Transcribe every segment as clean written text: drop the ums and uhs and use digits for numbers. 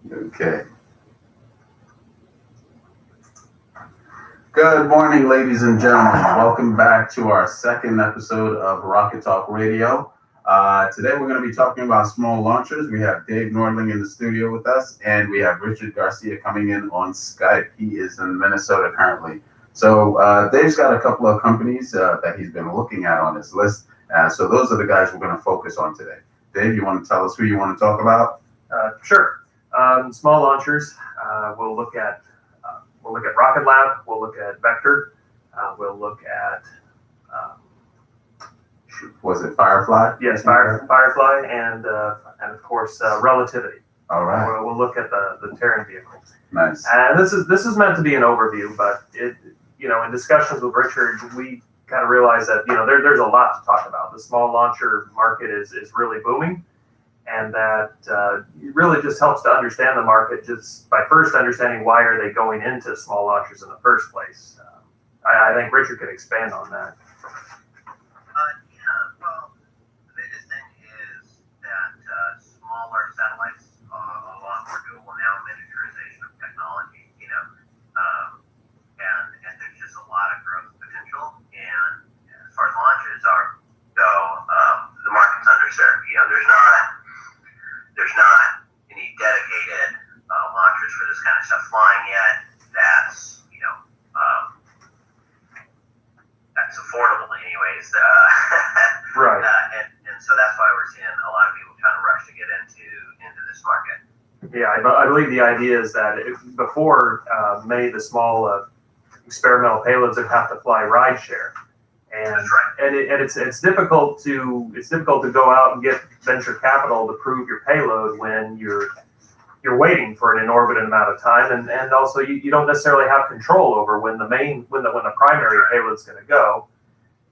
Okay. Good morning, ladies and gentlemen. Welcome back to our second episode of Rocket Talk Radio. Today we're going to be talking about small launchers. We have Dave Nordling in the studio with us, and we have Richard Garcia coming in on Skype. He is in Minnesota currently. So Dave's got a couple of companies that he's been looking at on his list. So those are the guys we're going to focus on today. Dave, you want to tell us who you want to talk about? Sure. Small launchers. We'll look at Rocket Lab. We'll look at Vector. We'll look at Was it Firefly? yes, Firefly, and of course Relativity. All right. We'll look at the Terran vehicles. Nice. And this is meant to be an overview, but in discussions with Richard, we kind of realized that there's a lot to talk about. The small launcher market is really booming. And that it really just helps to understand the market just by first understanding why are they going into small launchers in the first place. I think Richard could expand on that. Well, the biggest thing is that smaller satellites are a lot more doable now, miniaturization of technology, and there's just a lot of growth potential. And as far as launches go, the market's underserved. There's not any dedicated launchers for this kind of stuff flying yet. That's affordable, anyways. Right. And so that's why we're seeing a lot of people kind of rush to get into this market. Yeah, I believe the idea is that before many of the small experimental payloads would have to fly rideshare. And That's right. and it's difficult to go out and get venture capital to prove your payload when you're waiting for an inordinate amount of time, and also you don't necessarily have control over when the primary payload's going to go.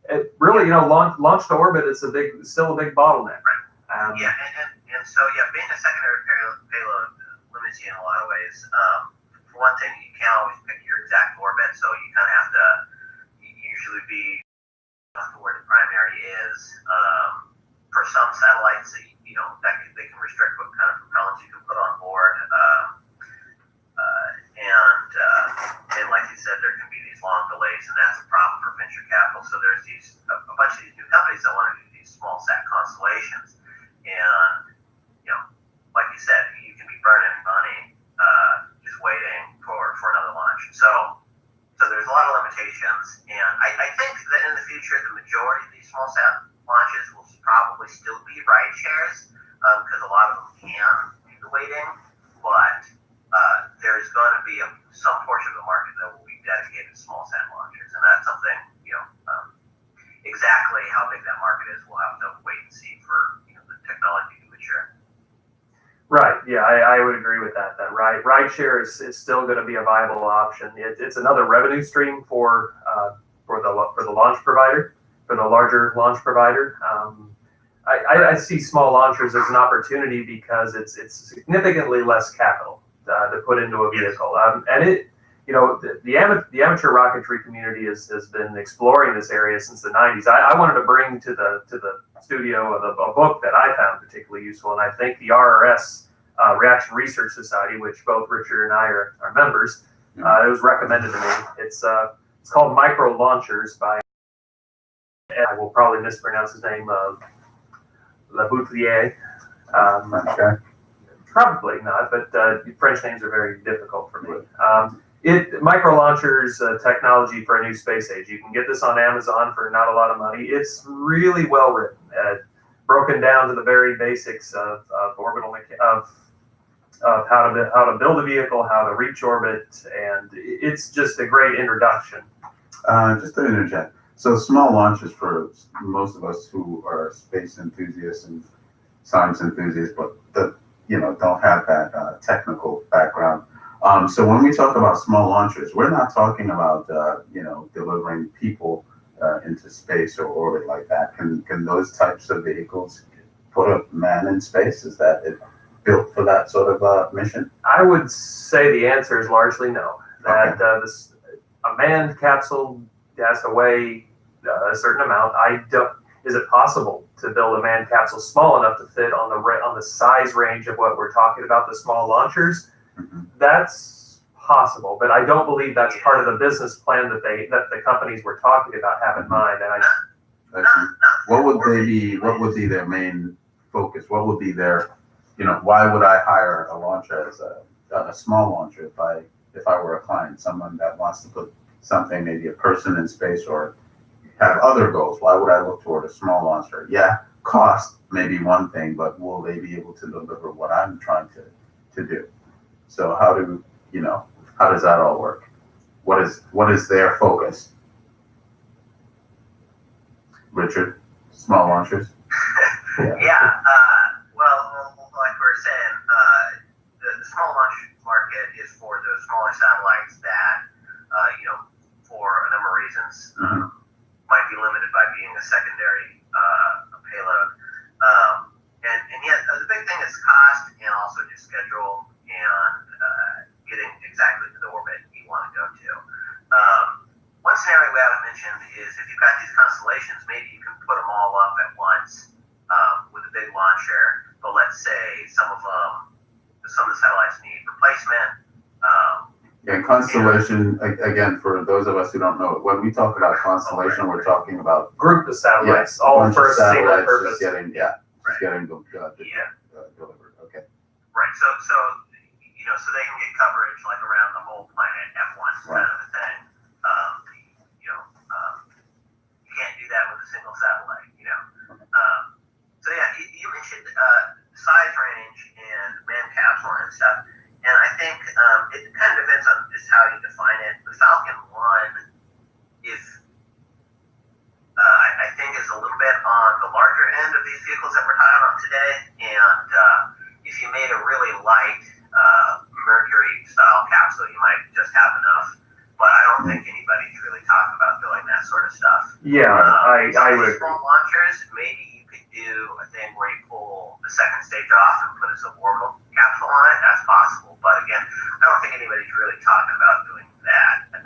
It really launch to orbit is still a big bottleneck. And so being a secondary payload limits you in a lot of ways. For one thing, you can't always pick your exact orbit, so you kind of have to usually be where the primary is. For some satellites, they can restrict what kind of propellants you can put on board. And like you said, there can be these long delays, and that's a problem for venture capital. So there's a bunch of these new companies that want to do these small sat constellations, and like you said, you can be burning money just waiting for another launch. So there's a lot of limitations, and I think that in the future, the majority of these small sat launches will probably still be ride shares because a lot of them can do the waiting, but there's going to be some portion of the market that will be dedicated to small sat launchers, and that's something, exactly how big that market is, we'll have to wait and see for the technology to mature. Right. Yeah, I would agree with that. That rideshare is still going to be a viable option. It's another revenue stream for the launch provider, for the larger launch provider. I see small launchers as an opportunity because it's significantly less capital to put into a vehicle, and the amateur rocketry community has been exploring this area since the 90s. I wanted to bring to the studio a book that I found particularly useful, and I think the RRS Reaction Research Society, which both Richard and I are members, it was recommended to me. It's called Micro Launchers by, and I will probably mispronounce his name, Laboutier. Okay. Probably not, but French names are very difficult for me. Micro launchers technology for a new space age. You can get this on Amazon for not a lot of money. It's really well written, broken down to the very basics of orbital of how to build a vehicle, how to reach orbit, and it's just a great introduction. Just to interject. So small launches for most of us who are space enthusiasts and science enthusiasts, but don't have that technical background. So when we talk about small launchers, we're not talking about delivering people into space or orbit like that. Can those types of vehicles put a man in space? Is that it built for that sort of mission? I would say the answer is largely no. That a manned capsule has to weigh a certain amount. is it possible to build a manned capsule small enough to fit on the size range of what we're talking about, the small launchers? Mhm. That's possible, but I don't believe that's part of the business plan that the companies we're talking about have in mind. And I see. What would they be? What would be their main focus? What would be their, why would I hire a launcher as a small launcher if I were a client, someone that wants to put something, maybe a person in space or have other goals? Why would I look toward a small launcher? Yeah, cost may be one thing, but will they be able to deliver what I'm trying to do? So how does that all work? What is their focus? Richard, small launchers? Yeah. Well, like we were saying, the small launch market is for those smaller satellites that, for a number of reasons, might be limited by being a secondary payload. And yet, the big thing is cost and also just schedule and getting exactly to the orbit you want to go to. One scenario we haven't mentioned is if you've got these constellations, maybe you can put them all up at once with a big launcher. But let's say some of the satellites need replacement. Yeah, constellation, again, for those of us who don't know, when we talk about constellation, we're talking about group of satellites, a all bunch for of a single satellites purpose. just getting delivered. Okay. Right. So they can get coverage like around the whole planet at once, kind of a thing. You can't do that with a single satellite. So yeah, you mentioned size range and manned capsule and stuff, and I think it kind of depends on just how you define it. The Falcon 1 is, I think, is a little bit on the larger end of these vehicles that we're talking about today, and if you made a really light Mercury-style capsule, you might just have enough. But I don't think anybody's really talking about doing that sort of stuff. Yeah, I would agree. Small launchers, maybe you could do a thing where you pull the second stage off and put a suborbital capsule on it. That's possible. But again, I don't think anybody's really talking about doing that.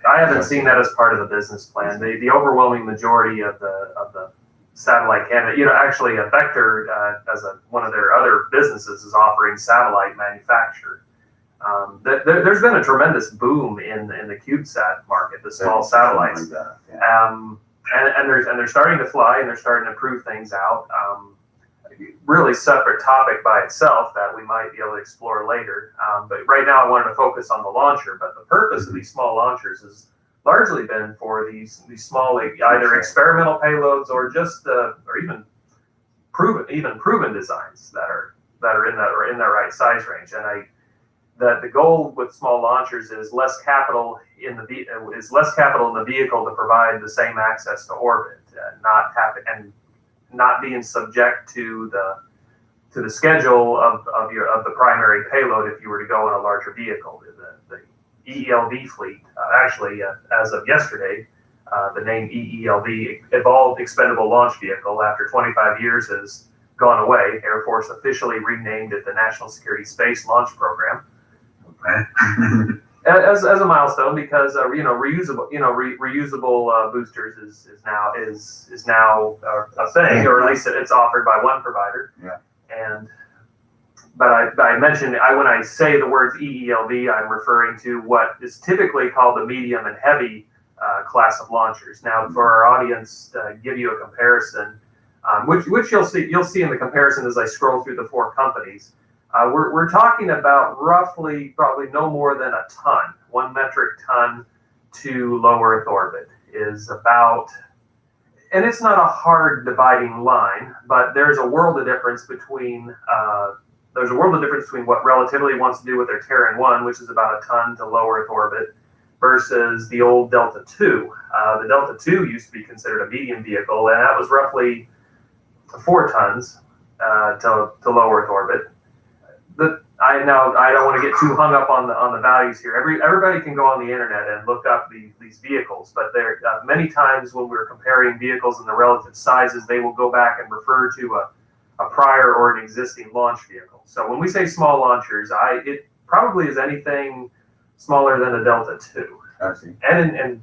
I haven't seen that as part of the business plan. The overwhelming majority of the satellite candidate, actually, Vector as one of their other businesses is offering satellite manufacture. There's been a tremendous boom in the CubeSat market, the small satellites, and they're starting to fly and they're starting to prove things out. Really separate topic by itself that we might be able to explore later. But right now I wanted to focus on the launcher. But the purpose of these small launchers has largely been for these small, either experimental payloads or just or even proven designs that are in that right size range. And the goal with small launchers is less capital in the vehicle to provide the same access to orbit, not being subject to the schedule of the primary payload if you were to go in a larger vehicle. The EELV fleet, as of yesterday, the name EELV, Evolved Expendable Launch Vehicle, after 25 years has gone away. Air Force officially renamed it the National Security Space Launch Program. Okay. As a milestone, because reusable boosters is now a thing, or at least it's offered by one provider. Yeah. But I mentioned when I say the words EELV, I'm referring to what is typically called the medium and heavy class of launchers. Now, for our audience, to give you a comparison, which you'll see in the comparison as I scroll through the four companies. We're talking about roughly, probably no more than a ton, 1 metric ton to low Earth orbit is about, and it's not a hard dividing line, but there's a world of difference between what Relativity wants to do with their Terran 1, which is about a ton to low Earth orbit, versus the old Delta II. The Delta II used to be considered a medium vehicle, and that was roughly 4 tons to low Earth orbit. I don't want to get too hung up on the values here. Everybody can go on the internet and look up these vehicles, but there many times when we're comparing vehicles and the relative sizes, they will go back and refer to a prior or an existing launch vehicle. So when we say small launchers, it probably is anything smaller than a Delta II. I see. And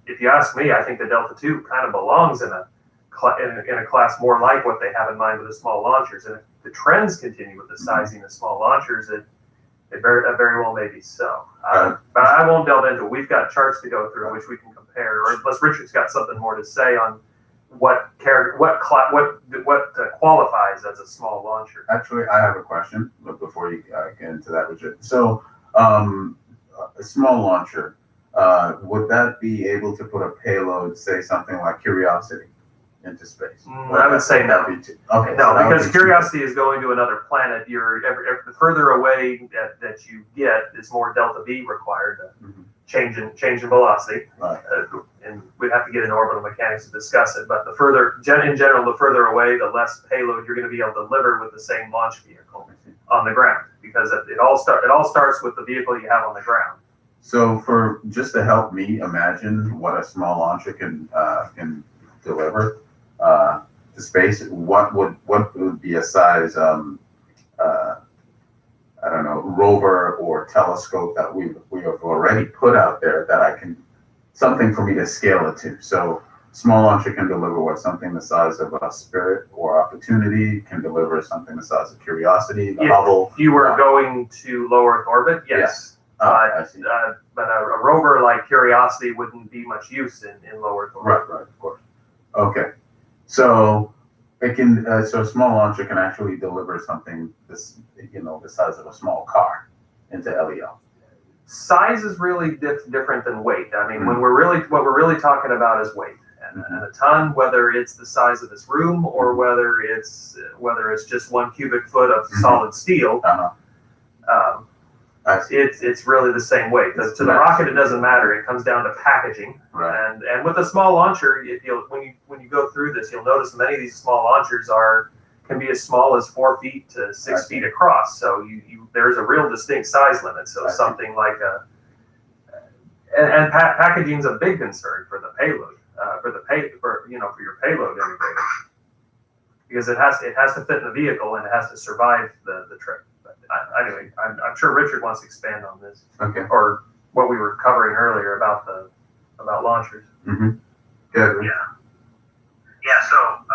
if you ask me, I think the Delta II kind of belongs in in a class more like what they have in mind with the small launchers. And if the trends continue with the sizing of small launchers, it very well may be so. But I won't delve into it. We've got charts to go through which we can compare, or unless Richard's got something more to say on what qualifies as a small launcher. Actually, I have a question, but before you get into that, Richard. So, a small launcher, would that be able to put a payload, say something like Curiosity, into space? I would say no. Okay, No, so that would because be Curiosity is going to another planet. The further away that you get, is more delta V required. Change in velocity, Right. And we'd have to get into orbital mechanics to discuss it. But in general, the further away, the less payload you're going to be able to deliver with the same launch vehicle on the ground, because it all starts with the vehicle you have on the ground. So, for just to help me imagine what a small launcher can deliver to space, what would be a size I don't know, rover or telescope that we have already put out there that I can, something for me to scale it to. So small launcher can deliver what, something the size of a Spirit or Opportunity, can deliver something the size of Curiosity, the Hubble. If you were going to low Earth orbit, yes. I see. But a rover like Curiosity wouldn't be much use in low Earth orbit. Right, of course. Okay, so it can. So a small launcher can actually deliver something the size of a small car into LEO. Size is really different than weight. I mean, what we're really talking about is weight, and a ton, whether it's the size of this room or whether it's just 1 cubic foot of solid steel. It's really the same weight. To the rocket, it doesn't matter. It comes down to packaging. Right. And with a small launcher, when you go through this, you'll notice many of these small launchers can be as small as 4 feet to 6 feet across. So there's a real distinct size limit. So something like packaging is a big concern for the payload, for your payload integrator, because it has to fit in the vehicle and it has to survive the trip. Anyway, I'm sure Richard wants to expand on this. Okay. Or what we were covering earlier about launchers. Mm-hmm. Good. Yeah. So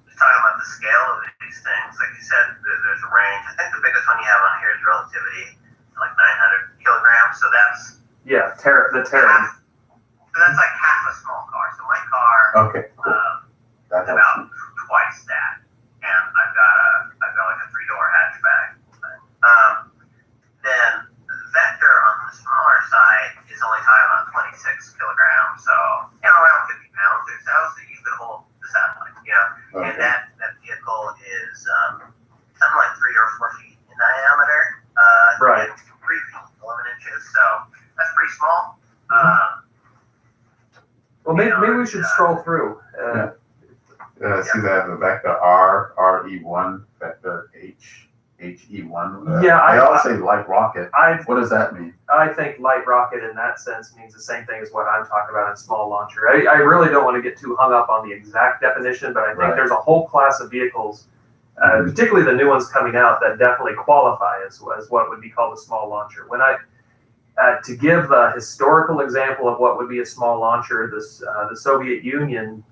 just talking about the scale of these things, like you said, there's a range. I think the biggest one you have on here is Relativity, like 900 kilograms. So that's the Terran. So that's like half a small car. So my car, Okay. Cool. Is about twice that, and I've got like a 3-door hatchback. Then Vector on the smaller side is only talking about 26 kilograms, so around 50 pounds or so. So you could hold the satellite, Okay. and that vehicle is something like 3 or 4 feet in diameter, Right. and 3 feet 11 inches. So that's pretty small. Well, maybe we should scroll through. See that the Vector R, RE1, Vector HE1. I also say light rocket. What does that mean? I think light rocket in that sense means the same thing as what I'm talking about in small launcher. I really don't want to get too hung up on the exact definition, but I think there's a whole class of vehicles, particularly the new ones coming out, that definitely qualify as what would be called a small launcher. To give a historical example of what would be a small launcher, the Soviet Union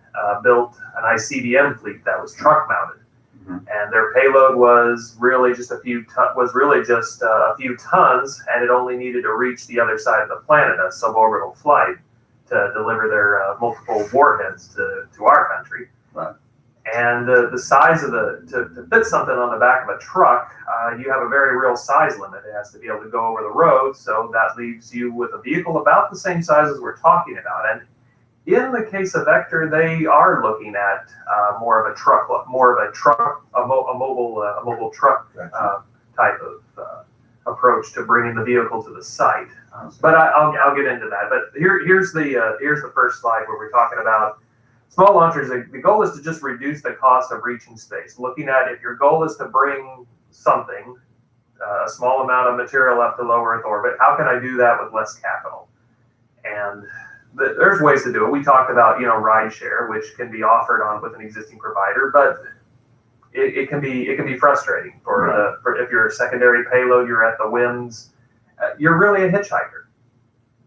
built an ICBM fleet that was truck mounted. And their payload was really just a few tons, and it only needed to reach the other side of the planet, a suborbital flight, to deliver their multiple warheads to our country. Right. And the size of to fit something on the back of a truck, you have a very real size limit. It has to be able to go over the road, so that leaves you with a vehicle about the same size as we're talking about. And in the case of Vector, they are looking at more of a mobile truck type of approach to bringing the vehicle to the site. But I'll get into that. But here's the first slide where we're talking about small launchers. The goal is to just reduce the cost of reaching space. Looking at if your goal is to bring something, a small amount of material up to low Earth orbit, how can I do that with less capital? And there's ways to do it. We talked about ride share, which can be offered with an existing provider, but it can be frustrating for if you're a secondary payload, you're at the whims. You're really a hitchhiker.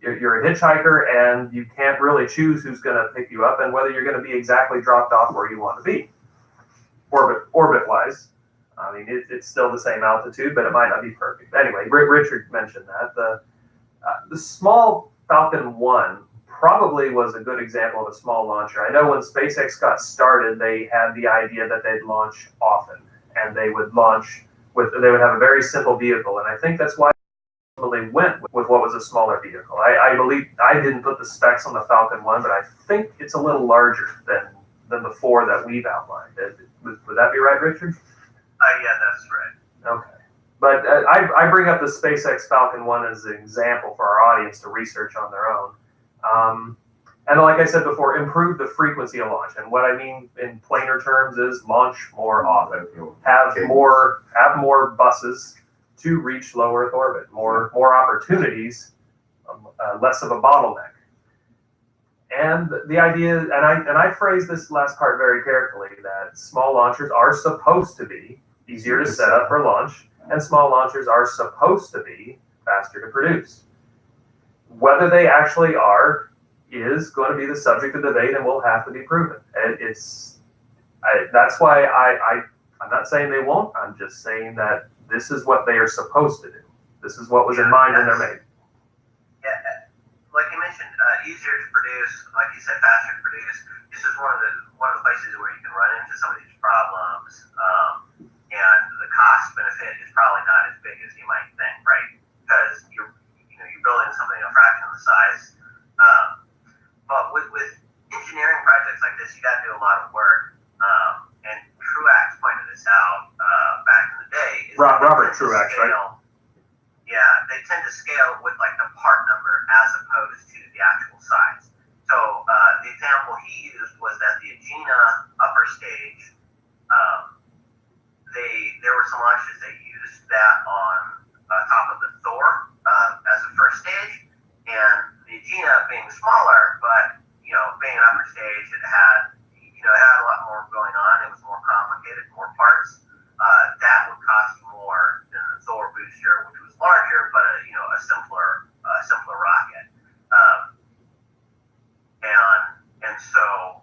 you're a hitchhiker and you can't really choose who's going to pick you up and whether you're going to be exactly dropped off where you want to be, orbit wise. I mean, it's still the same altitude, but it might not be perfect. Anyway, Richard mentioned that the small Falcon 1 probably was a good example of a small launcher. I know when SpaceX got started, they had the idea that they'd launch often, and they would they would have a very simple vehicle, and I think that's why they went with what was a smaller vehicle. I believe I didn't put the specs on the Falcon 1, but I think it's a little larger than the 4 that we've outlined. Would that be right, Richard? Yeah, that's right. Okay. But I bring up the SpaceX Falcon 1 as an example for our audience to research on their own. And like I said before, improve the frequency of launch. And what I mean in plainer terms is launch more often. Have more buses to reach low Earth orbit. More opportunities, less of a bottleneck. And the idea, and I phrase this last part very carefully, that small launchers are supposed to be easier to set up for launch, and small launchers are supposed to be faster to produce. Whether they actually are is going to be the subject of debate and will have to be proven. That's why I'm not saying they won't. I'm just saying that this is what they are supposed to do. This is what was in mind when they're made. Yeah, like you mentioned, easier to produce, like you said, faster to produce. This is one of the places where you can run into some of these problems, and the cost benefit is probably not as big as you might think, right? Because you're building something a fraction of the size. But with engineering projects like this, you got to do a lot of work. And Truax pointed this out back in the day. Robert Truax, right? Yeah, they tend to scale with like the part number as opposed to the actual size. So the example he used was that the Agena upper stage, there were some launches that used that on top of the Thor as a first stage, and the Agena being smaller, but being an upper stage, it had a lot more going on. It was more complicated, more parts. That would cost more than the Thor booster, which was larger, but a simpler rocket. And so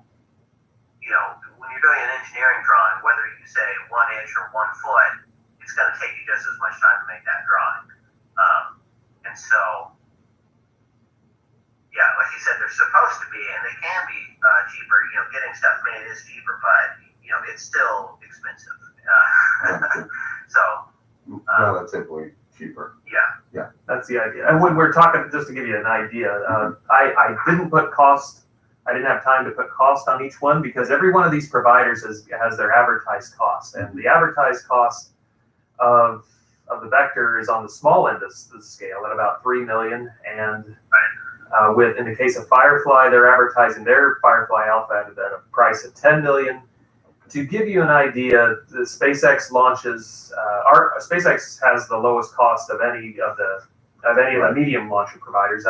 when you're doing an engineering drawing, whether you say 1 inch or 1 foot, it's going to take you just as much time to make that drawing. And so, yeah, like you said, they're supposed to be, and they can be cheaper. Getting stuff made is cheaper, but it's still expensive. Relatively cheaper. Yeah. That's the idea. And when we're talking, just to give you an idea, I didn't put cost. I didn't have time to put cost on each one because every one of these providers has their advertised cost, and the advertised cost of the Vector is on the small end of the scale at about $3 million, and in the case of Firefly, they're advertising their Firefly Alpha at a price of $10 million. To give you an idea, the SpaceX launches. SpaceX has the lowest cost of any of the medium launcher providers.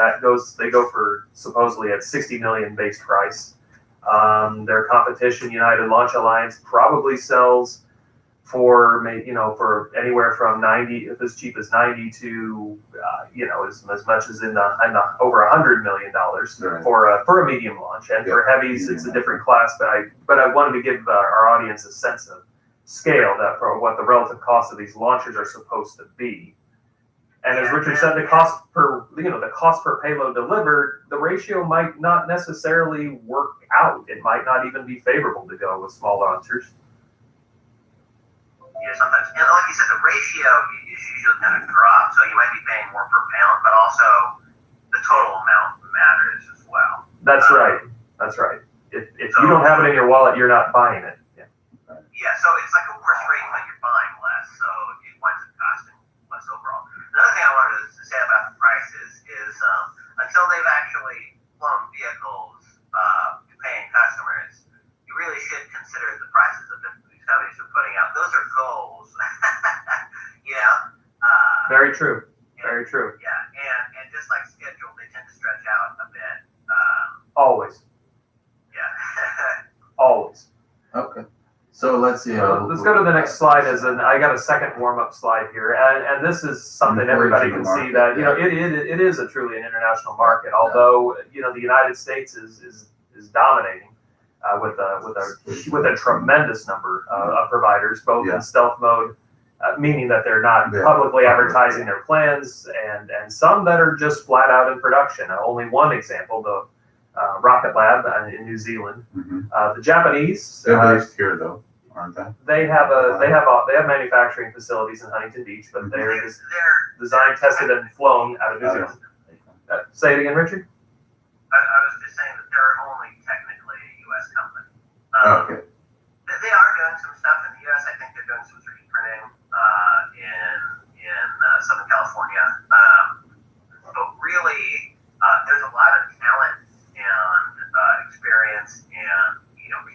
They go for supposedly at $60 million base price. Their competition, United Launch Alliance, probably sells for anywhere from 90, if as cheap as 90 to as much as in the over $100 million for a medium launch. And for heavies, it's a different class. But I wanted to give our audience a sense of scale that for what the relative cost of these launchers are supposed to be. And as Richard said, the cost per payload delivered, the ratio might not necessarily work out. It might not even be favorable to go with small launchers. Yeah, sometimes, and like you said, the ratio is usually going to drop, so you might be paying more per pound, but also the total amount matters as well. That's right. That's right. If you don't have it in your wallet, you're not buying it. Yeah, so it's like a worse rate, but you're buying less, so it winds up costing less overall. Another thing I wanted to say about the prices is until they've actually flown vehicles to paying customers, you really should consider the prices of these companies are putting out. Those are goals. Very true. Very true. Yeah, and just like schedule, they tend to stretch out a bit. Always. Yeah. Always. Okay. So let's see. Let's go to the next slide. I got a second warm-up slide here, and this is something everybody can see that it is a truly an international market. Although the United States is dominating with a tremendous number of providers, both in stealth mode, meaning that they're not publicly advertising their plans, and some that are just flat out in production. Only one example, the Rocket Lab in New Zealand. The Japanese, they're based here though, aren't they? They have manufacturing facilities in Huntington Beach, but they're designed, tested, and flown out of New Zealand. Say it again, Richard. I was just saying that they're only technically a U.S. company. Okay. They are doing some stuff in the U.S. I think they're doing some 3D printing in Southern California. But really, there's a lot of talent and experience and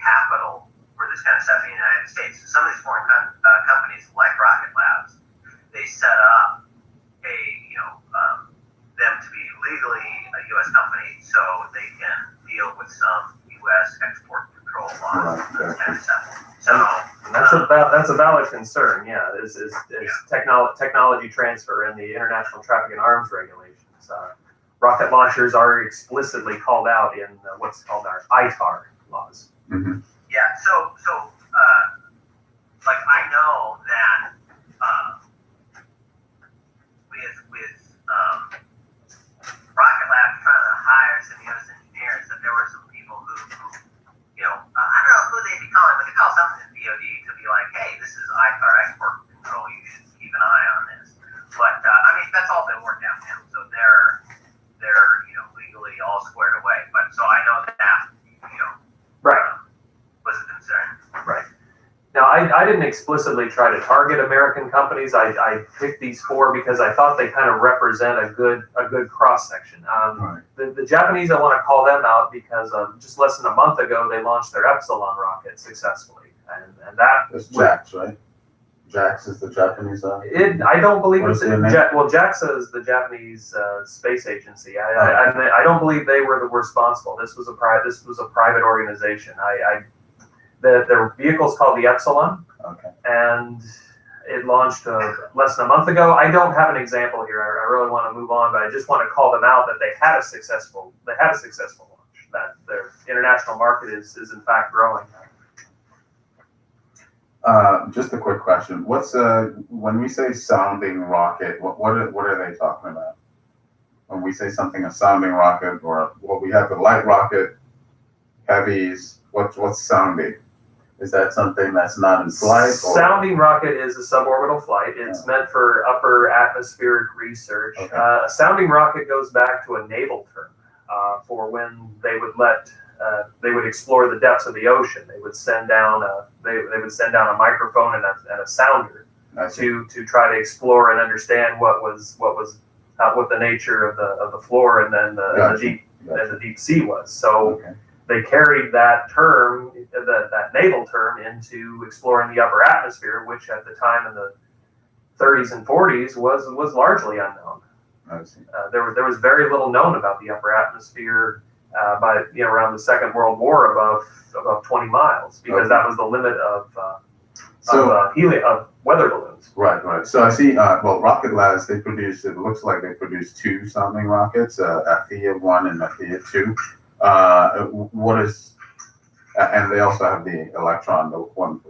capital for this kind of stuff in the United States. Some of these foreign companies, like Rocket Labs, they set up them to be legally a U.S. company, so they can deal with some U.S. export control laws and this kind of stuff. So that's a valid concern. Yeah, is technology transfer and the International Traffic in Arms regulations. Rocket launchers are explicitly called out in what's called our ITAR laws. Yeah, so I know that with Rocket Lab trying to hire some U.S. engineers, that there were some people who I don't know who they'd be calling, but they call something in DOD to be like, hey, this is ITAR export control, you should keep an eye on this. But that's all been worked out now, so they're legally all squared away. But so I know that right. Was a concern. Right. Now, I didn't explicitly try to target American companies. I picked these four because I thought they kind of represent a good cross section. The Japanese, I want to call them out because just less than a month ago they launched their Epsilon rocket successfully, and that is JAX, right? JAX is the Japanese. I don't believe it's JAXA is the Japanese space agency. I don't believe they were responsible. This was a private organization. Their vehicle's called the Epsilon, and it launched less than a month ago. I don't have an example here. I really want to move on, but I just want to call them out that they had a successful launch. That their international market is in fact growing. Just a quick question. What's when we say sounding rocket? What are they talking about? When we say something a sounding rocket, or we have the light rocket, heavies. What's sounding? Is that something that's not in flight? Sounding rocket is a suborbital flight. It's meant for upper atmospheric research. A sounding rocket goes back to a naval term for when they would explore the depths of the ocean. They would send down a microphone and a sounder to try to explore and understand what the nature of the floor and then the deep sea was. So. They carried that term, that naval term, into exploring the upper atmosphere, which at the time in the 30s and 40s was largely unknown. There was very little known about the upper atmosphere by around the Second World War above 20 miles, because that was the limit of weather balloons. Right. So I see. Rocket Labs, it looks like they produced two sounding rockets, Athea 1 and Athea 2. And they also have the Electron,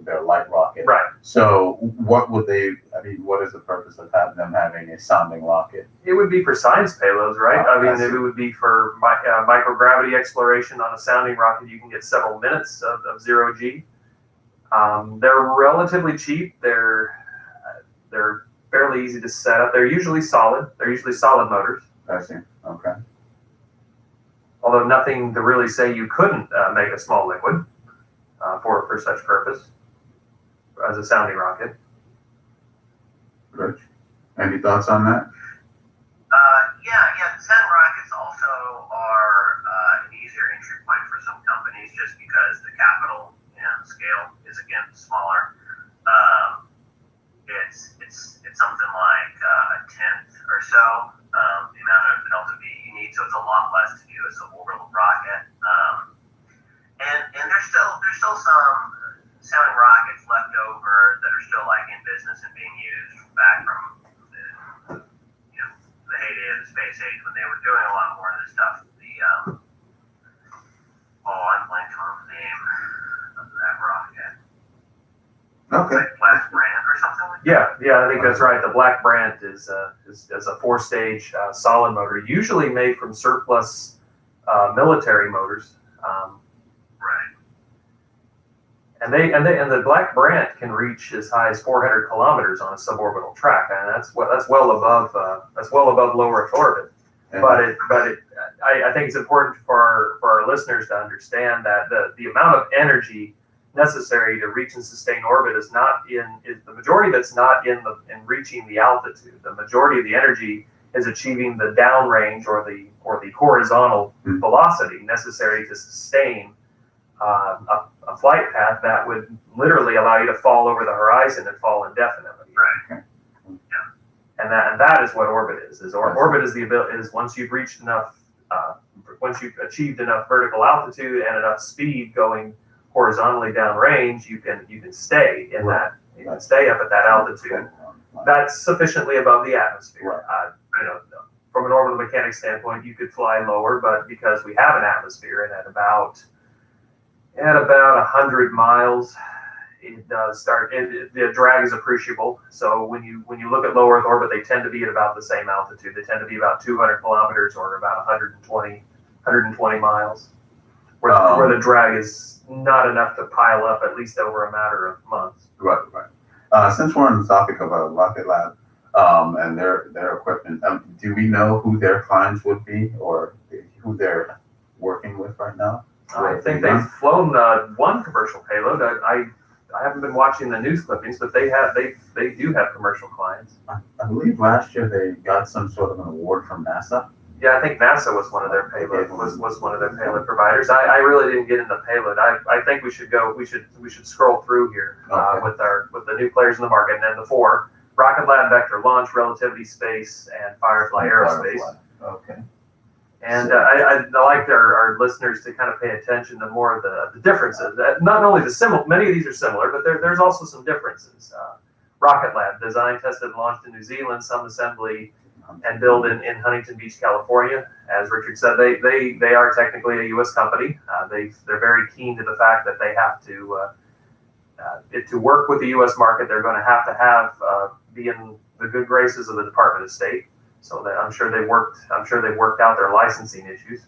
their light rocket. Right. So what is the purpose of them having a sounding rocket? It would be for science payloads, right? It would be for microgravity exploration. On a sounding rocket, you can get several minutes of zero G. They're relatively cheap. They're fairly easy to set up. They're usually solid motors. I see. Okay. Although nothing to really say you couldn't make a small liquid for such purpose as a sounding rocket. Rich, any thoughts on that? The sounding rockets also are an easier entry point for some companies, just because the capital and scale is again smaller. It's something like a tenth or so the amount of delta V you need, so it's a lot less to do as an orbital rocket. And there's still some sounding rockets business and being used back from the heyday of the space age when they were doing a lot more of this stuff. I'm blanking on the name of that rocket. Okay. Like Black Brand or something like that? Yeah, I think that's right. The Black Brant is a 4-stage solid motor, usually made from surplus military motors. Right. And the Black Brant can reach as high as 400 kilometers on a suborbital track, and that's well above low Earth orbit. Yeah. I think it's important for our listeners to understand that the amount of energy necessary to reach and sustain orbit is the majority that's not in reaching the altitude. The majority of the energy is achieving the downrange or the horizontal velocity necessary to sustain a flight path that would literally allow you to fall over the horizon and fall indefinitely. Right. And that is what orbit is. Orbit is the ability is once you've reached enough, once you've achieved enough vertical altitude and enough speed going horizontally downrange, you can stay in that. You can stay up at that altitude. That's sufficiently above the atmosphere. From an orbital mechanics standpoint, you could fly lower, but because we have an atmosphere and at about 100 miles, it does start. The drag is appreciable. So when you look at low Earth orbit, they tend to be at about the same altitude. They tend to be about 200 kilometers or about 120 miles, where the drag is not enough to pile up, at least over a matter of months. Right. Since we're on the topic of a rocket lab and their equipment, do we know who their clients would be or who they're working with right now? I think they've flown one commercial payload. I haven't been watching the news clippings, but they do have commercial clients. I believe last year they got some sort of an award from NASA. Yeah, I think NASA was one of their payload providers. I really didn't get into payload. I think we should scroll through here with the new players in the market, and then the 4: Rocket Lab, Vector Launch, Relativity Space, and Firefly Aerospace. Okay. And I'd like our listeners to kind of pay attention to more of the differences. Not only many of these are similar, but there's also some differences. Rocket Lab, designed, tested, and launched in New Zealand, some assembly and build in Huntington Beach, California. As Richard said, they are technically a U.S. company. They're very keen to the fact that they have to work with the U.S. market. They're going to have be in the good graces of the Department of State. So that I'm sure they worked out their licensing issues.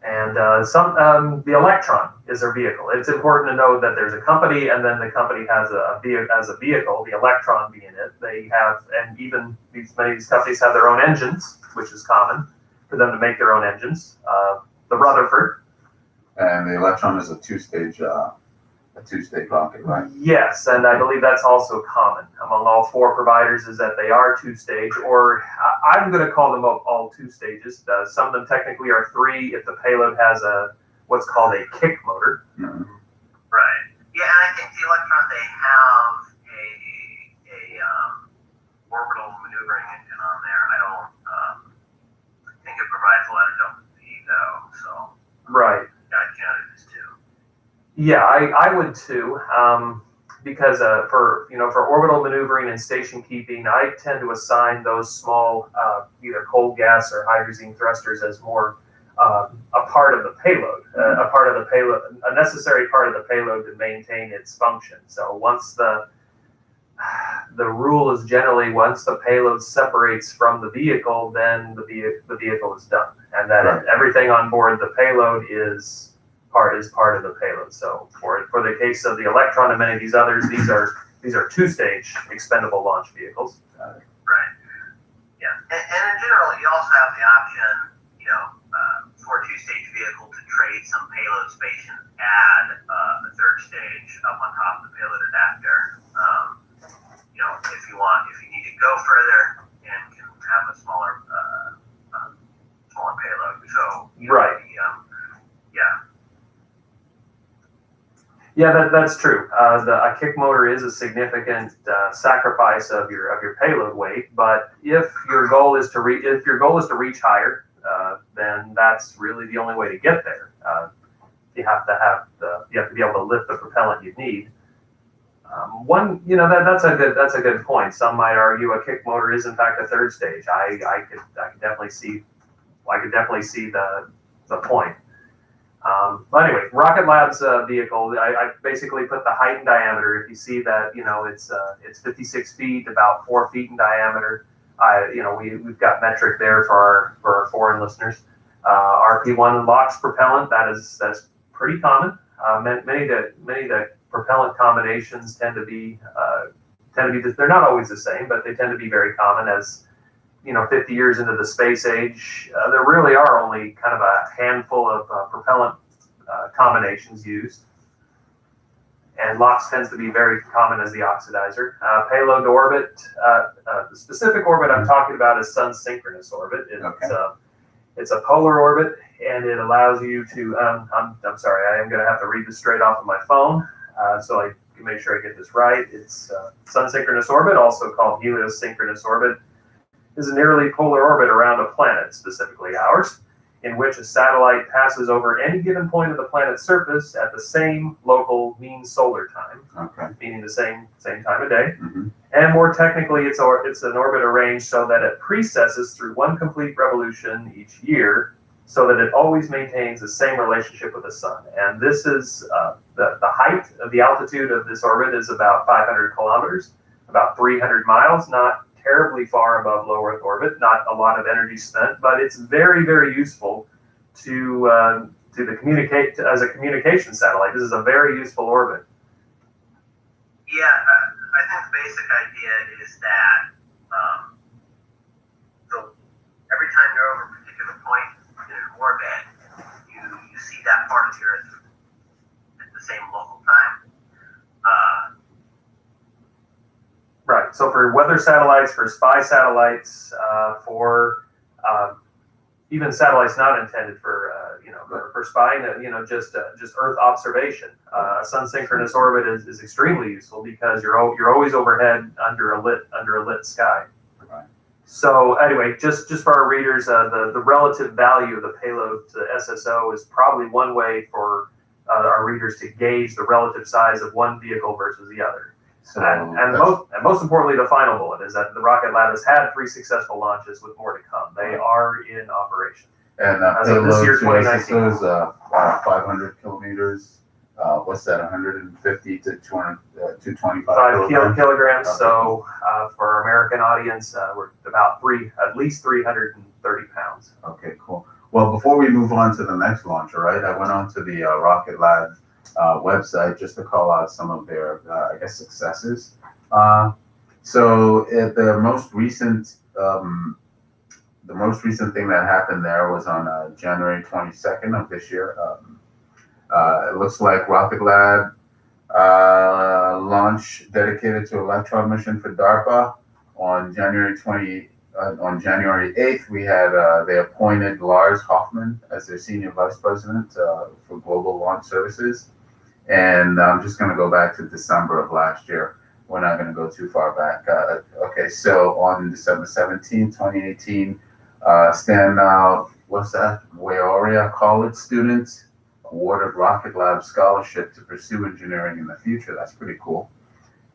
And the Electron is their vehicle. It's important to know that there's a company, and then the company has a vehicle, the Electron being it. They have, and even many of these companies have their own engines, which is common for them to make their own engines. The Rutherford. And the Electron is a two-stage rocket, right? Yes, and I believe that's also common among all 4 providers, is that they are 2-stage, or I'm going to call them all 2 stages. Some of them technically are 3 if the payload has what's called a kick motor. Mm-hmm. Right. Yeah, and I think the Electron, they have a orbital maneuvering engine on there. I don't think it provides a lot of W though. So Right. I counted as 2. Yeah, I would too, because for orbital maneuvering and station keeping, I tend to assign those small either cold gas or hydrazine thrusters as more a part of the payload, a necessary part of the payload to maintain its function. So once the rule is generally once the payload separates from the vehicle, then the vehicle is done, and that everything on board the payload is part of the payload. So for the case of the Electron and many of these others, these are 2-stage expendable launch vehicles. Right. Yeah. And in general, you also have the option, for a 2-stage vehicle to trade some payload space and add a 3rd stage up on top of the payload adapter. If you need to go further and can have a smaller payload. So right. Yeah, that's true. A kick motor is a significant sacrifice of your payload weight, but if your goal is to reach higher, then that's really the only way to get there. You have to be able to lift the propellant you need. That's a good point. Some might argue a kick motor is in fact a third stage. I could definitely see the point. But anyway, Rocket Lab's vehicle, I basically put the height and diameter. If you see that, it's 56 feet, about 4 feet in diameter. We've got metric there for our foreign listeners. RP1 LOX propellant, that's pretty common. Many of the propellant combinations tend to be they're not always the same, but they tend to be very common. As 50 years into the space age, there really are only kind of a handful of propellant combinations used. And LOX tends to be very common as the oxidizer. Payload to orbit, the specific orbit I'm talking about is sun synchronous orbit. It's a polar orbit, and it allows you to, I'm sorry, I am going to have to read this straight off of my phone, so I can make sure I get this right. It's sun synchronous orbit, also called heliosynchronous orbit, is a nearly polar orbit around a planet, specifically ours, in which a satellite passes over any given point of the planet's surface at the same local mean solar time, meaning the same time of day. Mm-hmm. And more technically, it's an orbit arranged so that it precesses through one complete revolution each year, so that it always maintains the same relationship with the sun. And this is the height of the altitude of this orbit is about 500 kilometers, about 300 miles, not terribly far above low Earth orbit, not a lot of energy spent, but it's very, very useful to as a communication satellite. This is a very useful orbit. Yeah, I think the basic idea is that every time you're over a particular point in an orbit, you see that part of the Earth at the same local time. Right. So for weather satellites, for spy satellites, for even satellites not intended for for spying, just Earth observation. Sun synchronous orbit is extremely useful because you're always overhead under a lit sky. Right. So anyway, just for our readers, the relative value of the payload to SSO is probably one way for our readers to gauge the relative size of one vehicle versus the other. So and most importantly, the final bullet is that the Rocket Lab has had 3 successful launches with more to come. They are in operation. And as of this year, 2019, is 500 kilometers. What's that? 150 to 225 kilograms. Okay. So for our American audience, we're about at least 330 pounds. Okay, cool. Well, before we move on to the next launcher, right? I went on to the Rocket Lab website just to call out some of their, successes. So the most recent thing that happened there was on January 22nd of this year. It looks like Rocket Lab launch dedicated to Electron mission for DARPA on January 8th. We had they appointed Lars Hoffman as their senior vice president for global launch services. And I'm just going to go back to December of last year. We're not going to go too far back. Okay, so on December 17, 2018, standout, Waioria College students awarded Rocket Lab scholarship to pursue engineering in the future. That's pretty cool.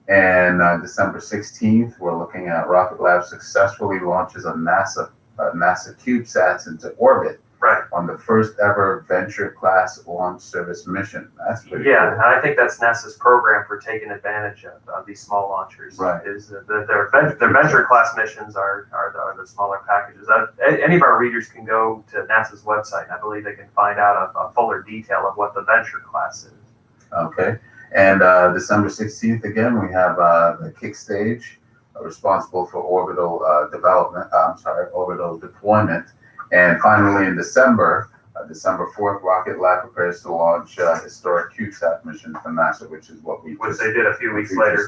And December 16th, we're looking at Rocket Lab successfully launches a NASA CubeSats into orbit. Right. On the first ever Venture class launch service mission. That's pretty cool. And I think that's NASA's program for taking advantage of these small launchers. Right. Is that their Venture class missions are the smaller packages. Any of our readers can go to NASA's website, and I believe they can find out a fuller detail of what the Venture class is. Okay. And December 16th, again, we have the kick stage responsible for orbital orbital deployment. And finally, in December 4th, Rocket Lab prepares to launch a historic CubeSat mission for NASA, which they did a few weeks later.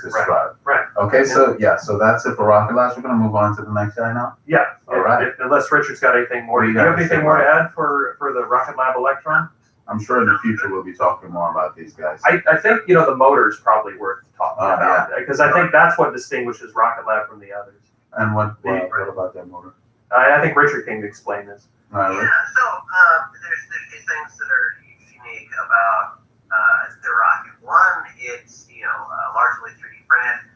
Right. Okay, so that's it for Rocket Labs. We're going to move on to the next guy now. Yeah. All right. Unless Richard's got anything more. Do you have anything more to add for the Rocket Lab Electron? I'm sure in the future we'll be talking more about these guys. I think the motor is probably worth talking about because I think that's what distinguishes Rocket Lab from the others. And what about that motor? I think Richard can explain this. So there's a few things that are unique about the rocket one, it's largely 3D printed,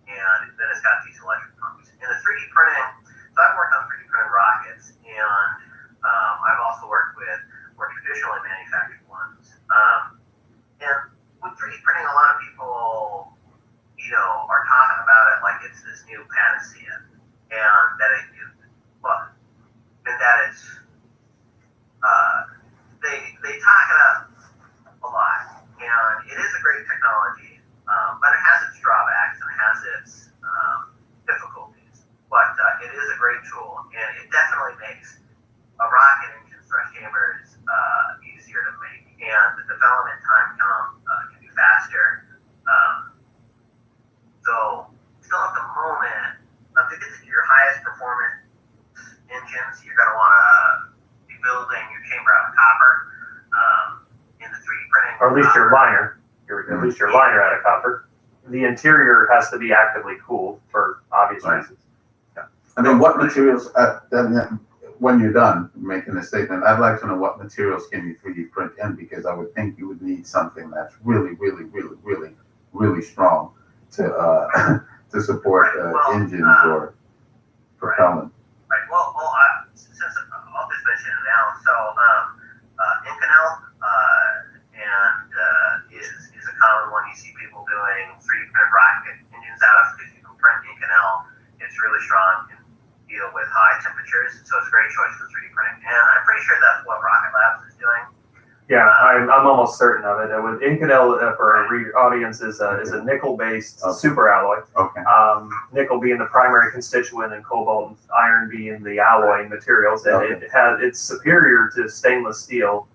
and then it's got these electric pumps. And the 3D printing, so I've worked on 3D printed rockets, and I've also worked with more traditionally manufactured ones. And with 3D printing, a lot of people, are talking about it like it's this new panacea, and that it is, and that it's, they talk it up a lot, and it is a great technology, but it has its drawbacks and it has its difficulties. But it is a great tool, and it definitely makes a rocket engine's thrust chambers easier to make, and the development time can be faster. So still at the moment, to get to your highest performance engines, you're going to want to be building your chamber out of copper in the 3D printing. Or at least your liner. At least your liner out of copper. The interior has to be actively cooled for obvious reasons. Yeah. I mean, what materials, when you're done making a statement, I'd like to know what materials can you 3D print in, because I would think you would need something that's really, really, really, really, really strong to support engines or propellant. Right. Well, since I'll just mention it now. So, Inconel is a common one you see people doing 3D printed rocket engines out of, because you can print Inconel. It's really strong, can deal with high temperatures, so it's a great choice for 3D printing. And I'm pretty sure that's what Rocket Labs is doing. Yeah, I'm almost certain of it. With Inconel, for our audience, is a nickel-based super alloy. Okay. Nickel being the primary constituent, and cobalt and iron being the alloy materials. And it's superior to stainless steel.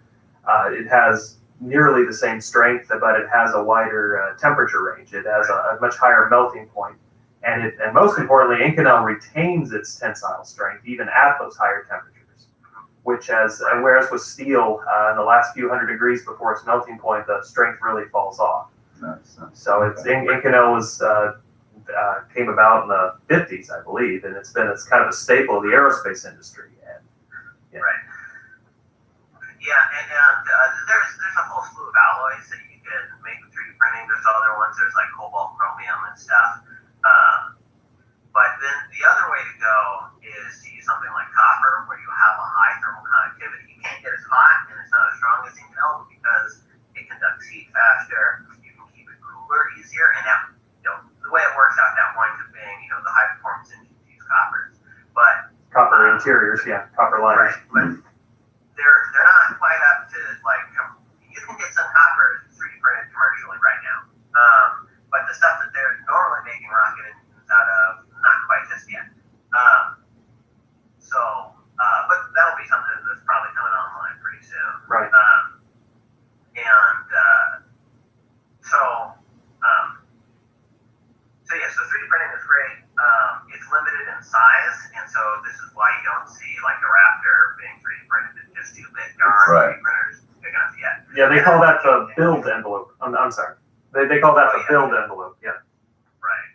It has nearly the same strength, but it has a wider temperature range. It has a much higher melting point, and most importantly, Inconel retains its tensile strength even at those higher temperatures. Whereas with steel, in the last few hundred degrees before its melting point, the strength really falls off. Nice. So Inconel came about in the 50s, I believe, and it's kind of a staple of the aerospace industry. And, yeah. Right. Yeah, and there's a whole slew of alloys that you can make with 3D printing. There's other ones. There's like cobalt, chromium, and stuff. But then the other way to go is to use something like copper, where you have a high thermal conductivity. You can't get as hot and it's not as strong as Inconel because it conducts heat faster. You can keep it cooler easier, and that, the way it works out, that winds up being, the high performance engines use coppers. But copper interiors, copper liners. Right, but they're not quite up to you can get some copper 3D printed commercially right now. But the stuff that they're normally making rocket engines out of, not quite just yet. But that'll be something that's probably coming online pretty soon. Right. So 3D printing is great. It's limited in size, and so this is why you don't see like the Raptor being 3D printed. It's just too big. There aren't 3D printers big enough yet. Yeah, they call that the build envelope. I'm sorry. They call that the build envelope. Yeah. Right.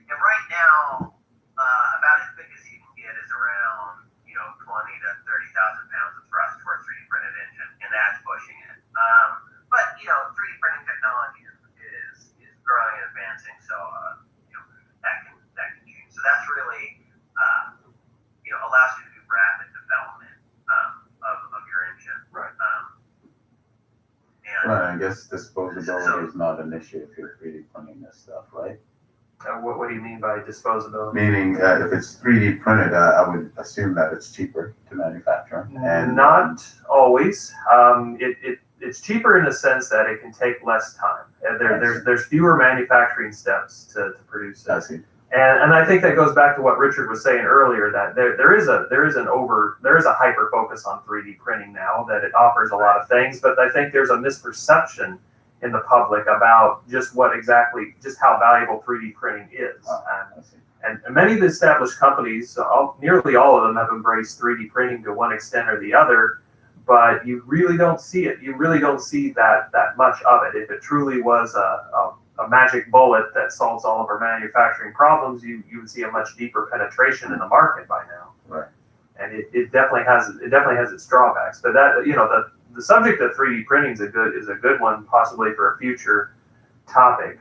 And right now, about as big as you can get is around 20 to 30,000 pounds of thrust for a 3D printed engine, and that's pushing it. But 3D printing technology is growing and advancing, so that can change. So that's really allows you to do rapid development of your engine. Right. Well, I guess disposability is not an issue if you're 3D printing this stuff, right? What do you mean by disposability? Meaning, if it's 3D printed, I would assume that it's cheaper to manufacture. And not always. It's cheaper in the sense that it can take less time. There's fewer manufacturing steps to produce it. I see. And I think that goes back to what Richard was saying earlier, that there is a hyper focus on 3D printing now, that it offers a lot of things, but I think there's a misperception in the public about just how valuable 3D printing is. And many of the established companies, nearly all of them, have embraced 3D printing to one extent or the other, but you really don't see it. You really don't see that much of it. If it truly was a magic bullet that solves all of our manufacturing problems, you would see a much deeper penetration in the market by now. Right. And it definitely has its drawbacks. But that the the subject of 3D printing is a good one, possibly for a future topic.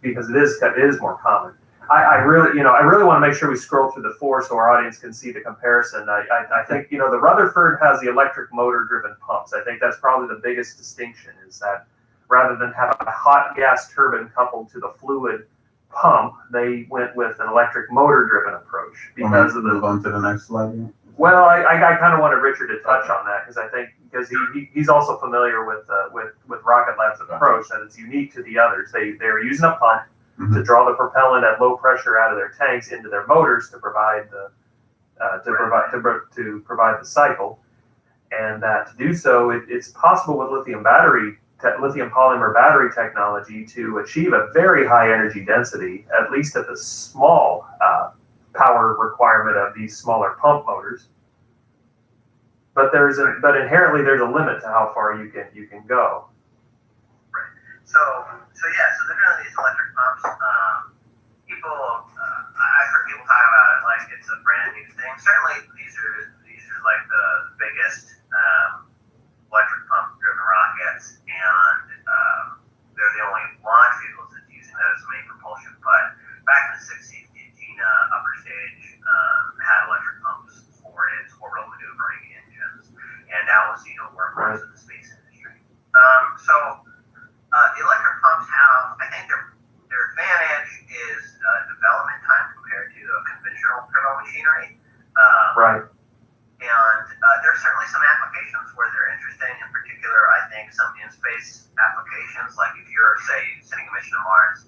Because it is more common. I really want to make sure we scroll through the 4 so our audience can see the comparison. I think the Rutherford has the electric motor driven pumps. I think that's probably the biggest distinction, is that rather than have a hot gas turbine coupled to the fluid pump, they went with an electric motor driven approach because of the. Move on to the next slide. Yeah. Well, I kind of wanted Richard to touch on that because he's also familiar with Rocket Lab's approach, that it's unique to the others. They're using a pump to draw the propellant at low pressure out of their tanks into their motors to provide the cycle, and that to do so, it's possible with lithium polymer battery technology to achieve a very high energy density, at least at the small power requirement of these smaller pump motors. But inherently there's a limit to how far you can go. Right. So they're doing these electric pumps. I've heard people talk about it like it's a brand new thing. Certainly these are like the biggest electric pump driven rockets, and they're the only launch vehicles that's using that as main propulsion. But back in the 60s, upper stage had electric pumps for its orbital maneuvering engines, and that was workhorse in the space industry. The electric pumps have, I think their advantage is development time compared to a conventional turbo machinery. Right. And there's certainly some applications where they're interesting. In particular, I think some in-space applications, like if you're, say, sending a mission to Mars,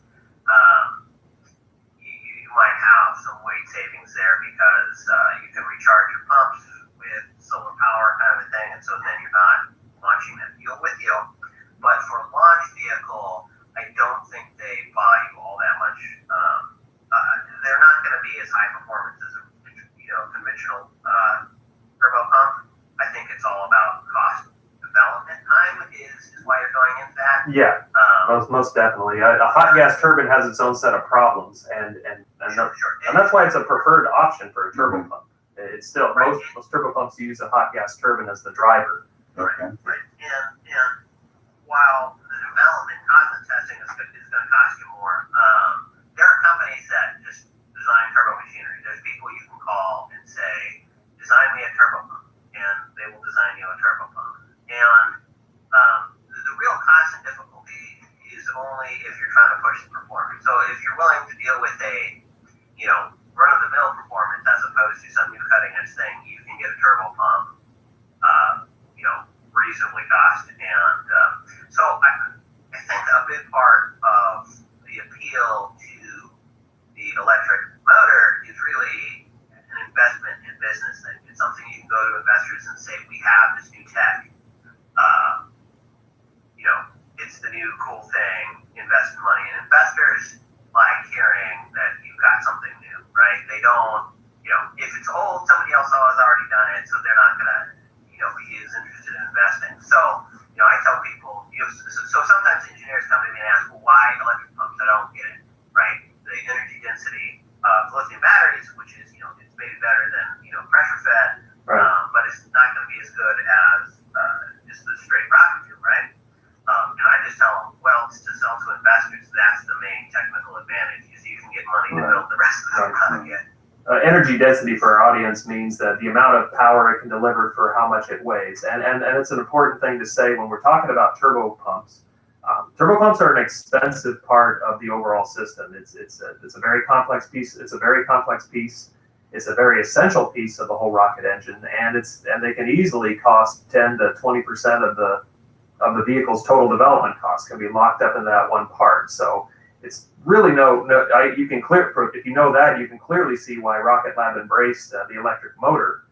you might have some weight savings there because you can recharge your pumps with solar power kind of a thing, and so then you're not launching that fuel with you. But for a launch vehicle, I don't think they value all that much. They're not going to be as high performance as a conventional turbo pump. I think it's all about cost. Development time is why you're going into that. Yeah, most definitely. A hot gas turbine has its own set of problems, and that's why it's a preferred option for a turbo pump. It's still most turbo pumps use a hot gas turbine as the driver. Okay. Right. And while the development cost and testing is going to cost you more, there are companies that just design turbo machinery. There's people you can call and say, design me a turbo pump, and they will design you a turbo pump. And the real cost and difficulty is only if you're trying to push the performance. So if you're willing to deal with a run-of-the-mill performance as opposed to some new cutting-edge thing, you can get a turbo pump reasonably cost. And so I think a big part of the appeal to the electric motor is really an investment in business. It's something you can go to investors and say, we have this new tech. It's the new cool thing, invest in money. And investors like hearing that you've got something new, right? They don't, if it's old, somebody else has already done it, so they're not going to, be as interested in investing. So, I tell people, so sometimes engineers come to me and ask, well, why electric pumps? I don't get it, right? The energy density of lithium batteries, which is, it's maybe better than, pressure fed, right. But it's not going to be as good as just the straight rocket fuel, right? And I just tell them, well, to sell to investors, that's the main technical advantage, is you can get money to build the rest of the rocket. Energy density for our audience means that the amount of power it can deliver for how much it weighs, and it's an important thing to say when we're talking about turbo pumps. Turbo pumps are an expensive part of the overall system. It's a very complex piece. It's a very complex piece. It's a very essential piece of the whole rocket engine, and they can easily cost 10 to 20% of the vehicle's total development costs can be locked up in that one part. So it's really you can if you know that, you can clearly see why Rocket Lab embraced the electric motor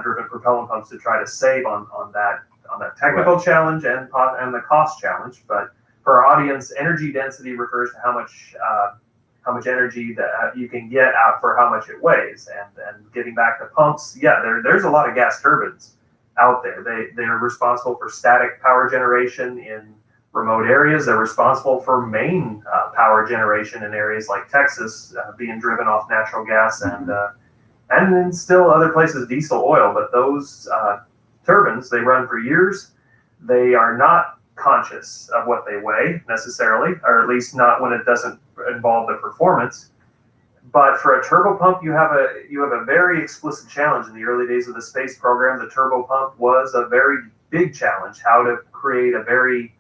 driven propellant pumps to try to save on that technical challenge and the cost challenge. But for our audience, energy density refers to how much energy that you can get out for how much it weighs. And getting back to pumps, there's a lot of gas turbines out there. They're responsible for static power generation in remote areas. They're responsible for main power generation in areas like Texas, being driven off natural gas and then still other places diesel oil. But those turbines, they run for years. They are not conscious of what they weigh necessarily, or at least not when it doesn't involve the performance. But for a turbo pump, you have a very explicit challenge. In the early days of the space program, the turbo pump was a very big challenge, how to create a very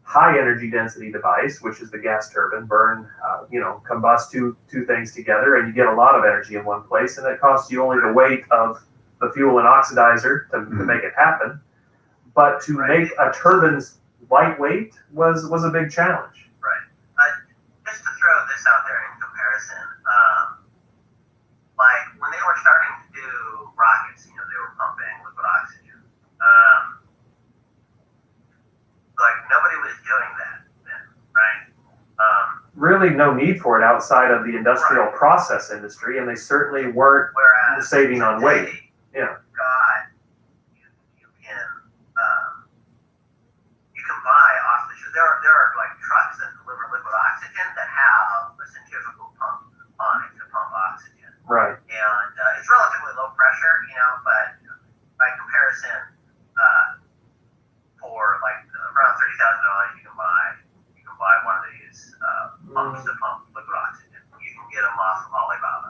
high energy density device, which is the gas turbine, combust two things together, and you get a lot of energy in one place, and it costs you only the weight of the fuel and oxidizer to make it happen. But to make a turbine's lightweight was a big challenge. Right. Just to throw this out there in comparison, like when they were starting to do rockets, they were pumping liquid oxygen. Like nobody was doing that then, right? Really no need for it outside of the industrial process industry, and they certainly weren't saving on weight. Yeah. God, you can buy off the shelf. There are like trucks that deliver liquid oxygen that have a centrifugal pump on it to pump oxygen. Right. And it's relatively low pressure, but by comparison, for like around $30,000, you can buy one of these pumps to pump liquid oxygen. You can get them off of Alibaba.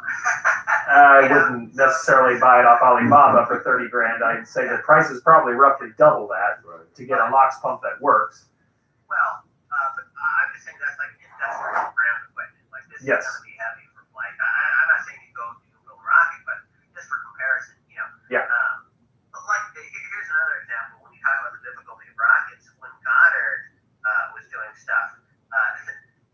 I wouldn't necessarily buy it off Alibaba for 30 grand. I'd say the price is probably roughly double that to get a LOX pump that works. Well, but I'm just saying that's like industrial ground equipment. Like this is going to be heavy for flight. I'm not saying you can build a rocket, but just for comparison, Yeah. But here's another example. When you talk about the difficulty of rockets, when Goddard was doing stuff,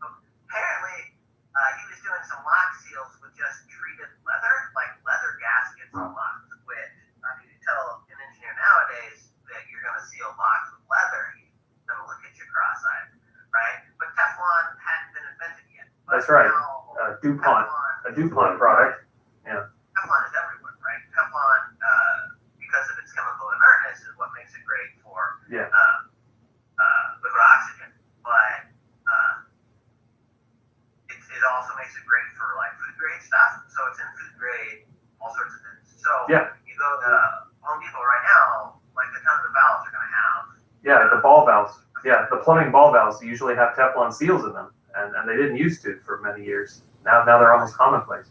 apparently he was doing some lock seals with just treated leather, like leather gaskets on locks, which you tell an engineer nowadays that you're going to seal locks with leather, he's going to look at you cross-eyed, right? But Teflon hadn't been invented yet. That's right. DuPont, a DuPont product. Yeah. Teflon is everywhere, right? Teflon, because of its chemical inertness, is what makes it great for liquid oxygen. But it also makes it great for like food grade stuff. So it's in food grade, all sorts of things. So you go to Home Depot right now, like the tons of valves are going to have. Yeah, the ball valves. Yeah, the plumbing ball valves usually have Teflon seals in them, and they didn't used to for many years. Now they're almost commonplace.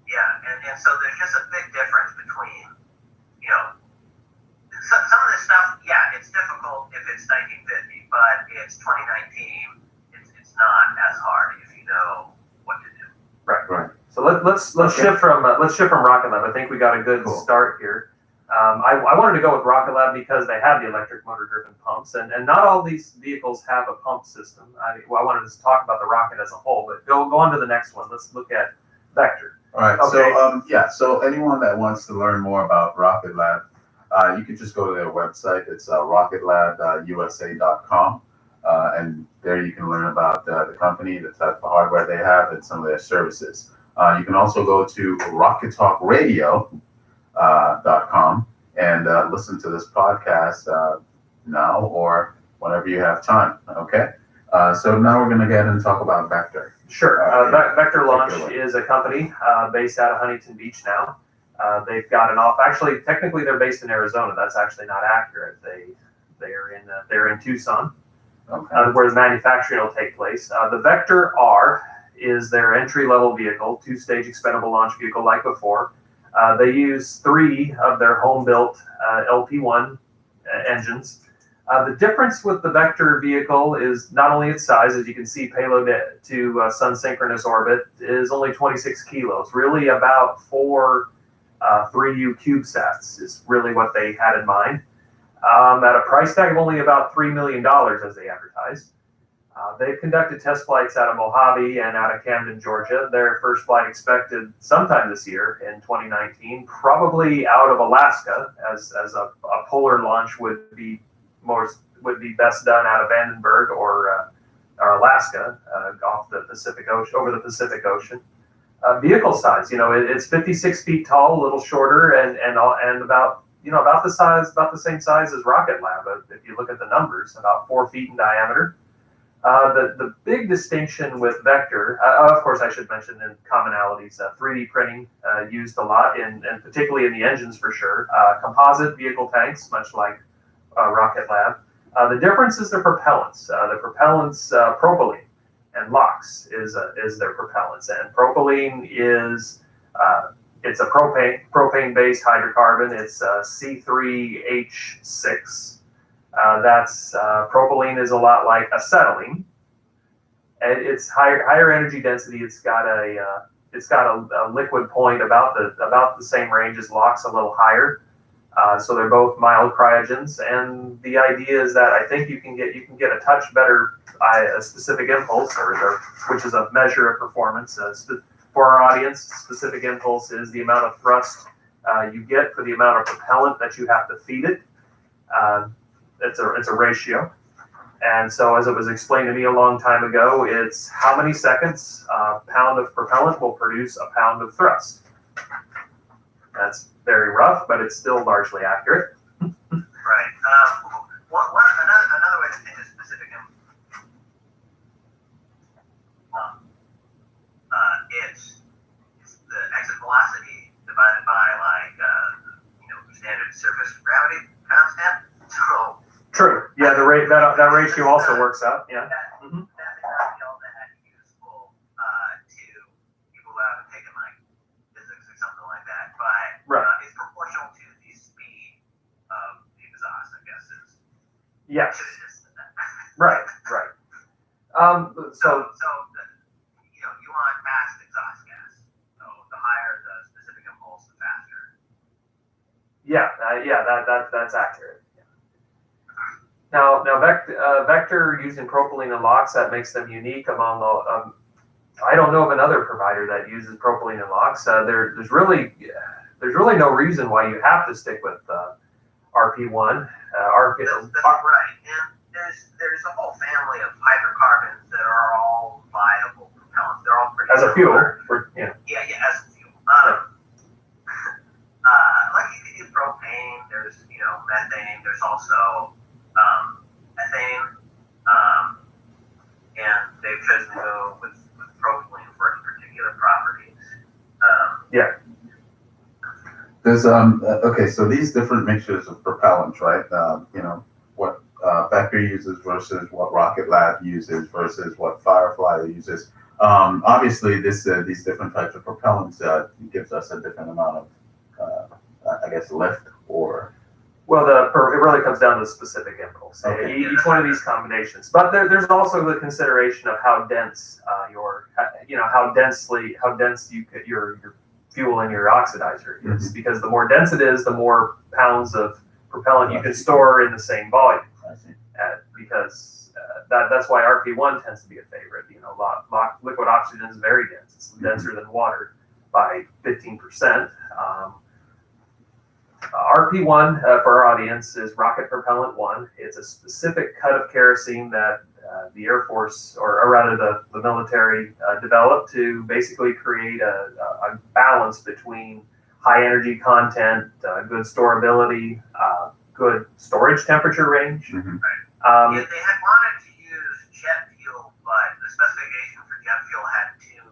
Yeah, and so there's just a big difference between, some of this stuff, it's difficult if it's 1950, but it's 2019, it's not as hard if you know what to do. Right. So let's shift from Rocket Lab. I think we got a good start here. I wanted to go with Rocket Lab because they have the electric motor-driven pumps, and not all these vehicles have a pump system. I wanted to talk about the Rocket as a whole, but go on to the next one. Let's look at Vector. All right. Okay. So anyone that wants to learn more about Rocket Lab, you can just go to their website. It's rocketlab.usa.com, and there you can learn about the company, the type of hardware they have, and some of their services. You can also go to rockettalkradio.com and listen to this podcast now or whenever you have time. Okay. So now we're going to get and talk about Vector. Sure. Vector Launch is a company based out of Huntington Beach now. They've got actually, technically they're based in Arizona. That's actually not accurate. They're in Tucson, where the manufacturing will take place. The Vector R is their entry-level vehicle, two-stage expendable launch vehicle like before. They use 3 of their home-built LP1 engines. The difference with the Vector vehicle is not only its size, as you can see, payload to sun-synchronous orbit is only 26 kilos, really about 4 3U CubeSats is really what they had in mind. At a price tag of only about $3 million as they advertised. They've conducted test flights out of Mojave and out of Camden, Georgia. Their first flight expected sometime this year in 2019, probably out of Alaska, as a polar launch would be best done out of Vandenberg or Alaska, off the Pacific Ocean, over the Pacific Ocean. Vehicle size, it's 56 feet tall, a little shorter, and about about the same size as Rocket Lab. If you look at the numbers, about 4 feet in diameter. The big distinction with vector, of course, I should mention in commonalities, 3D printing used a lot, and particularly in the engines for sure. Composite vehicle tanks, much like Rocket Lab. The difference is the propellants. The propellants, propylene and LOX is their propellants, and propylene is it's a propane-based hydrocarbon. It's C3H6. Propylene is a lot like acetylene, and it's higher energy density. It's got a liquid point about the same range as LOX, a little higher. So they're both mild cryogens, and the idea is that I think you can get a touch better a specific impulse, which is a measure of performance. For our audience, specific impulse is the amount of thrust you get for the amount of propellant that you have to feed it. It's a ratio. And so as it was explained to me a long time ago, it's how many seconds a pound of propellant will produce a pound of thrust. That's very rough, but it's still largely accurate. Right. Another way to think of specific it's the exit velocity divided by standard surface gravity constant. So True. Yeah, that ratio also works out. Yeah. That's exactly all that useful to people who haven't taken physics or something like that. But it's proportional to the speed of the exhaust, I guess is. Yes. Should have just said that. Right. So you want fast exhaust gas. So the higher the specific impulse, the faster. That's accurate. Now, vector using propylene and LOX, that makes them unique among all. I don't know of another provider that uses propylene and LOX. There's really no reason why you have to stick with RP1. That's right. And there's a whole family of hydrocarbons that are all viable propellants. They're all pretty as a fuel. Yeah, as a fuel. Like you could do propane. There's methane. There's also ethane, and they've chosen to go with propylene for its particular properties. There's okay, so these different mixtures of propellants, right? What Vector uses versus what Rocket Lab uses versus what Firefly uses. Obviously, these different types of propellants gives us a different amount of, I guess, lift or. Well, it really comes down to the specific impulse. Okay. Each one of these combinations, but there's also the consideration of how dense how dense your fuel in your oxidizer is, because the more dense it is, the more pounds of propellant you can store in the same volume. I see. Because that's why RP1 tends to be a favorite. Liquid oxygen is very dense. It's denser than water by 15%. RP1 for our audience is rocket propellant 1. It's a specific cut of kerosene that the Air Force, or rather the military, developed to basically create a balance between high energy content, good storability, good storage temperature range. Mm-hmm. They had wanted to use jet fuel, but the specification for jet fuel had a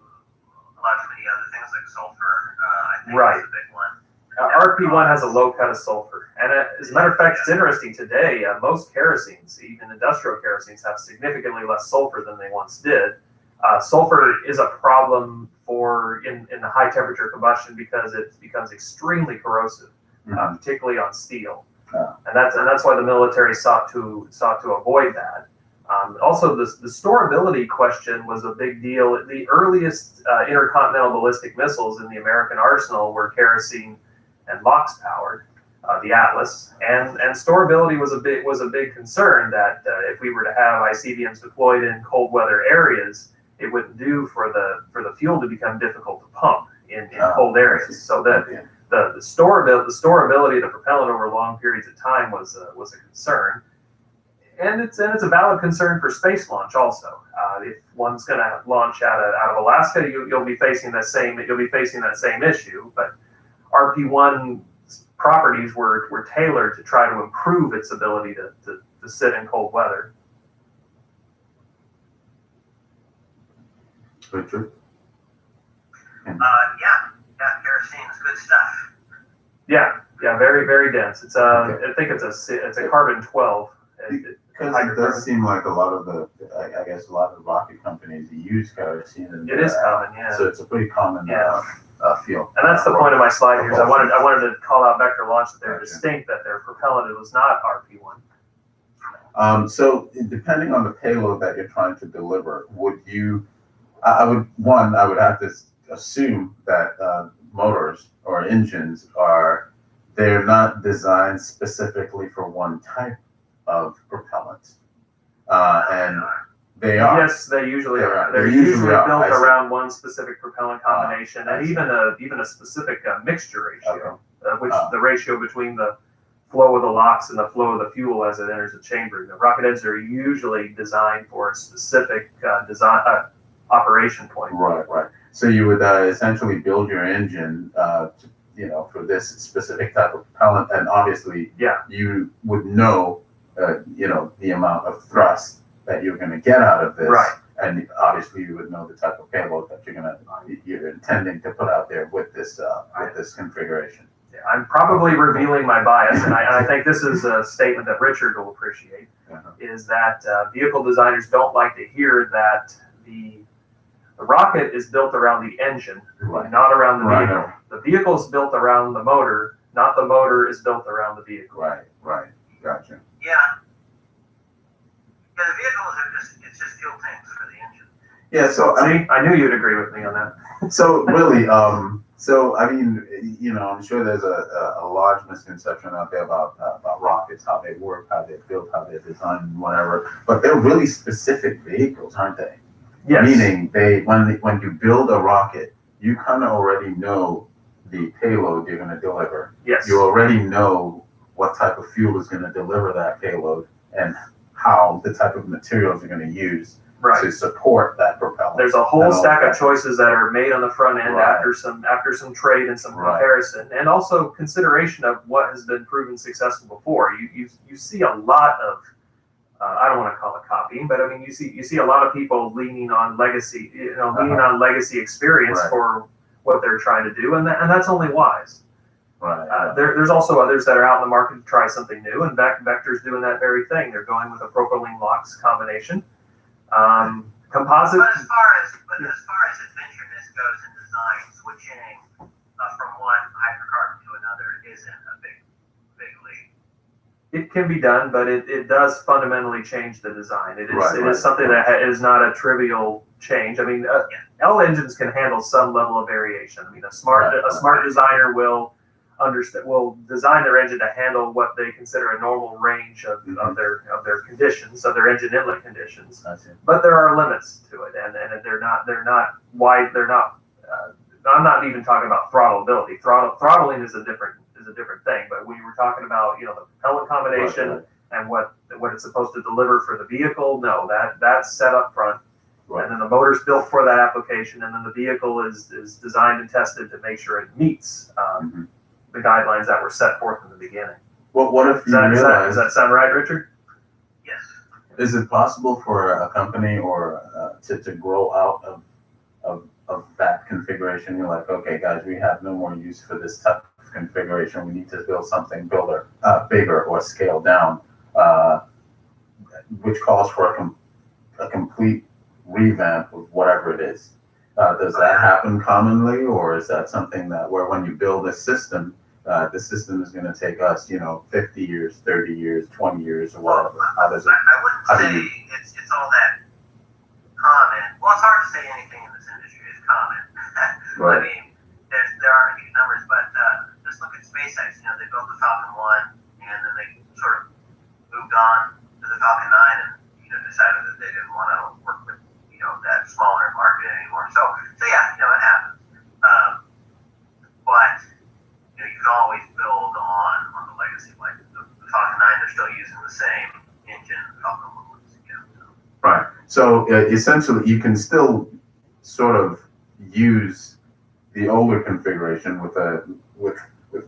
lot too many other things like sulfur. I think was the big one. RP1 has a low cut of sulfur. And as a matter of fact, it's interesting today, most kerosenes, even industrial kerosenes, have significantly less sulfur than they once did. Sulfur is a problem in the high temperature combustion because it becomes extremely corrosive, particularly on steel. And that's why the military sought to avoid that. Also, the storability question was a big deal. The earliest intercontinental ballistic missiles in the American arsenal were kerosene and LOX powered, the Atlas, and storability was a big concern. That if we were to have ICBMs deployed in cold weather areas, it wouldn't do for the fuel to become difficult to pump in cold areas. So that the storability of the propellant over long periods of time was a concern. And it's a valid concern for space launch also. If one's going to launch out of Alaska, you'll be facing that same issue. But RP1 properties were tailored to try to improve its ability to sit in cold weather. Richard? Yeah, kerosene is good stuff. Yeah, very, very dense. It's Okay. I think it's a carbon 12. Because it does seem like a lot of I guess a lot of the rocket companies use kerosene. It is common, yeah. So it's a pretty common fuel. And that's the point of my slide here. Is I wanted to call out Vector Launch that they're Gotcha. distinct, that their propellant was not RP1. So depending on the payload that you're trying to deliver, would you? I would have to assume that motors or engines they're not designed specifically for one type of propellant, and they are. Yes, they usually are. They They're usually usually are. built I see. around one specific propellant combination, I and see. even a specific mixture ratio, which Ah. the ratio between the flow of the LOX and the flow of the fuel as it enters the chamber. The rocket engines are usually designed for a specific design operation point. Right. So you would essentially build your engine, for this specific type of propellant, and obviously, you would know, the amount of thrust that you're going to get out of this, Right. And obviously, you would know the type of payload that you're intending to put out there with this configuration. Yeah, I'm probably revealing my bias, and I think this is a statement that Richard will appreciate. Is that vehicle designers don't like to hear that the rocket is built around the engine, Right. not around the vehicle. Right. The vehicle is built around the motor, not the motor is built around the vehicle. Right. Gotcha. Yeah. Yeah, the vehicles are it's just fuel tanks for the engine. Yeah. So See, I knew you'd agree with me on that. So really, I'm sure there's a large misconception out there about rockets, how they work, how they're built, how they're designed, whatever. But they're really specific vehicles, aren't they? Yes. Meaning, when you build a rocket, you kind of already know the payload you're going to deliver. Yes. You already know what type of fuel is going to deliver that payload and how the type of materials you're going to use to support that propellant. There's a whole stack of choices that are made on the front end Right. after some trade and some Right. comparison, and also consideration of what has been proven successful before. You see a lot of I don't want to call it copying, but I mean you see a lot of people leaning on legacy, leaning on legacy experience Right. for what they're trying to do, and that's only wise. Right. There's also others that are out in the market to try something new, and Vector's doing that very thing. They're going with a propylene LOX combination. Composite. But as far as adventureness goes in design, switching from one hydrocarbon to another isn't a big leap. It can be done, but it does fundamentally change the design. It is something that is not a trivial change. I mean, L engines can handle some level of variation. I mean, a smart designer will design their engine to handle what they consider a normal range of their conditions, of their engine inlet conditions. But there are limits to it, and they're not wide. They're not. I'm not even talking about throttleability. Throttling is a different thing. But we were talking about the propellant combination and what it's supposed to deliver for the vehicle. No, that's set up front. Right. And then the motor's built for that application, and then the vehicle is designed and tested to make sure it meets the guidelines that were set forth in the beginning. Well, what if you realize? Does that sound right, Richard? Yes. Is it possible for a company or to grow out of that configuration? You're like, okay, guys, we have no more use for this type of configuration. We need to build something bigger or scale down, which calls for a complete revamp of whatever it is. Does that happen commonly, or is that something that where when you build a system, the system is going to take us, 50 years, 30 years, 20 years, or whatever? How does it? I wouldn't say it's all that common. Well, it's hard to say anything in this industry is common. Right. I mean, there aren't huge numbers, but just look at SpaceX. They built the Falcon 1, and then they sort of moved on to the Falcon 9, and decided that they didn't want to work with that smaller market anymore. So yeah, it happens. But you can always build on the legacy. Like the Falcon 9, they're still using the same engine the Falcon 1 was. Right. So essentially, you can still sort of use the older configuration with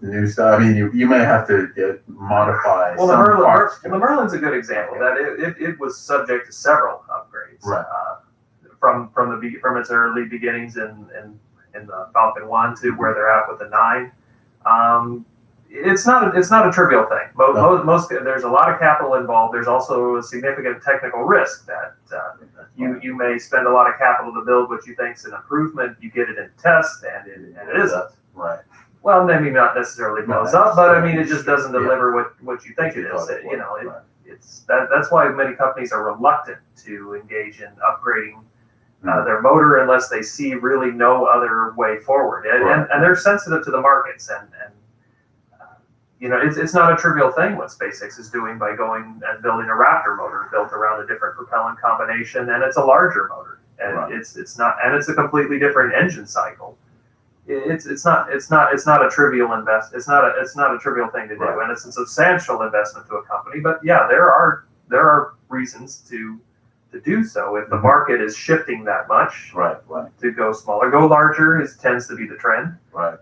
new stuff. I mean, you may have to modify. Well, some parts the Merlin's a good example. That it was subject to several upgrades. Right. from its early beginnings in the Falcon 1 to where they're at with the 9. It's not a trivial thing. Most there's a lot of capital involved. There's also a significant technical risk that you may spend a lot of capital to build what you think is an improvement. You get it in test, and it isn't. Right. Well, maybe not necessarily blows up, but I mean, it just doesn't deliver what you think it is. That's why many companies are reluctant to engage in upgrading their motor unless they see really no other way forward. And they're sensitive to the markets, and it's not a trivial thing what SpaceX is doing by going and building a Raptor motor built around a different propellant combination, and it's a larger motor, and it's a completely different engine cycle. It's not a trivial It's not a trivial thing to do, and it's a substantial investment to a company. But yeah, there are reasons to do so if the market is shifting that much. Right. To go smaller, go larger tends to be the trend. Right.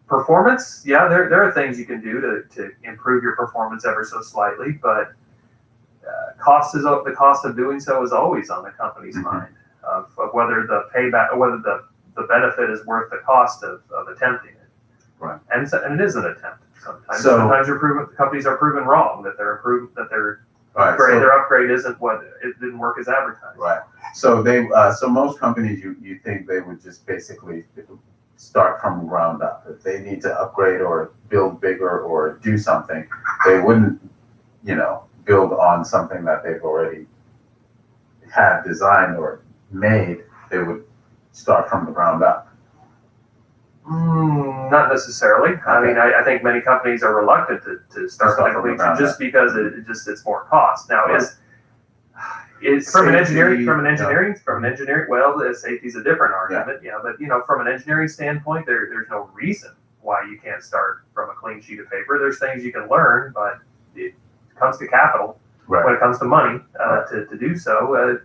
Performance, yeah, there are things you can do to improve your performance ever so slightly, but the cost of doing so is always on the company's mind of whether the payback, whether the benefit is worth the cost of attempting it. Right. And it is an attempt. Sometimes companies are proven wrong that their upgrade isn't what it didn't work as advertised. Right. So so most companies you think they would just basically start from the ground up. If they need to upgrade or build bigger or do something, they wouldn't, build on something that they've already had designed or made. They would start from the ground up. Not necessarily. Okay. I mean, I think many companies are reluctant to start from just because it's more cost. Now, from an engineering, well, the safety is a different argument, but from an engineering standpoint, there's no reason why you can't start from a clean sheet of paper. There's things you can learn, but it comes to capital, when it comes to money, to do so,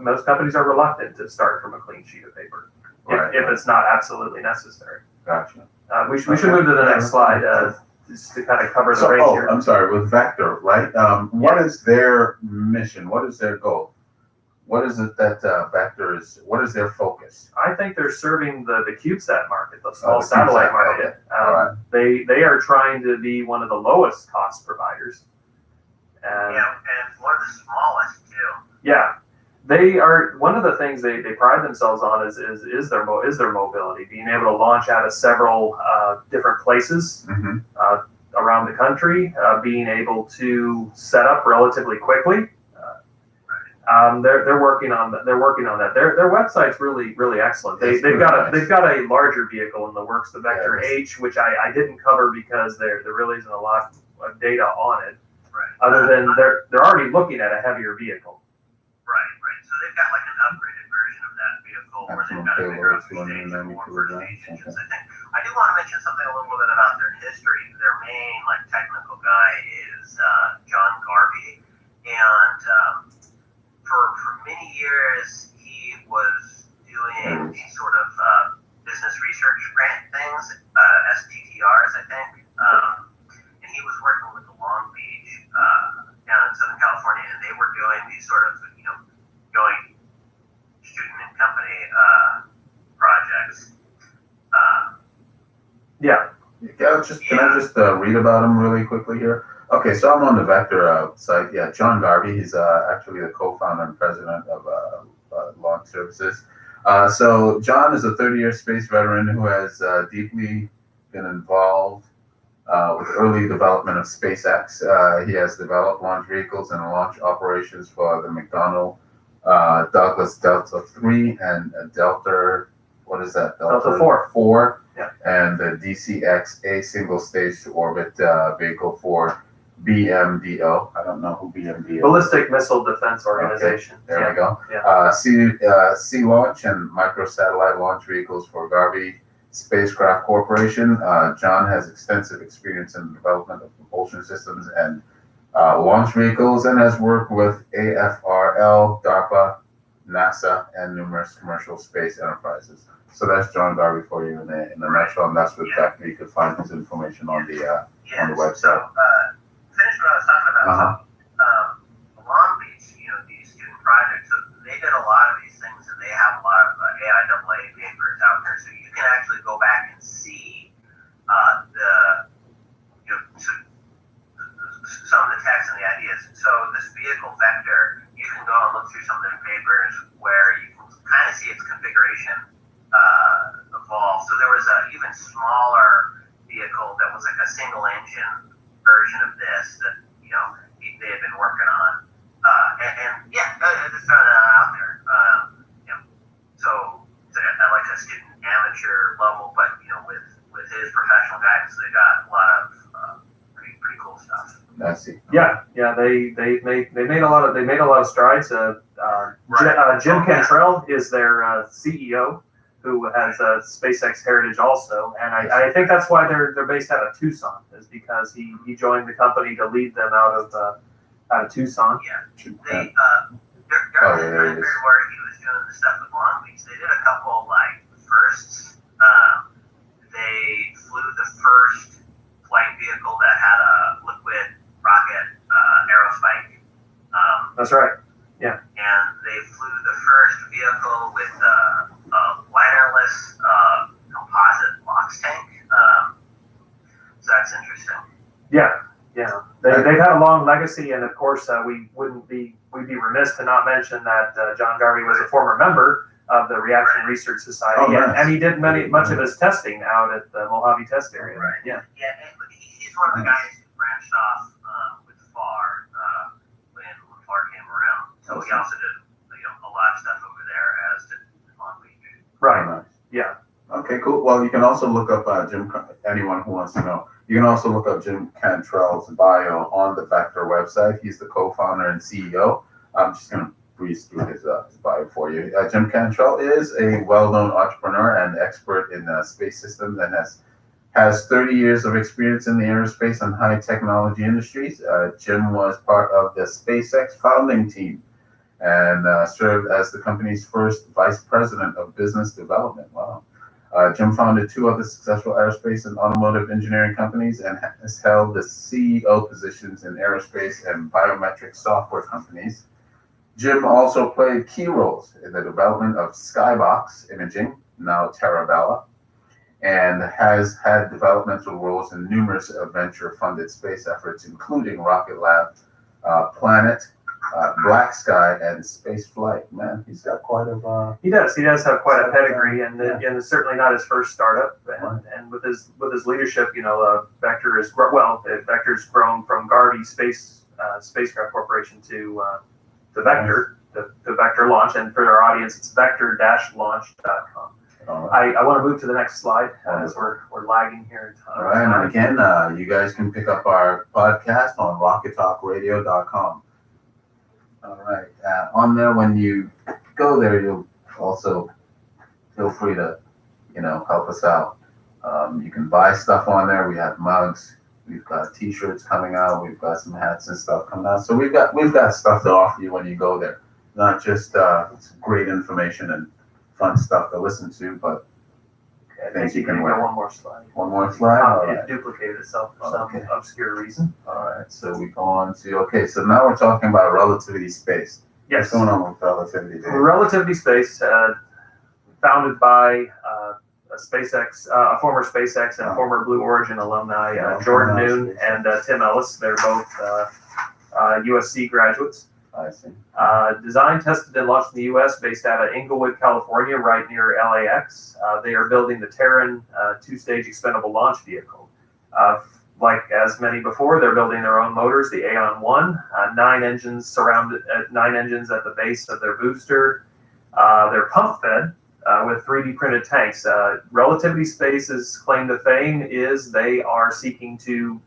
most companies are reluctant to start from a clean sheet of paper if it's not absolutely necessary. Gotcha. We should move to the next slide. Just to kind of cover the range here. I'm sorry, with Vector, right? What is their mission? What is their goal? What is it that Vector is? What is their focus? I think they're serving the CubeSat market, the small satellite market. Okay. They are trying to be one of the lowest cost providers. And one of the smallest too. Yeah. They are one of the things they pride themselves on is their mobility, being able to launch out of several different places around the country, being able to set up relatively quickly. They're working on that. Their website's really excellent. They've got a larger vehicle in the works, the Vector H, which I didn't cover because there really isn't a lot of data on it. Right. Other than they're already looking at a heavier vehicle. Right. So they've got like an upgraded version of that vehicle where they've got a bigger upstage and more first-stage engines, I think. I do want to mention something a little bit about their history. Their main technical guy is John Garvey, and for many years he was doing these sort of business research grant things, STTRs, I think, and he was working with the Long Beach down in Southern California, and they were doing these sort of joint student and company projects. Can I just read about him really quickly here? Okay, so I'm on the Vector site. Yeah, John Garvey. He's actually the co-founder and president of Launch Services. So John is a 30-year space veteran who has deeply been involved with early development of SpaceX. He has developed launch vehicles and launch operations for the McDonnell Douglas Delta 3 and Delta, what is that? Delta 4. Yeah. And the DCX, a single stage to orbit vehicle for BMDO. I don't know who BMDO is. Ballistic Missile Defense Organization. Okay, there we go. Yeah. Sea launch and microsatellite launch vehicles for Garvey Spacecraft Corporation. John has extensive experience in the development of propulsion systems and launch vehicles, and has worked with AFRL, DARPA, NASA, and numerous commercial space enterprises. So that's John Garvey for you in a nutshell, and that's what Vector. You could find his information on the website. So, finish what I was talking about. So, Long Beach, these student projects, so they did a lot of these things have a lot of AIAA papers out there, so you can actually go back and see some of the text and the ideas. So this vehicle vector, you can go and look through some of the papers where you can kind of see its configuration evolve. So there was a even smaller vehicle that was like a single engine version of this that they had been working on. Just throwing that out there. So I like to skip amateur level, but with his professional guidance, they got a lot of pretty cool stuff. I see. Yeah, they made a lot of strides. Jim Cantrell is their CEO, who has a SpaceX heritage also, and I think that's why they're based out of Tucson, is because he joined the company to lead them out of Tucson. Yeah, during the time period where he was doing the stuff with Long Beach, they did a couple firsts. They flew the first flight vehicle that had a liquid rocket Aerospace. That's right. And they flew the first vehicle with a winerless composite box tank. So that's interesting. Yeah. They've had a long legacy, and of course, we'd be remiss to not mention that John Garvey was a former member of the Reaction Research Society, and he did much of his testing out at the Mojave Test Area. Right. Yeah. Yeah, and he's one of the guys who branched off with FAR when FAR came around. So he also did a lot of stuff over there, as did Long Beach. Right. Yeah. Okay, cool. Well, you can also look up Jim. Anyone who wants to know, you can also look up Jim Cantrell's bio on the Vector website. He's the co-founder and CEO. I'm just going to breeze through his bio for you. Jim Cantrell is a well-known entrepreneur and expert in space systems, and has 30 years of experience in the aerospace and high technology industries. Jim was part of the SpaceX founding team and served as the company's first vice president of business development. Wow. Jim founded 2 other successful aerospace and automotive engineering companies and has held the CEO positions in aerospace and biometric software companies. Jim also played key roles in the development of Skybox Imaging, now Terabella, and has had developmental roles in numerous venture-funded space efforts, including Rocket Lab, Planet, Black Sky, and Space Flight. Man, he's got quite a. He does have quite a pedigree, and it's certainly not his first startup. And with his leadership, Vector's grown from Garvey Spacecraft Corporation to Vector, the Vector launch. And for our audience, it's vector-launch.com. I want to move to the next slide as we're lagging here. All right, and again, you guys can pick up our podcast on rockettalkradio.com. All right, on there, when you go there, you'll also feel free to, help us out. You can buy stuff on there. We have mugs. We've got T-shirts coming out. We've got some hats and stuff coming out. So we've got stuff to offer you when you go there. Not just great information and fun stuff to listen to, but things you can wear. One more slide. One more slide? It duplicated itself for some obscure reason. All right, so we go on to, so now we're talking about Relativity Space. Yes. What's going on with Relativity? Relativity Space, founded by a former SpaceX and former Blue Origin alumni, Jordan Noon and Tim Ellis. They're both USC graduates. I see. Designed, tested, and launched in the U.S., based out of Inglewood, California, right near LAX. They are building the Terran 2-stage expendable launch vehicle. Like as many before, they're building their own motors, the Aeon 1, 9 engines at the base of their booster. They're pump fed with 3D printed tanks. Relativity Space's claim to fame is they are seeking to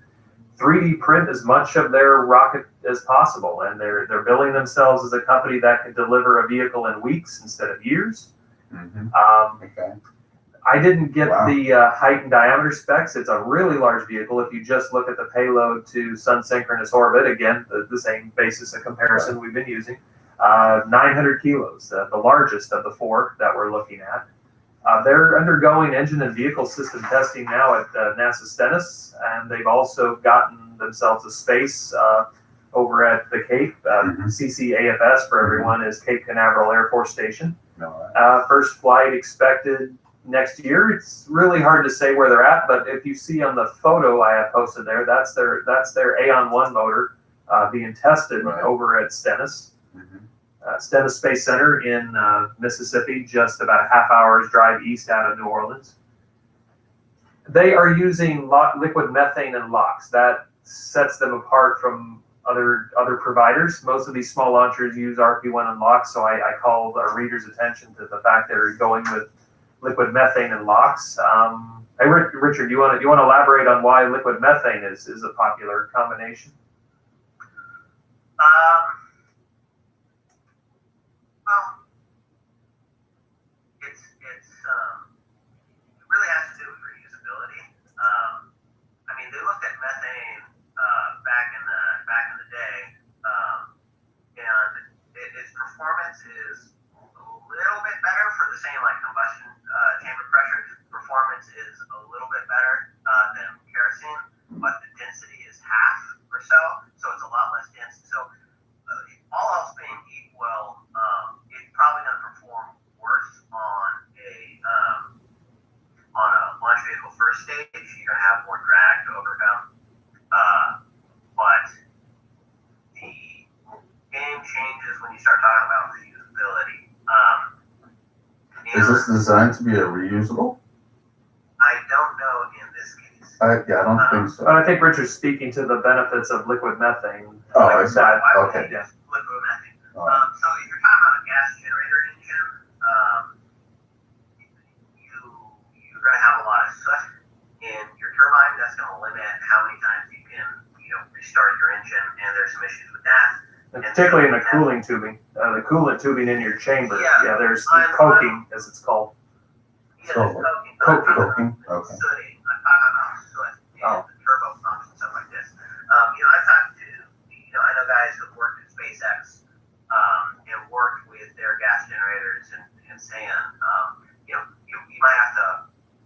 3D print as much of their rocket as possible, and they're billing themselves as a company that can deliver a vehicle in weeks instead of years. Mm-hmm. Okay. I didn't get the height and diameter specs. It's a really large vehicle. If you just look at the payload to sun synchronous orbit, again, the same basis of comparison we've been using, 900 kilos, the largest of the 4 that we're looking at. They're undergoing engine and vehicle system testing now at NASA Stennis, and they've also gotten themselves a space over at the Cape. CCAFS for everyone is Cape Canaveral Air Force Station. No. First flight expected next year. It's really hard to say where they're at, but if you see on the photo I have posted there, that's their Aeon 1 motor being tested over at Stennis. Stennis Space Center in Mississippi, just about a half hour's drive east out of New Orleans. They are using liquid methane and LOX. That sets them apart from other providers. Most of these small launchers use RP1 and LOX, so I call our readers' attention to the fact they're going with liquid methane and LOX. Hey, Richard, do you want to elaborate on why liquid methane is a popular combination? Well, it really has to do with reusability. I mean, they looked at methane back in the day, and its performance is a little bit better for the same like combustion chamber pressure. Performance is a little bit better than kerosene, but the density is half or so, so it's a lot less dense. So all else being equal, it's probably going to perform worse on a launch vehicle first stage. You're going to have more drag to overcome, but the game changes when you start talking about reusability. Is this designed to be a reusable? I don't know in this case. I don't think so. I think Richard's speaking to the benefits of liquid methane. Oh, I see. Why would Okay. you use liquid methane? Oh. So if you're talking about a gas generator engine, you're going to have a lot of soot in your turbine. That's going to limit how many times you can, restart your engine, and there's some issues with that. And particularly in the cooling tubing, the coolant tubing in your chamber. Yeah. There's coking, as it's called. Yeah, So, there's coking. Okay. Sooty. I'm talking about soot and the turbo pumps and stuff like this. I've talked to, I know guys who've worked at SpaceX and worked with their gas generators and saying, you might have to,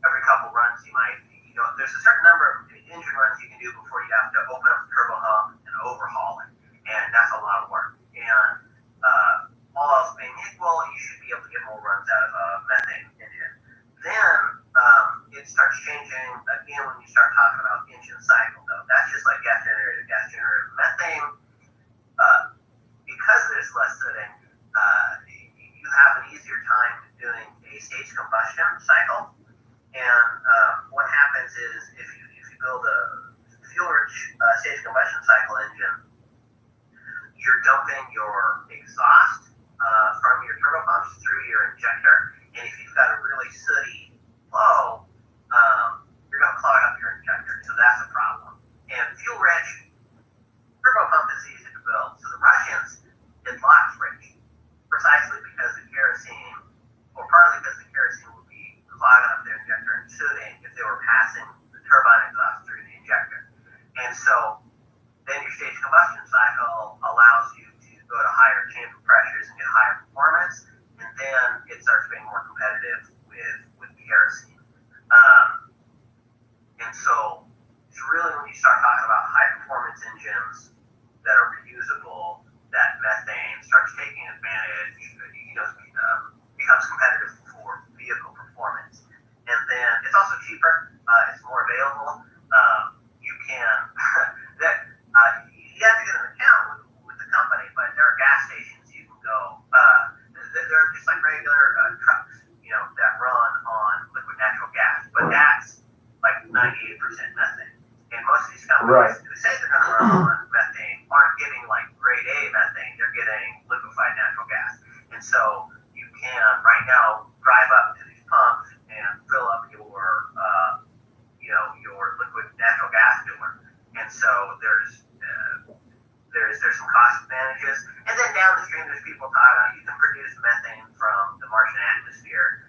every couple runs, there's a certain number of engine runs you can do before you have to open up the turbo hub and overhaul it. And that's a lot of work. And all else being equal, you should be able to get more runs out of a methane engine. Then it starts changing again when you start talking about engine cycle, though. That's just like gas generator. Methane, because there's less sooting, you have an easier time doing a stage combustion cycle. And what happens is if you build a fuel-rich stage combustion cycle engine, you're dumping your exhaust from your turbo pumps through your injector, and if you've got a really sooty flow, you're going to clog up your injector, so that's a problem. And fuel-rich turbo pump is easy to build, so the Russians did LOX-rich, precisely because the kerosene, or partly because the kerosene would be clogging up their injector and sooting if they were passing the turbine exhaust through the injector. And so then your stage combustion cycle allows you to go to higher chamber pressures and get higher performance, and then it starts being more competitive with kerosene. And so it's really when you start talking about high performance engines that are reusable, that methane starts taking advantage, becomes competitive for vehicle performance. And then it's also cheaper, it's more available. You can you have to get an account with the company, but there are gas stations you can go. They're just like regular trucks, that run on liquid natural gas, but that's like 98% methane. And most of these companies who say they're going to run on methane aren't getting like grade A methane; they're getting liquefied natural gas. And so you can right now drive up to these pumps and fill up your liquid natural gas filler. And so there's some cost advantages, and then down the stream there's people talking about you can produce methane from the Martian atmosphere.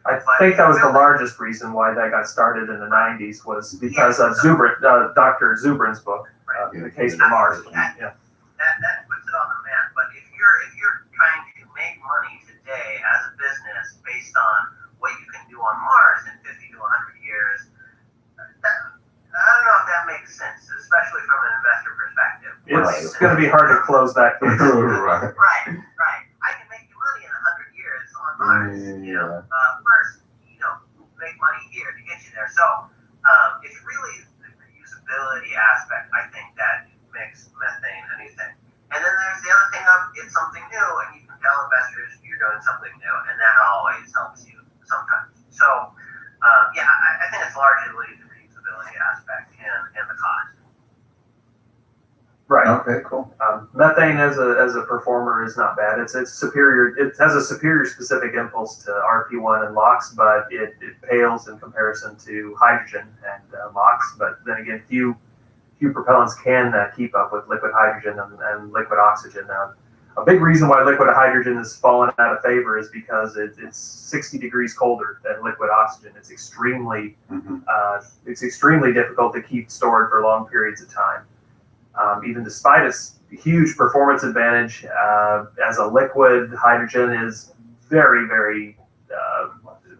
I think that was the largest reason why that got started in the 90s was because of Dr. Zubrin's book, The Case for Mars. That puts it on the map. But if you're trying to make money today as a business based on what you can do on Mars in 50 to 100 years, I don't know if that makes sense, especially from an investor perspective. It's going to be hard to close that case. Right. Right. I can make you money in 100 years. First, make money here to get you there. So it's really the usability aspect, I think, that makes methane anything. And then there's the other thing of it's something new, and you can tell investors you're doing something new, and that always helps you sometimes. So I think it's largely the reusability aspect and the cost. Right. Okay, cool. Methane as a performer is not bad. It's superior. It has a superior specific impulse to RP1 and LOX, but it pales in comparison to hydrogen and LOX. But then again, few propellants can keep up with liquid hydrogen and liquid oxygen. A big reason why liquid hydrogen has fallen out of favor is because it's 60 degrees colder than liquid oxygen. It's extremely difficult to keep stored for long periods of time. Even despite its huge performance advantage, as a liquid, hydrogen is very, very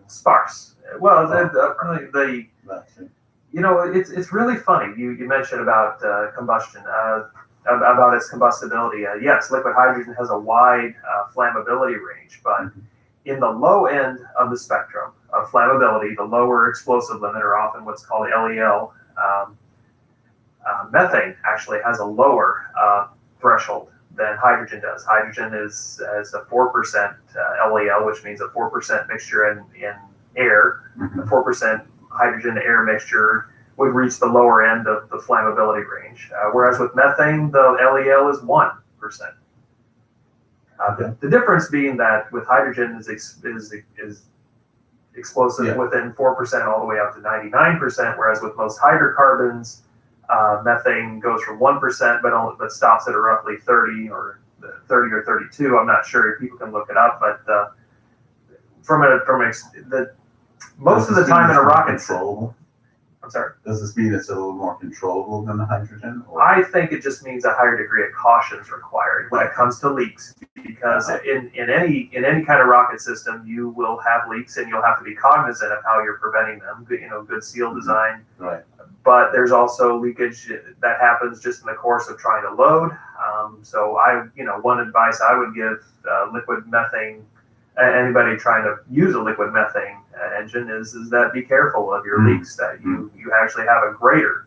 sparse. Well, it's really funny. You mentioned about combustion, about its combustibility. Yes, liquid hydrogen has a wide flammability range, but in the low end of the spectrum of flammability, the lower explosive limit, or often what's called LEL, methane actually has a lower threshold than hydrogen does. Hydrogen is a 4% LEL, which means a 4% mixture in air. A 4% hydrogen to air mixture would reach the lower end of the flammability range. Whereas with methane, the LEL is 1%. The difference being that with hydrogen is explosive within 4% all the way up to 99%, whereas with most hydrocarbons, methane goes from 1%, but stops at a roughly 30 or 32. I'm not sure. People can look it up, but most of the time in a rocket system. I'm sorry. Does this mean it's a little more controllable than the hydrogen? I think it just means a higher degree of caution is required when it comes to leaks, because in any kind of rocket system, you will have leaks, and you'll have to be cognizant of how you're preventing them. Good seal design. Right. But there's also leakage that happens just in the course of trying to load. So one advice I would give liquid methane, anybody trying to use a liquid methane engine is that be careful of your leaks, that you actually have a greater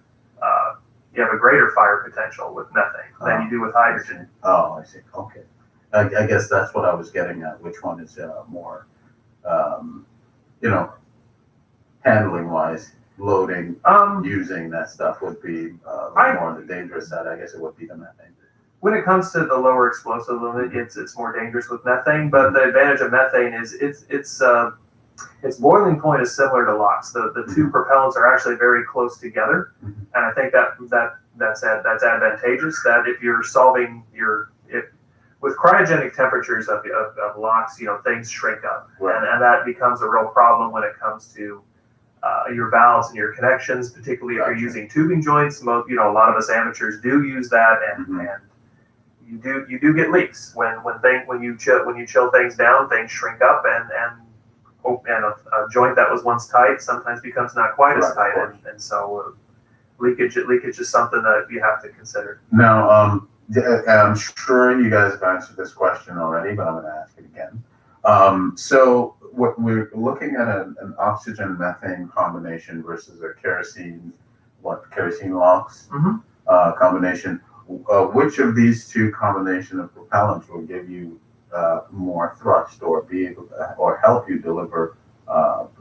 fire potential with methane than you do with hydrogen. I see. Okay. I guess that's what I was getting at. Which one is more, handling wise, loading, using that stuff would be more on the dangerous side. I guess it would be the methane. When it comes to the lower explosive limit, it's more dangerous with methane. But the advantage of methane is its boiling point is similar to LOX. The two propellants are actually very close together, and I think that's advantageous. That if you're solving with cryogenic temperatures of LOX, things shrink up, and that becomes a real problem when it comes to your valves and your connections, particularly if you're using tubing joints. A lot of us amateurs do use that, and you do get leaks when you chill things down. Things shrink up, and a joint that was once tight sometimes becomes not quite as tight, and so leakage is something that you have to consider. Now, I'm sure you guys have answered this question already, but I'm going to ask it again. So what we're looking at an oxygen methane combination versus a kerosene LOX combination. Which of these two combination of propellants will give you more thrust, or be able to, or help you deliver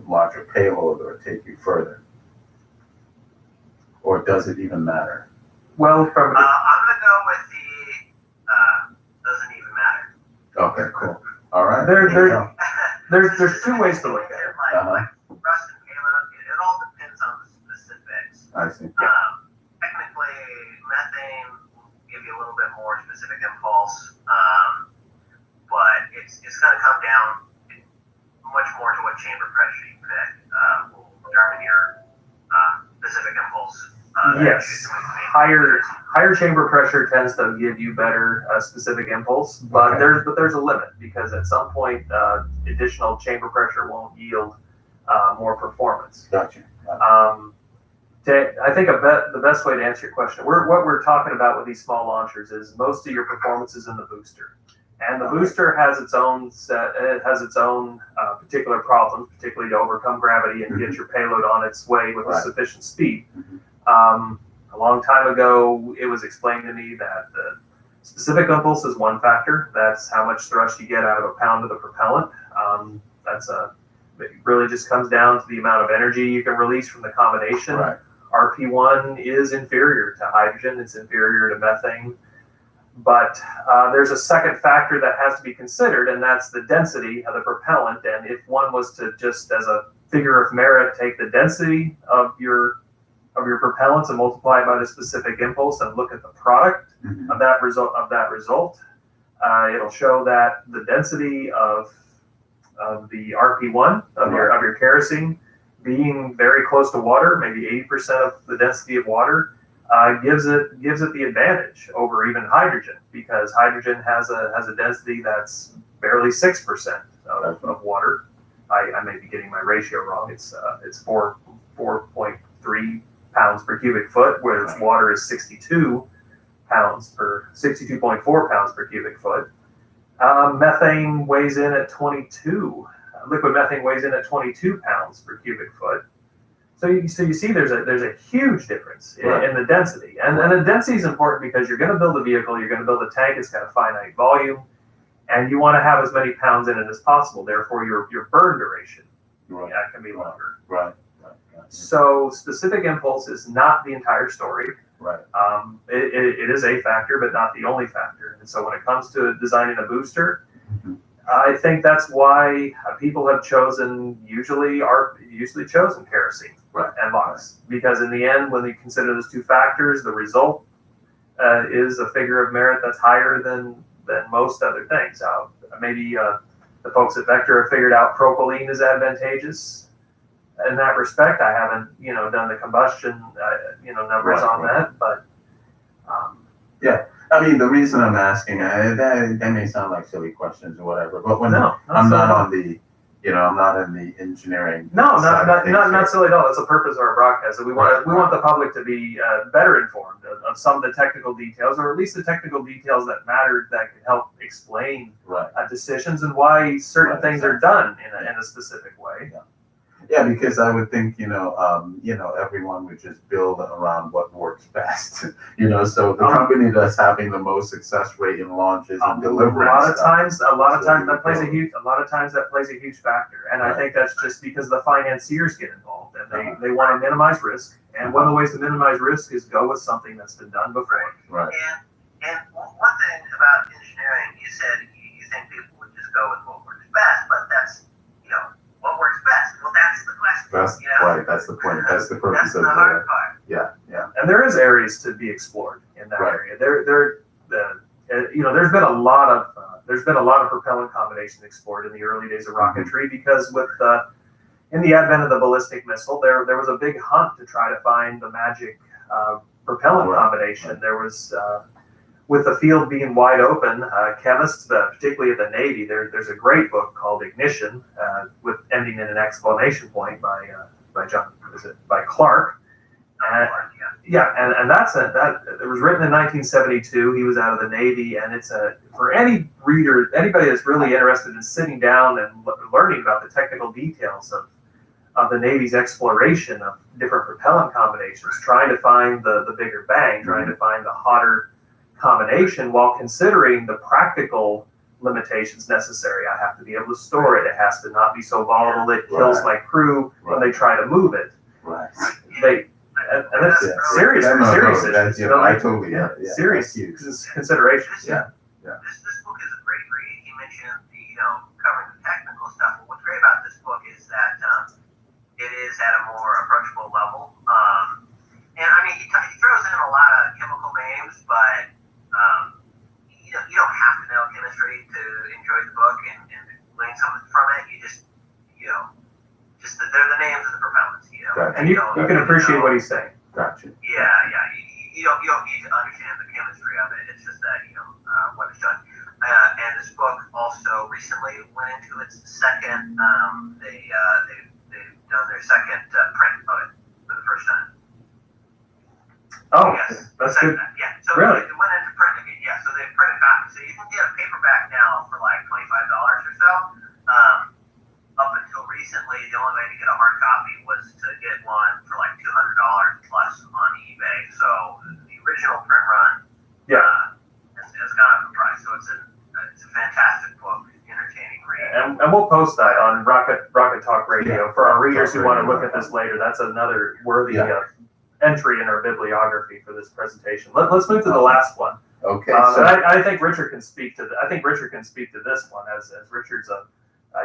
larger payload, or take you further? Or does it even matter? Well, I'm gonna go with the doesn't even matter. Okay, cool. All right. There's two ways to look at it. Like thrust and payload, it all depends on the specifics. I see. Technically, methane will give you a little bit more specific impulse, but it's going to come down much more to what chamber pressure you pick will determine your specific impulse. Yes, higher chamber pressure tends to give you better specific impulse, but there's a limit, because at some point additional chamber pressure won't yield more performance. Gotcha. I think the best way to answer your question, what we're talking about with these small launchers is most of your performance is in the booster. And the booster has its own particular problems, particularly to overcome gravity and get your payload on its way with a sufficient speed. A long time ago, it was explained to me that the specific impulse is one factor. That's how much thrust you get out of a pound of the propellant. It really just comes down to the amount of energy you can release from the combination. RP1 is inferior to hydrogen. It's inferior to methane. But there's a second factor that has to be considered, and that's the density of the propellant. And if one was to just, as a figure of merit, take the density of your propellants and multiply it by the specific impulse and look at the product of that result, it'll show that the density of the RP1 of your kerosene being very close to water, maybe 80% of the density of water, gives it the advantage over even hydrogen, because hydrogen has a density that's barely 6% of water. I may be getting my ratio wrong. It's 4.3 pounds per cubic foot, whereas water is 62.4 pounds per cubic foot. Methane weighs in at 22. Liquid methane weighs in at 22 pounds per cubic foot. So you see, there's a huge difference in the density, and the density is important because you're going to build a vehicle, you're going to build a tank. It's got a finite volume, and you want to have as many pounds in it as possible. Therefore, your burn duration can be longer. So specific impulse is not the entire story. It is a factor, but not the only factor. And so when it comes to designing a booster, I think that's why people have usually chosen kerosene and LOX, because in the end, when you consider those two factors, the result is a figure of merit that's higher than most other things. Maybe the folks at Vector have figured out propylene is advantageous in that respect. I haven't done the combustion numbers on that, but I mean, the reason I'm asking, that may sound like silly questions or whatever, but when I'm not on the, I'm not in the engineering. Not silly at all. That's the purpose of our broadcast. We want the public to be better informed of some of the technical details, or at least the technical details that matter, that can help explain decisions and why certain things are done in a specific way. Yeah, because I would think, everyone would just build around what works best. So the company that's having the most success rate in launches and delivery. A lot of times that plays a huge factor. And I think that's just because the financiers get involved and they want to minimize risk. And one of the ways to minimize risk is go with something that's been done before. And one thing about engineering, you said you think people would just go with what works best, but that's what works best? Well, that's the question. That's the point. That's the purpose of the hard part. Yeah. And there is areas to be explored in that area. There's been a lot of propellant combination explored in the early days of rocketry, because in the advent of the ballistic missile, there was a big hunt to try to find the magic propellant combination. There was. With the field being wide open, chemists, particularly at the Navy, there's a great book called Ignition, with ending in an exclamation point by Clark. And it was written in 1972. He was out of the Navy, and it's for any reader, anybody that's really interested in sitting down and learning about the technical details of the Navy's exploration of different propellant combinations, trying to find the bigger bang, trying to find the hotter combination, while considering the practical limitations necessary. I have to be able to store it. It has to not be so volatile it kills my crew when they try to move it. And that's serious issues. I totally serious considerations. This book is a great read. You mentioned covering the technical stuff. But what's great about this book is that it is at a more approachable level. And I mean, he throws in a lot of chemical names, but you don't have to know chemistry to enjoy the book and glean something from it. You just they're the names of the propellants. Gotcha. And you can appreciate what he's saying. Gotcha. Yeah. You don't need to understand the chemistry of it. It's just that what it's done. And this book also recently went into its second. They've done their second print of it for the first time. Oh, yes. That's good. Yeah. So really? it went into print again. Yeah. So they printed copies. So you can get a paperback now now for like $25 or so. Up until recently, the only way to get a hard copy was to get one for like $200 plus on eBay. So the original print run has gone up in price. So it's a fantastic book, entertaining read. And we'll post that on Rocket Talk Radio for our readers who want to look at this later. That's another worthy entry in our bibliography for this presentation. Let's move to the last one. Okay. So I think Richard can speak to. I think Richard can speak to this one as Richard's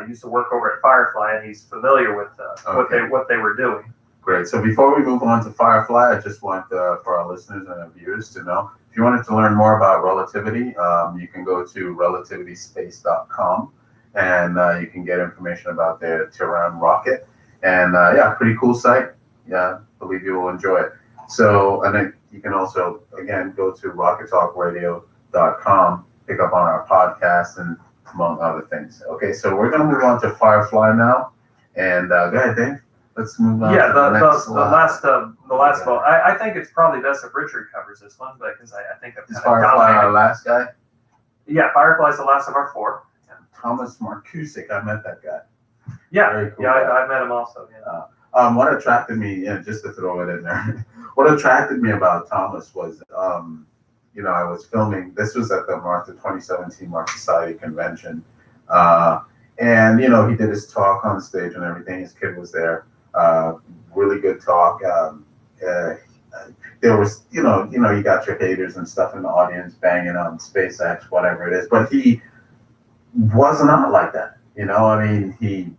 used to work over at Firefly and he's familiar with what they were doing. Great. So before we move on to Firefly, I just want for our listeners and our viewers to know, if you wanted to learn more about Relativity, you can go to relativityspace.com and you can get information about their Terran rocket. And pretty cool site. Yeah, believe you will enjoy it. So, and then you can also, again, go to rockettalkradio.com, pick up on our podcast and among other things. Okay, so we're going to move on to Firefly now. And go ahead, Dave. Let's move on. Yeah, to the last one. I think it's probably best if Richard covers this one because I think I've Is kind of Firefly dominated. our last guy? Yeah, Firefly's the last of our four. Thomas Markusik, I met that guy. Yeah, Very cool yeah, guy. I met him also. Yeah. What attracted me, just to throw it in there, what attracted me about Thomas was, I was filming, this was at the 2017 Mark Society convention. And, he did his talk on stage and everything. His kid was there. Really good talk. There was, you got your haters and stuff in the audience banging on SpaceX, whatever it is. But he was not like that. He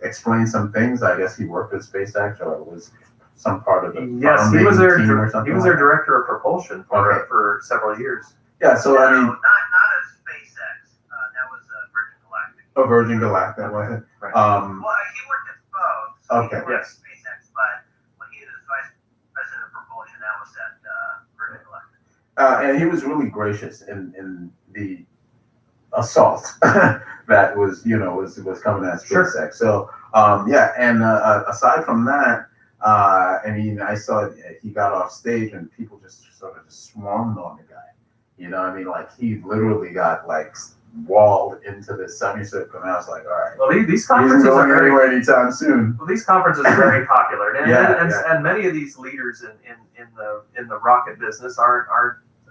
explained some things. I guess he worked at SpaceX or was some part of the yes, he was their team or something. He was their director of propulsion for several years. Yeah, so not a SpaceX. That was Virgin Galactic. A Virgin Galactic, wasn't it? Right. Well, he worked at both. So Okay. He worked at SpaceX, but when he was vice president of propulsion, that was at Virgin Galactic. And he was really gracious in the assault that was coming at SpaceX. Sure. So aside from that, I saw he got off stage and people just sort of swarmed on the guy. Like he literally got like walled into the semicircle, and I was like, all right. Well, these He isn't conferences going are anywhere anytime soon. Well, these conferences are very popular, and, Yeah, and many of these leaders in the rocket business aren't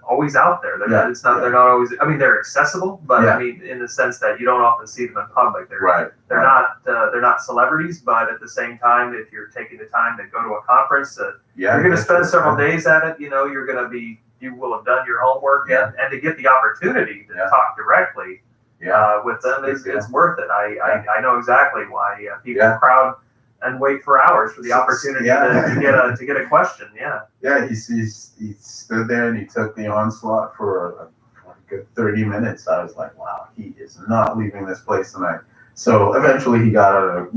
always out there. They're not always. I mean, they're accessible, but I mean, in the sense that you don't often see them in public. They're not celebrities, but at the same time, if you're taking the time to go to a conference, you're going to spend several days at it. You will have done your homework, and to get the opportunity to talk directly with them is worth it. I know exactly why people crowd and wait for hours for the opportunity to get a question. Yeah, he stood there and he took the onslaught for a good 30 minutes. I was like, wow, he is not leaving this place tonight. So eventually he got out of,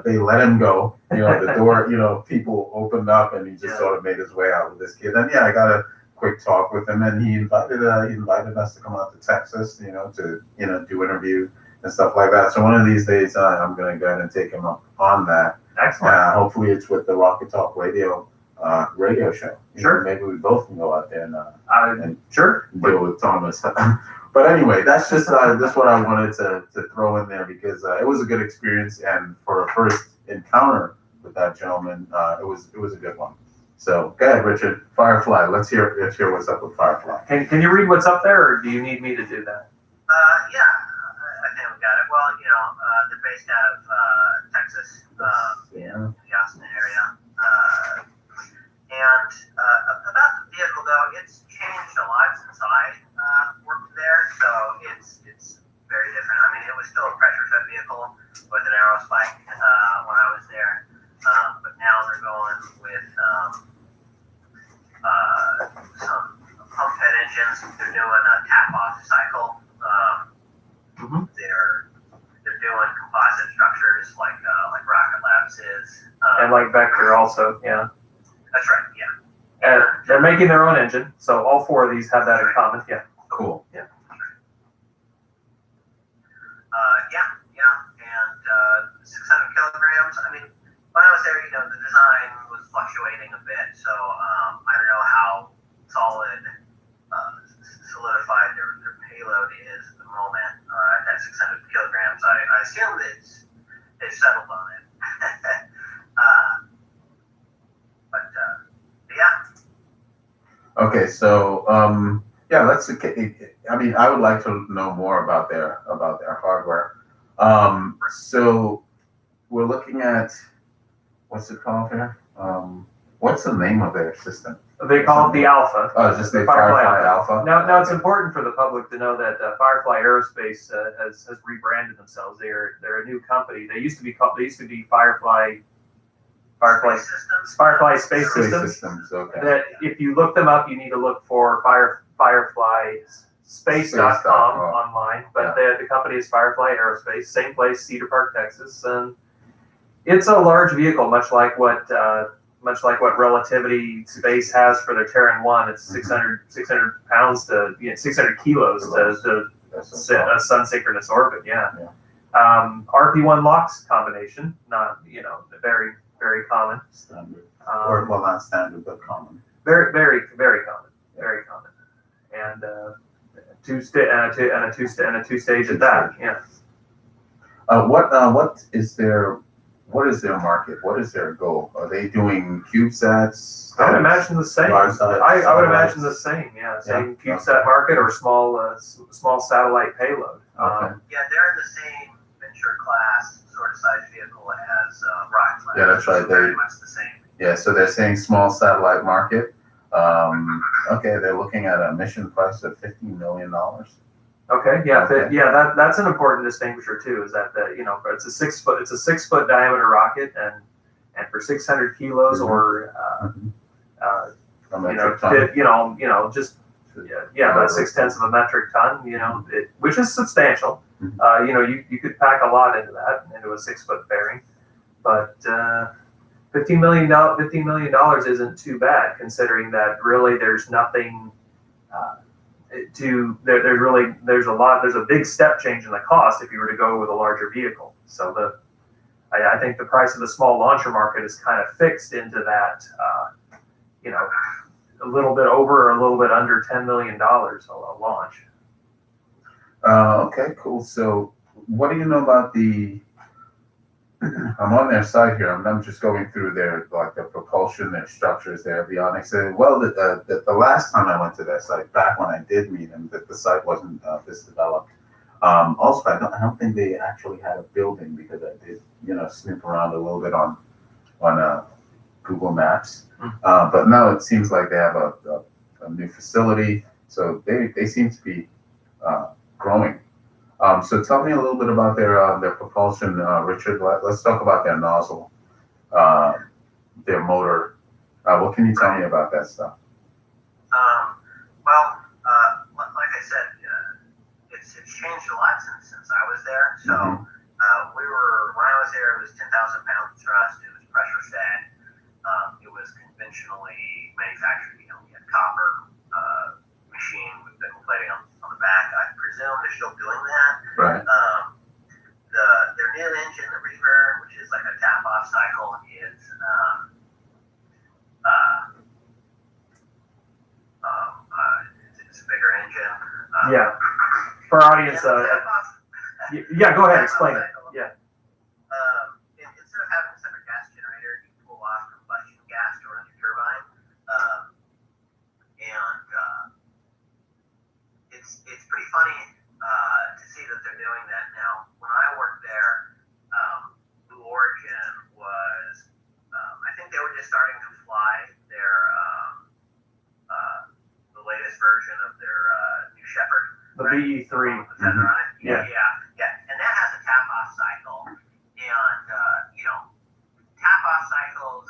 they let him go. The door, people opened up and he just sort of made his way out with this kid. And I got a quick talk with him, and he invited us to come out to Texas, to do interview and stuff like that. So one of these days, I'm going to go ahead and take him up on that. Excellent. Hopefully, it's with the Rocket Talk radio show. Sure. Maybe we both can go out there and sure deal with Thomas. But anyway, that's just that's what I wanted to throw in there because it was a good experience, and for a first encounter with that gentleman, it was a good one. So go ahead, Richard. Firefly. Let's hear what's up with Firefly. Can you read what's up there, or do you need me to do that? I think we got it. Well, they're based out of Texas, in the Austin area. And about the vehicle, though, it's changed a lot since I worked there. So it's very different. I mean, it was still a pressure-fed vehicle with an Aerospace when I was there. But now they're going with some pump-fed engines. They're doing a tap-off cycle. They're doing composite structures like Rocket Labs is. And like Vector also, yeah. That's right, yeah. And they're making their own engine, so all four of these have that in common, yeah. Cool. Yeah. And 600 kilograms. I mean, when I was there, the design was fluctuating a bit, so I don't know how solidified their payload is at the moment. at 600 kilograms. I assume that they've settled on it. But yeah. Okay, so yeah, let's. I mean, I would like to know more about their hardware. So we're looking at what's it called here? What's the name of their system? They call it the Alpha. Oh, just the Firefly Alpha. Now it's important for the public to know that Firefly Aerospace has rebranded themselves. They're a new company. They used to be Firefly Space Systems. Okay. That if you look them up, you need to look for fireflyspace.com online. But the company is Firefly Aerospace, same place, Cedar Park, Texas, and it's a large vehicle, much like what Relativity Space has for their Terran 1. It's 600 pounds to 600 kilos to a sun synchronous orbit. Yeah. RP1 LOX combination, not very very common. Standard. Or well, not standard, but common. Very very very common. Very common. And a two stage at that. Yeah. What is their market? What is their goal? Are they doing CubeSats? I would imagine the same. I would imagine the same. Yeah, same CubeSat market or small satellite payload. Okay. Yeah, they're in the same venture class sort of size vehicle as Firefly. Yeah, that's right. So very much the same. Yeah, so they're saying small satellite market. Okay, they're looking at a mission price of $15 million. Okay, that's an important distinguisher too. Is that it's a 6 foot diameter rocket, and for 600 kilos or that's 0.6 of a metric ton. Which is substantial. You could pack a lot into a 6 foot bearing, but $15 million isn't too bad, considering that really there's nothing. There's a big step change in the cost if you were to go with a larger vehicle. So I think the price of the small launcher market is kind of fixed into that, a little bit over or a little bit under $10 million a launch. Okay, cool. So what do you know about I'm on their site here. I'm just going through their propulsion, their structures, their avionics. The last time I went to their site, back when I did meet them, the site wasn't this developed. Also, I don't think they actually had a building, because I did snoop around a little bit on Google Maps. But now it seems like they have a new facility, so they seem to be growing. So tell me a little bit about their propulsion, Richard. Let's talk about their nozzle, their motor. What can you tell me about that stuff? Like I said, it's changed a lot since I was there. So when I was there, it was 10,000 pound thrust. It was pressure fed. It was conventionally manufactured. We had copper machine with nickel plating on the back. I presume they're still doing that. Right. Their new engine, the Reaver, which is like a tap-off cycle, is it's a bigger engine. For our audience, go ahead, explain it. Yeah. Instead of having a separate gas generator, you pull off combustion gas to run your turbine, and it's pretty funny to see that they're doing that now. When I worked there, Blue Origin was, I think they were just starting to fly their the latest version of their new Shepherd. The BE3. The feather on it. Yeah. And that has a tap-off cycle, and tap-off cycles.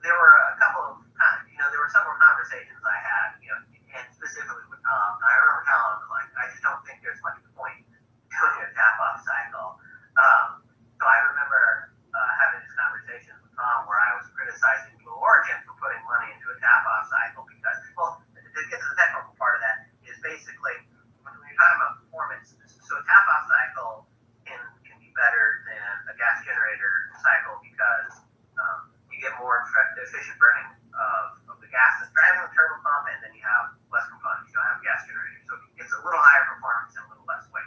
There were a couple of there were several conversations I had, and specifically with Tom. And I remember telling him, I just don't think there's much point doing a tap-off cycle. So I remember having this conversation with Tom where I was criticizing Blue Origin for putting money into a tap-off cycle because, to get to the technical part of that, is basically when you're talking about performance. So a tap-off cycle can be better than a gas generator cycle because you get more efficient burning of the gas that's driving the turbo pump, and then you have less components. You don't have a gas generator, so it's a little higher performance and a little less weight.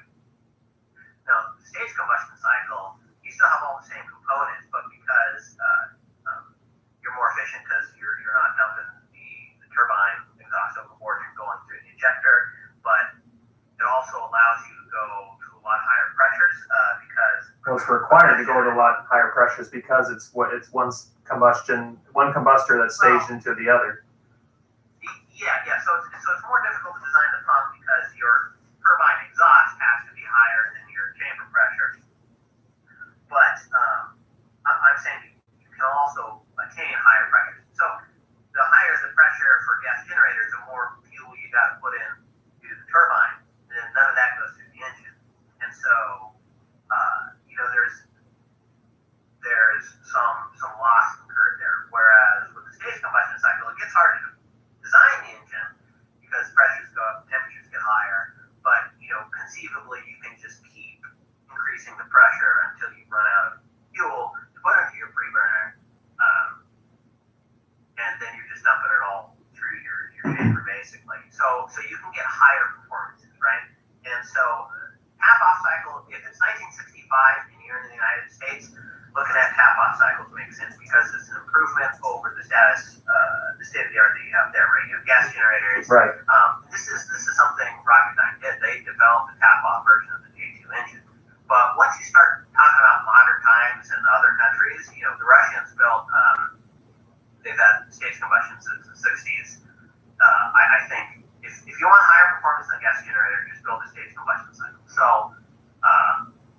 what's required to go to a lot higher pressures because it's one combustor that's staged into the other. Yeah. So it's more difficult to design the pump because your turbine exhaust has to be higher than your chamber pressure. But I'm saying you can also attain higher pressures. So the higher the pressure for gas generators, the more fuel you got to put in to the turbine, and then none of that goes through the engine. And so, there's some loss occurred there. Whereas with the stage combustion cycle, it gets harder to design the engine because pressures go up, temperatures get higher. But conceivably, you can just keep increasing the pressure until you run out of fuel to put into your preburner, and then you're just dumping it all through your chamber basically. So you can get higher performances, right? And so tap-off cycle, if it's 1965 and you're in the United States, looking at tap-off cycles makes sense because it's an improvement over the state of the art that you have there, right? You have gas generators. Right. This is something Rocketdyne did. They developed the tap-off version of the J2 engine. But once you start talking about modern times and other countries, the Russians built, they've had stage combustion since the 60s. I think if you want higher performance than a gas generator, just build a stage combustion cycle. So,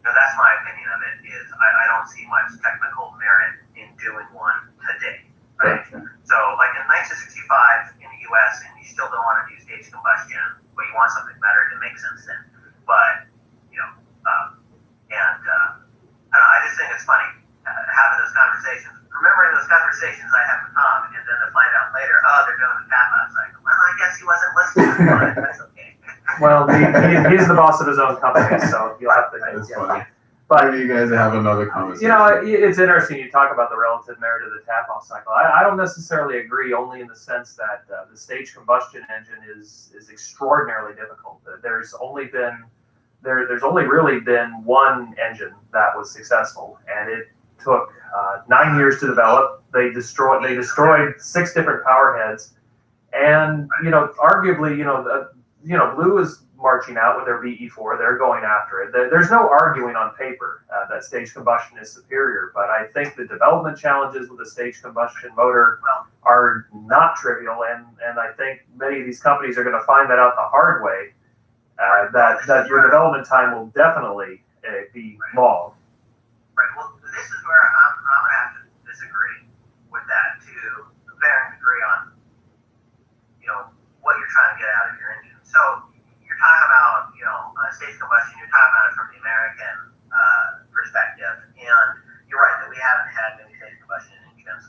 that's my opinion of it. Is I don't see much technical merit in doing one today. Right? So, like in 1965 in the U.S., and you still don't want to do stage combustion, but you want something better, it makes sense then. But I just think it's funny having those conversations, remembering those conversations I had with Tom, and then to find out later, they're doing the tap-out cycle. Well, I guess he wasn't listening, but that's okay. Well, he's the boss of his own company, so you'll have to. That's funny. But maybe you guys have another conversation. It's interesting you talk about the relative merit of the tap-off cycle. I don't necessarily agree, only in the sense that the stage combustion engine is extraordinarily difficult. There's only really been one engine that was successful, and it took 9 years to develop. They destroyed 6 different power heads, and arguably, Blue is marching out with their VE4. They're going after it. There's no arguing on paper that stage combustion is superior, but I think the development challenges with the stage combustion motor are not trivial, and I think many of these companies are going to find that out the hard way. That your development time will definitely be long. Right. Well, this is where I'm going to have to disagree with that to a varying degree on, what you're trying to get out of your engine. So you're talking about, stage combustion. You're talking about it from the American perspective, and you're right that we haven't had many stage combustion engines.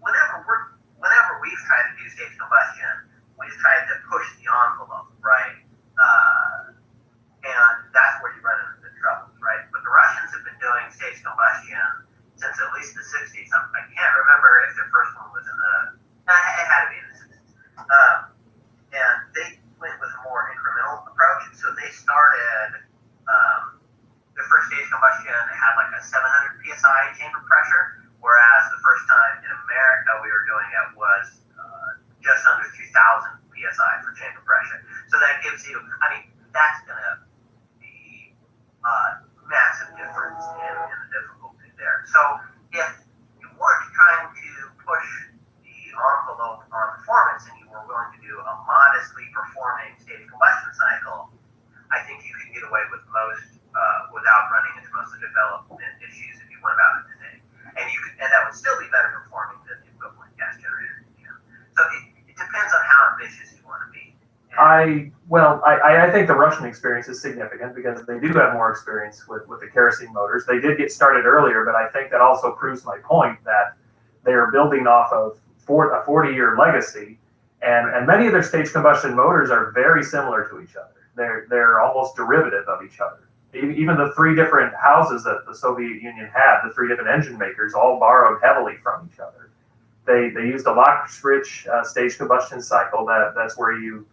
Whenever we've tried to do stage combustion, we've tried to push the envelope, right? And that's where you run into the troubles, right? But the Russians have been doing stage combustion since at least the 60s. I can't remember if their first one was in it had to be in the 60s. And they went with a more incremental approach. So they started, their first stage combustion had like a 700 psi chamber pressure, whereas the first time in America we were doing it was just under 2,000 psi for chamber pressure. So that gives you, that's going to be a massive difference in the difficulty there. So if you weren't trying to push the envelope on performance and you were willing to do a modestly performing stage combustion cycle, I think you could get away with most without running into most of the development issues if you went about it today. And that would still be better performing than the equivalent gas generator. So it depends on how ambitious you want to be. I think the Russian experience is significant because they do have more experience with the kerosene motors. They did get started earlier, but I think that also proves my point that they are building off of a 40-year legacy, and many of their stage combustion motors are very similar to each other. They're almost derivative of each other. Even the 3 different houses that the Soviet Union had, the 3 different engine makers, all borrowed heavily from each other. They used a Lockridge stage combustion cycle. That's where you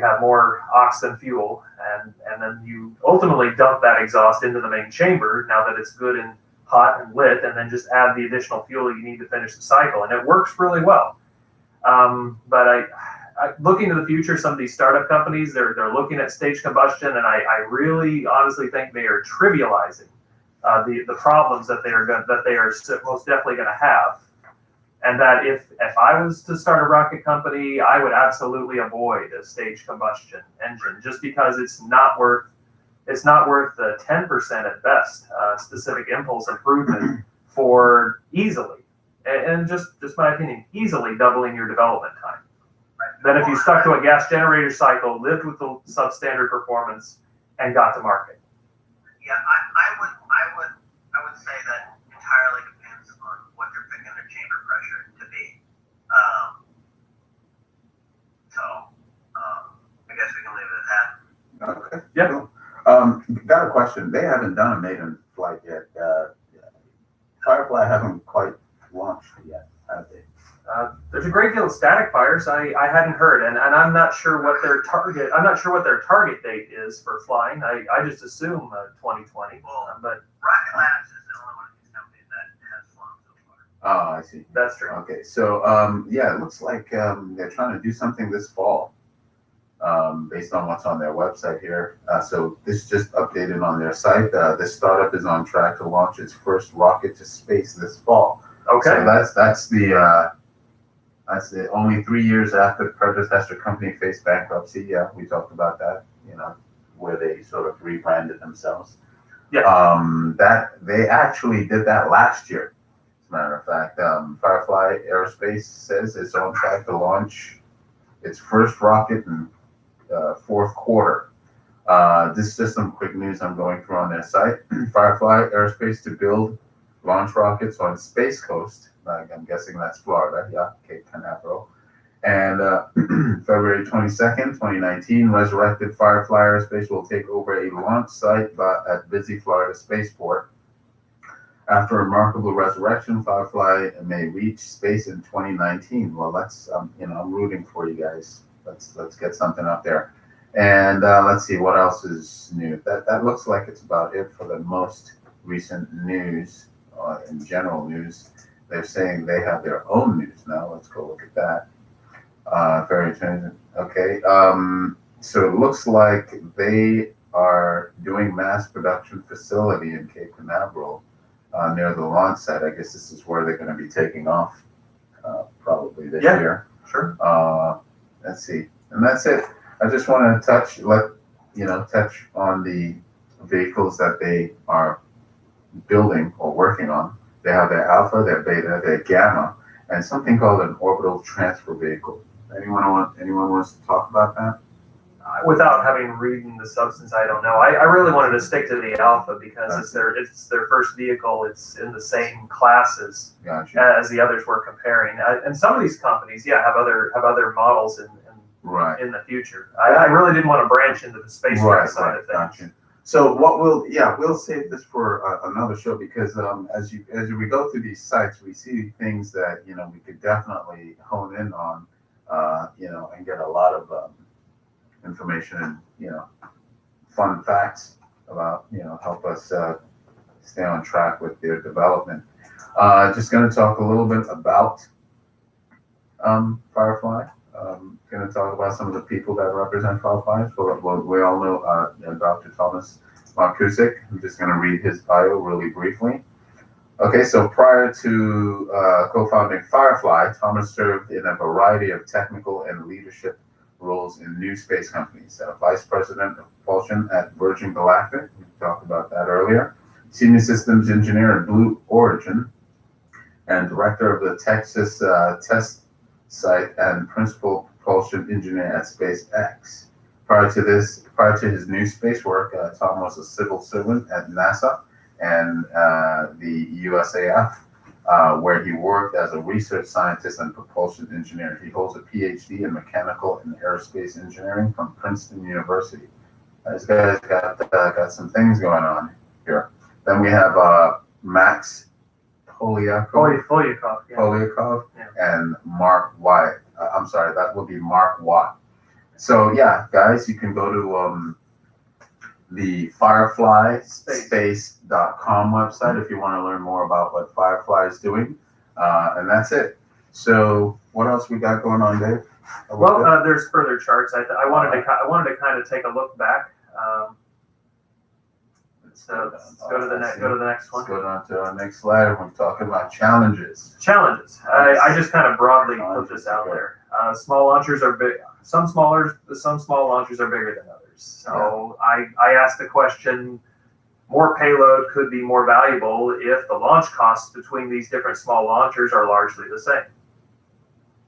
have more ox than fuel, and then you ultimately dump that exhaust into the main chamber now that it's good and hot and lit, and then just add the additional fuel you need to finish the cycle, and it works really well. But looking to the future, some of these startup companies, they're looking at stage combustion, and I really honestly think they are trivializing the problems that they are most definitely going to have. And that if I was to start a rocket company, I would absolutely avoid a stage combustion engine, just because it's not worth the 10% at best specific impulse improvement for easily, and just my opinion, easily doubling your development time. Then if you stuck to a gas generator cycle, lived with the substandard performance, and got to market. Yeah, I would say that entirely depends on what they're picking their chamber pressure to be. I guess we can leave it at that. Okay. Yeah. Cool. Got a question. They haven't done a maiden flight yet. Firefly haven't quite launched yet, have they? There's a great deal of static fires I hadn't heard, and I'm not sure what their target date is for flying. I just assume 2020. But Rocket Labs is the only one of these companies that has flown so far. Oh, I see. that's true. Okay, so yeah, it looks like they're trying to do something this fall, based on what's on their website here. So this just updated on their site. This startup is on track to launch its first rocket to space this fall. Okay. So that's the only 3 years after the predecessor company faced bankruptcy. Yeah, we talked about that. Where they sort of rebranded themselves. Yeah. That they actually did that last year. As a matter of fact, Firefly Aerospace says it's on track to launch its first rocket in fourth quarter. This is just some quick news I'm going through on their site. Firefly Aerospace to build launch rockets on Space Coast. I'm guessing that's Florida. Yeah, Cape Canaveral. And February 22nd, 2019, resurrected Firefly Aerospace will take over a launch site at busy Florida Spaceport. After a remarkable resurrection, Firefly may reach space in 2019. Well, that's I'm rooting for you guys. Let's get something up there. And let's see what else is new. That looks like it's about it for the most recent news. In general news, they're saying they have their own news now. Let's go look at that. Very interesting. Okay. So it looks like they are doing mass production facility in Cape Canaveral near the launch site. I guess this is where they're going to be taking off probably this year. Sure. Let's see. And that's it. I just want to touch on the vehicles that they are building or working on. They have their Alpha, their Beta, their Gamma, and something called an orbital transfer vehicle. Anyone wants to talk about that? Without having reading the substance, I don't know. I really wanted to stick to the Alpha because it's their first vehicle. It's in the same classes as the others we're comparing. And some of these companies, have other models in the future. I really didn't want to branch into the space side of things. Gotcha. So we'll save this for another show, because as we go through these sites, we see things that we could definitely hone in on, and get a lot of information and fun facts about help us stay on track with their development. Just going to talk a little bit about Firefly. Going to talk about some of the people that represent Firefly. So we all know Dr. Thomas Markusik. I'm just going to read his bio really briefly. Okay, so prior to co-founding Firefly, Thomas served in a variety of technical and leadership roles in new space companies. Vice President of Propulsion at Virgin Galactic, we talked about that earlier. Senior Systems Engineer at Blue Origin, and Director of the Texas Test Site and Principal Propulsion Engineer at SpaceX. Prior to his new space work, Tom was a civil servant at NASA and the USAF, where he worked as a research scientist and propulsion engineer. He holds a PhD in mechanical and aerospace engineering from Princeton University. This guy's got some things going on here. Then we have Max Polyakov, and Mark Wyatt. I'm sorry, that will be Mark Watt. So yeah, guys, you can go to the fireflyspace.com website if you want to learn more about what Firefly is doing. And that's it. So what else we got going on, Dave? Well, there's further charts. I wanted to kind of take a look back. So let's go to the next one. Let's go on to our next slide. We're talking about challenges. Challenges. I just kind of broadly put this out there. Small launchers are big. Some small launchers are bigger than others. So I asked the question: more payload could be more valuable if the launch costs between these different small launchers are largely the same.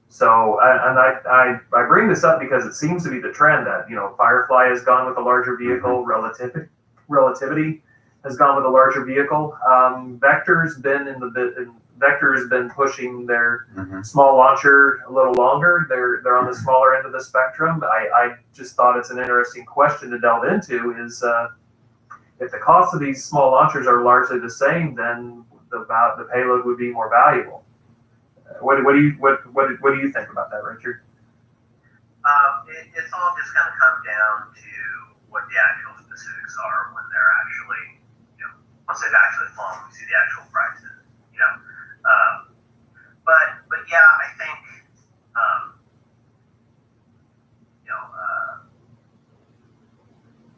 So, and I bring this up because it seems to be the trend that, Firefly has gone with a larger vehicle, Relativity has gone with a larger vehicle. Vector's been pushing their small launcher a little longer. They're on the smaller end of the spectrum. I just thought it's an interesting question to delve into is, if the cost of these small launchers are largely the same, then the payload would be more valuable. What do you think about that, Richard? It's all just going to come down to what the actual specifics are when they're actually, once they've actually flown, we see the actual prices. But yeah, I think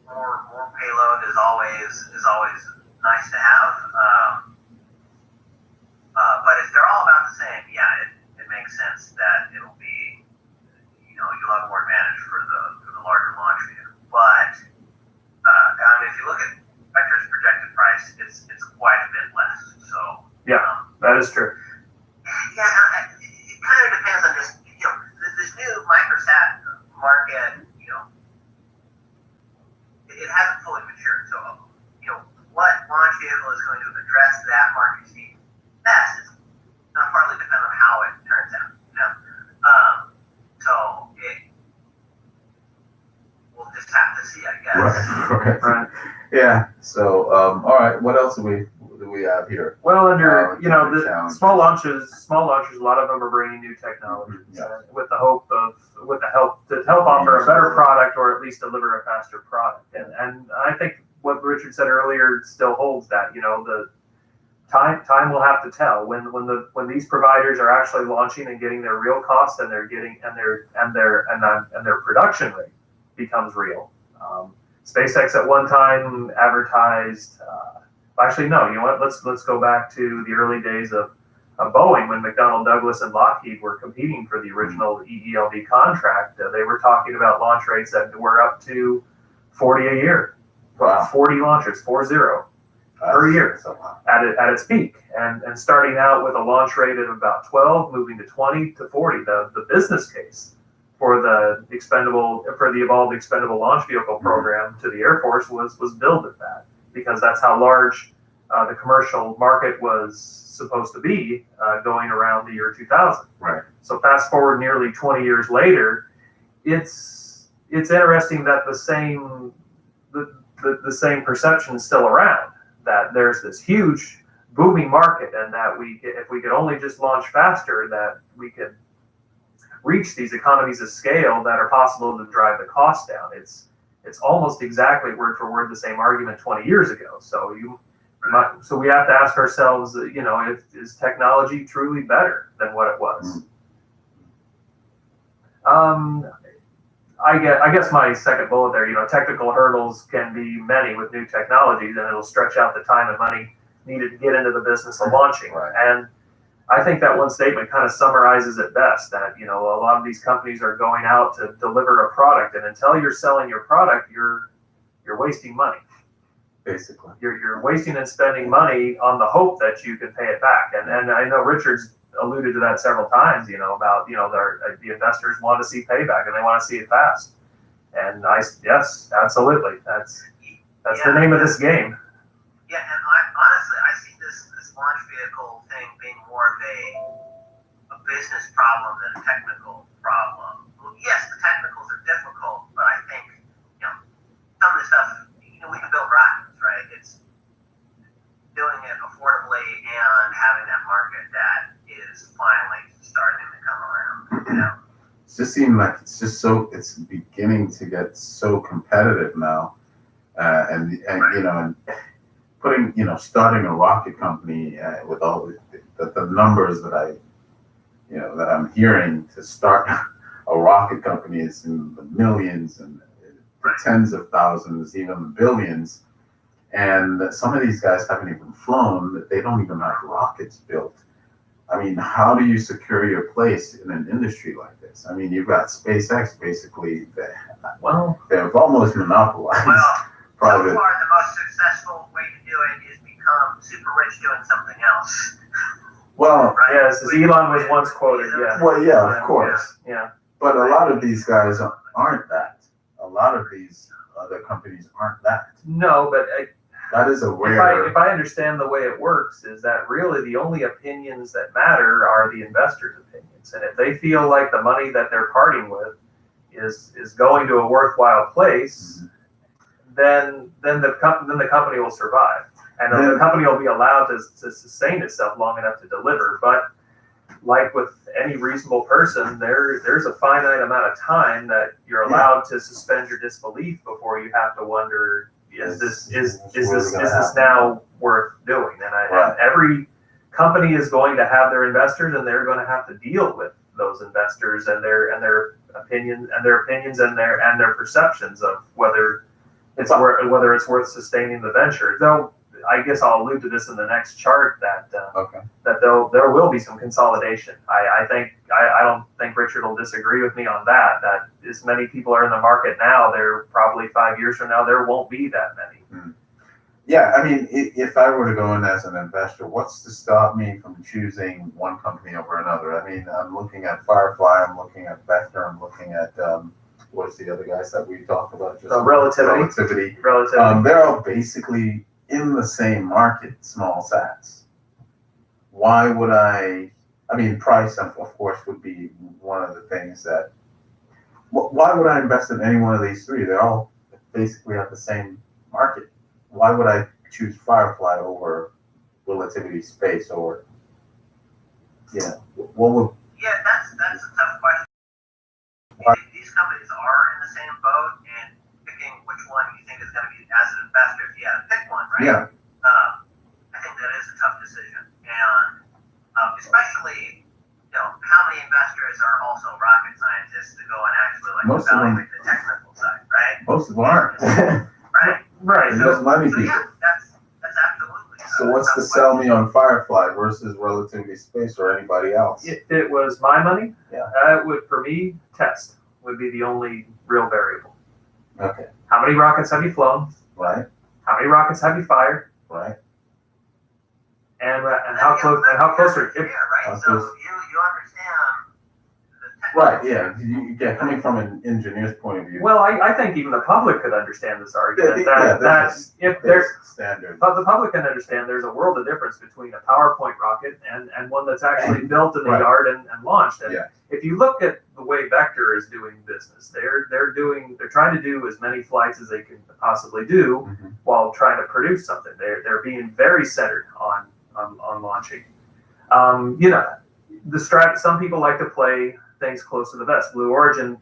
more payload is always nice to have. But if they're all about the same, yeah, it makes sense that it'll be, you'll have more advantage for the larger launch vehicle. But if you look at Vector's projected price, it's quite a bit less. So yeah, that is true. Yeah, it kind of depends on just this new microsat market. It hasn't fully matured. So what launch vehicle is going to address that market need best is going to partly depend on how it turns out. So we'll just have to see, I guess. Right. Yeah. So all right. What else do we have here? Well, under the small launchers, a lot of them are bringing new technologies with the help to help offer a better product or at least deliver a faster product. And I think what Richard said earlier still holds that the time will have to tell when these providers are actually launching and getting their real cost and their production rate becomes real. SpaceX at one time advertised. Actually, no. You know what? Let's go back to the early days of Boeing when McDonnell Douglas and Lockheed were competing for the original EELD contract. They were talking about launch rates that were up to 40 a year. Wow. 40 launchers, 40 per year at its peak, and starting out with a launch rate of about 12, moving to 20 to 40. The business case for the evolved expendable launch vehicle program to the Air Force was built at that, because that's how large the commercial market was supposed to be going around the year 2000. Right. So fast forward nearly 20 years later, it's interesting that the same perception is still around, that there's this huge booming market, and that if we could only just launch faster, that we could reach these economies of scale that are possible to drive the cost down. It's almost exactly word for word the same argument 20 years ago. So we have to ask ourselves, is technology truly better than what it was? I guess my second bullet there, technical hurdles can be many with new technologies, and it'll stretch out the time and money needed to get into the business of launching. Right. And I think that one statement kind of summarizes it best, that, a lot of these companies are going out to deliver a product, and until you're selling your product, you're wasting money. Basically. You're wasting and spending money on the hope that you can pay it back. And I know Richard's alluded to that several times, about, the investors want to see payback and they want to see it fast. And yes, absolutely. That's the name of this game. Yeah, and honestly, I see this launch vehicle thing being more of a business problem than a technical problem. Well, yes, the technicals are difficult, but I think, some of the stuff, we can build rockets, right? It's doing it affordably and having that market that is finally starting to come around. It's just seemed like it's beginning to get so competitive now, and putting starting a rocket company with all the numbers that I'm hearing to start a rocket company is in the millions and tens of thousands, even billions. And some of these guys haven't even flown. They don't even have rockets built. I mean, how do you secure your place in an industry like this? I mean, you've got SpaceX basically. They've almost monopolized Well, so private. far the most successful way to do it is become super rich doing something else. Well, Right? Yes, as Elon was once quoted, yeah. well, yeah, of course. Yeah. But a lot of these guys aren't that. A lot of these other companies aren't that. No, but That is a rare. if I understand the way it works, is that really the only opinions that matter are the investors' opinions. And if they feel like the money that they're parting with is going to a worthwhile place, then the company will survive. And the company will be allowed to sustain itself long enough to deliver. But like with any reasonable person, there's a finite amount of time that you're allowed to suspend your disbelief before you have to wonder, is this now worth doing? And every company is going to have their investors, and they're going to have to deal with those investors and their opinions and their perceptions of whether it's worth sustaining the venture. Though I guess I'll allude to this in the next chart that there will be some consolidation. I don't think Richard will disagree with me on that. That as many people are in the market now, there probably 5 years from now there won't be that many. Yeah, I mean, if I were to go in as an investor, what's to stop me from choosing one company over another? I mean, I'm looking at Firefly, I'm looking at Vector, I'm looking at what's the other guys that we talked about? Just Relativity. They're all basically in the same market, small sats. Why would I mean, price, of course, would be one of the things that, why would I invest in any one of these three? They're all basically at the same market. Why would I choose Firefly over Relativity, Space, or, what would... Yeah, that's a tough question. These companies are in the same boat, and picking which one you think is going to be, as an investor, if you had to pick one, right? Yeah. I think that is a tough decision, and especially, how many investors are also rocket scientists to go and actually evaluate the technical side, right? Most of them aren't. Right. There's money people. Yeah, that's absolutely. So what's to sell me on Firefly versus Relativity, Space, or anybody else? If it was my money, Yeah. it would, for me, test would be the only real variable. Okay. How many rockets have you flown? Right. How many rockets have you fired? Right. And how close are you? Right. So you understand the technical. Right. Yeah. You get coming from an engineer's point of view. Well, I think even the public could understand this argument. Standard. But the public can understand there's a world of difference between a PowerPoint rocket and one that's actually built in the yard and launched. And if you look at the way Vector is doing business, they're trying to do as many flights as they can possibly do while trying to produce something. They're being very centered on launching. Some people like to play things close to the vest. Blue Origin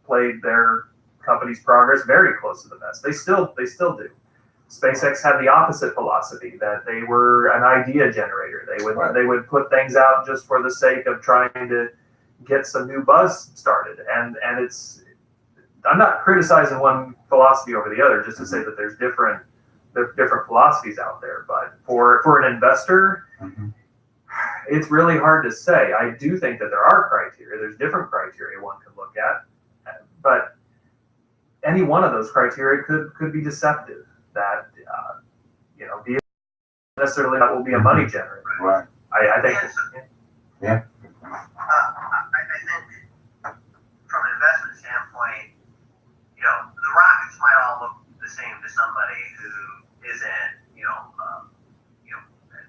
played their company's progress very close to the vest. They still do. SpaceX had the opposite philosophy, that they were an idea generator. They would put things out just for the sake of trying to get some new buzz started. And it's, I'm not criticizing one philosophy over the other, just to say that there's different philosophies out there. But for an investor, it's really hard to say. I do think that there are criteria. There's different criteria one could look at, but any one of those criteria could be deceptive. That be necessarily that will be a money generator. Right. I think. Yeah. I think from an investment standpoint, the rockets might all look the same to somebody who isn't,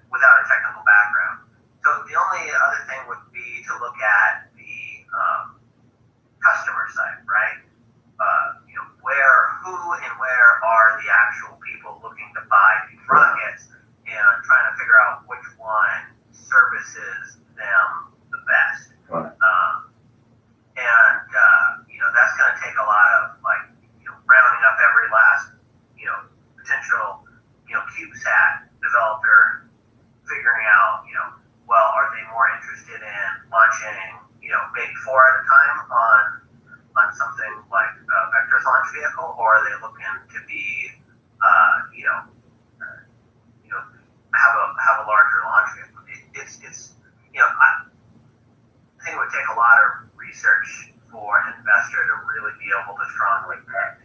without a technical background. So the only other thing would be to look at the customer side, right? Where are the actual people looking to buy these rockets, and trying to figure out which one services them the best. Right. That's going to take a lot of rounding up every last potential CubeSat developer, figuring out well, are they more interested in launching maybe 4 at a time on something like Vector's launch vehicle, or are they looking to be, have a larger launch vehicle? It's I think it would take a lot of research for an investor to really be able to strongly pick.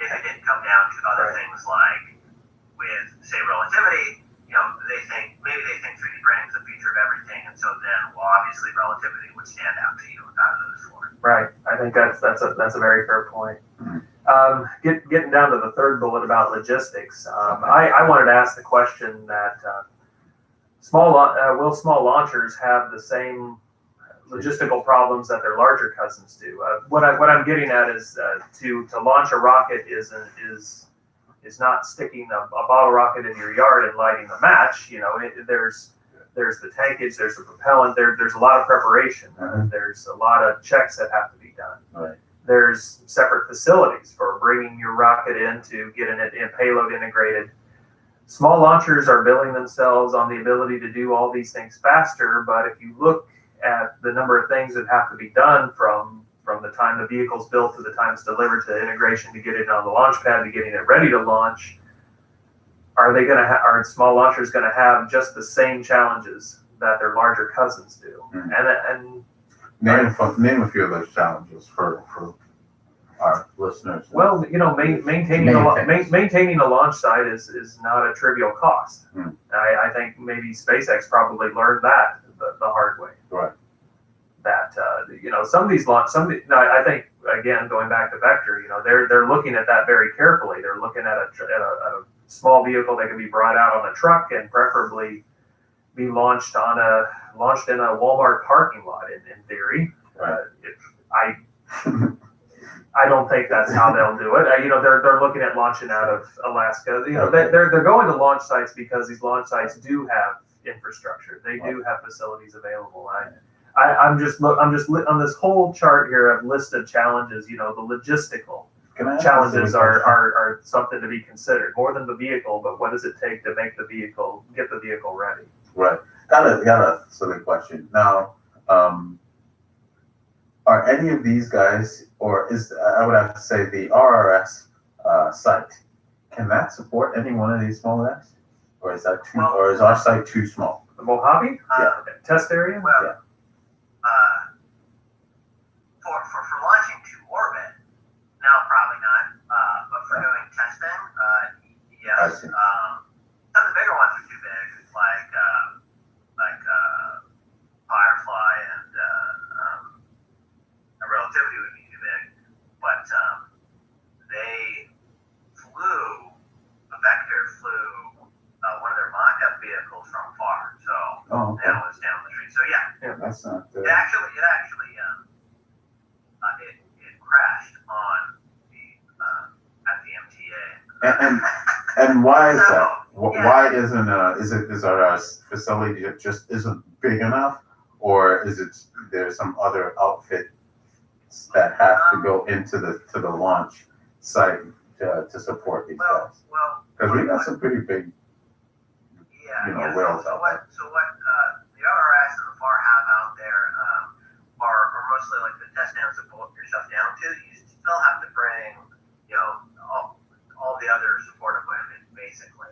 If it didn't come down to other things like with, say, relativity, maybe they think 3D printing is the future of everything, and so then, well, obviously relativity would stand out to you out of those 4. Right. I think that's a very fair point. Getting down to the third bullet about logistics, I wanted to ask the question that will small launchers have the same logistical problems that their larger cousins do? What I'm getting at is to launch a rocket is not sticking a bottle rocket in your yard and lighting the match. There's the tankage, there's the propellant, there's a lot of preparation. There's a lot of checks that have to be done. Right. There's separate facilities for bringing your rocket in to get it in payload integrated. Small launchers are billing themselves on the ability to do all these things faster, but if you look at the number of things that have to be done from the time the vehicle's built to the time it's delivered to integration to get it on the launch pad to getting it ready to launch, are small launchers going to have just the same challenges that their larger cousins do? And name a few of those challenges for our listeners. Well, maintaining a launch site is not a trivial cost. I think maybe SpaceX probably learned that the hard way. Right. That some of these I think, again, going back to Vector, they're looking at that very carefully. They're looking at a small vehicle that can be brought out on a truck and preferably be launched in a Walmart parking lot. In theory, right. I don't think that's how they'll do it. They're looking at launching out of Alaska. They're going to launch sites because these launch sites do have infrastructure. They do have facilities available. I'm just on this whole chart here. I've listed challenges. The logistical challenges are something to be considered more than the vehicle. But what does it take to get the vehicle ready? Right. Got a silly question now. Are any of these guys, or I would have to say the RRS site, can that support any one of these small guys, or is that too, or is our site too small? The Mojave test area. Well, for launching to orbit, no, probably not. But for doing testing, yes. Some of the bigger ones are too big, like Firefly and Relativity would be too big. But Vector flew one of their mock-up vehicles from far, so that was down the street. So yeah, that's not. It actually it crashed on at the MTA. And why is that? Why is our facility just isn't big enough, or is it there's some other outfit that have to go into the launch site to support these guys? Well, because we got some pretty big, whales out there. So what the RRS and the FAR have out there are mostly like the test stands to pull yourself down to. You still have to bring, all the other support equipment, basically.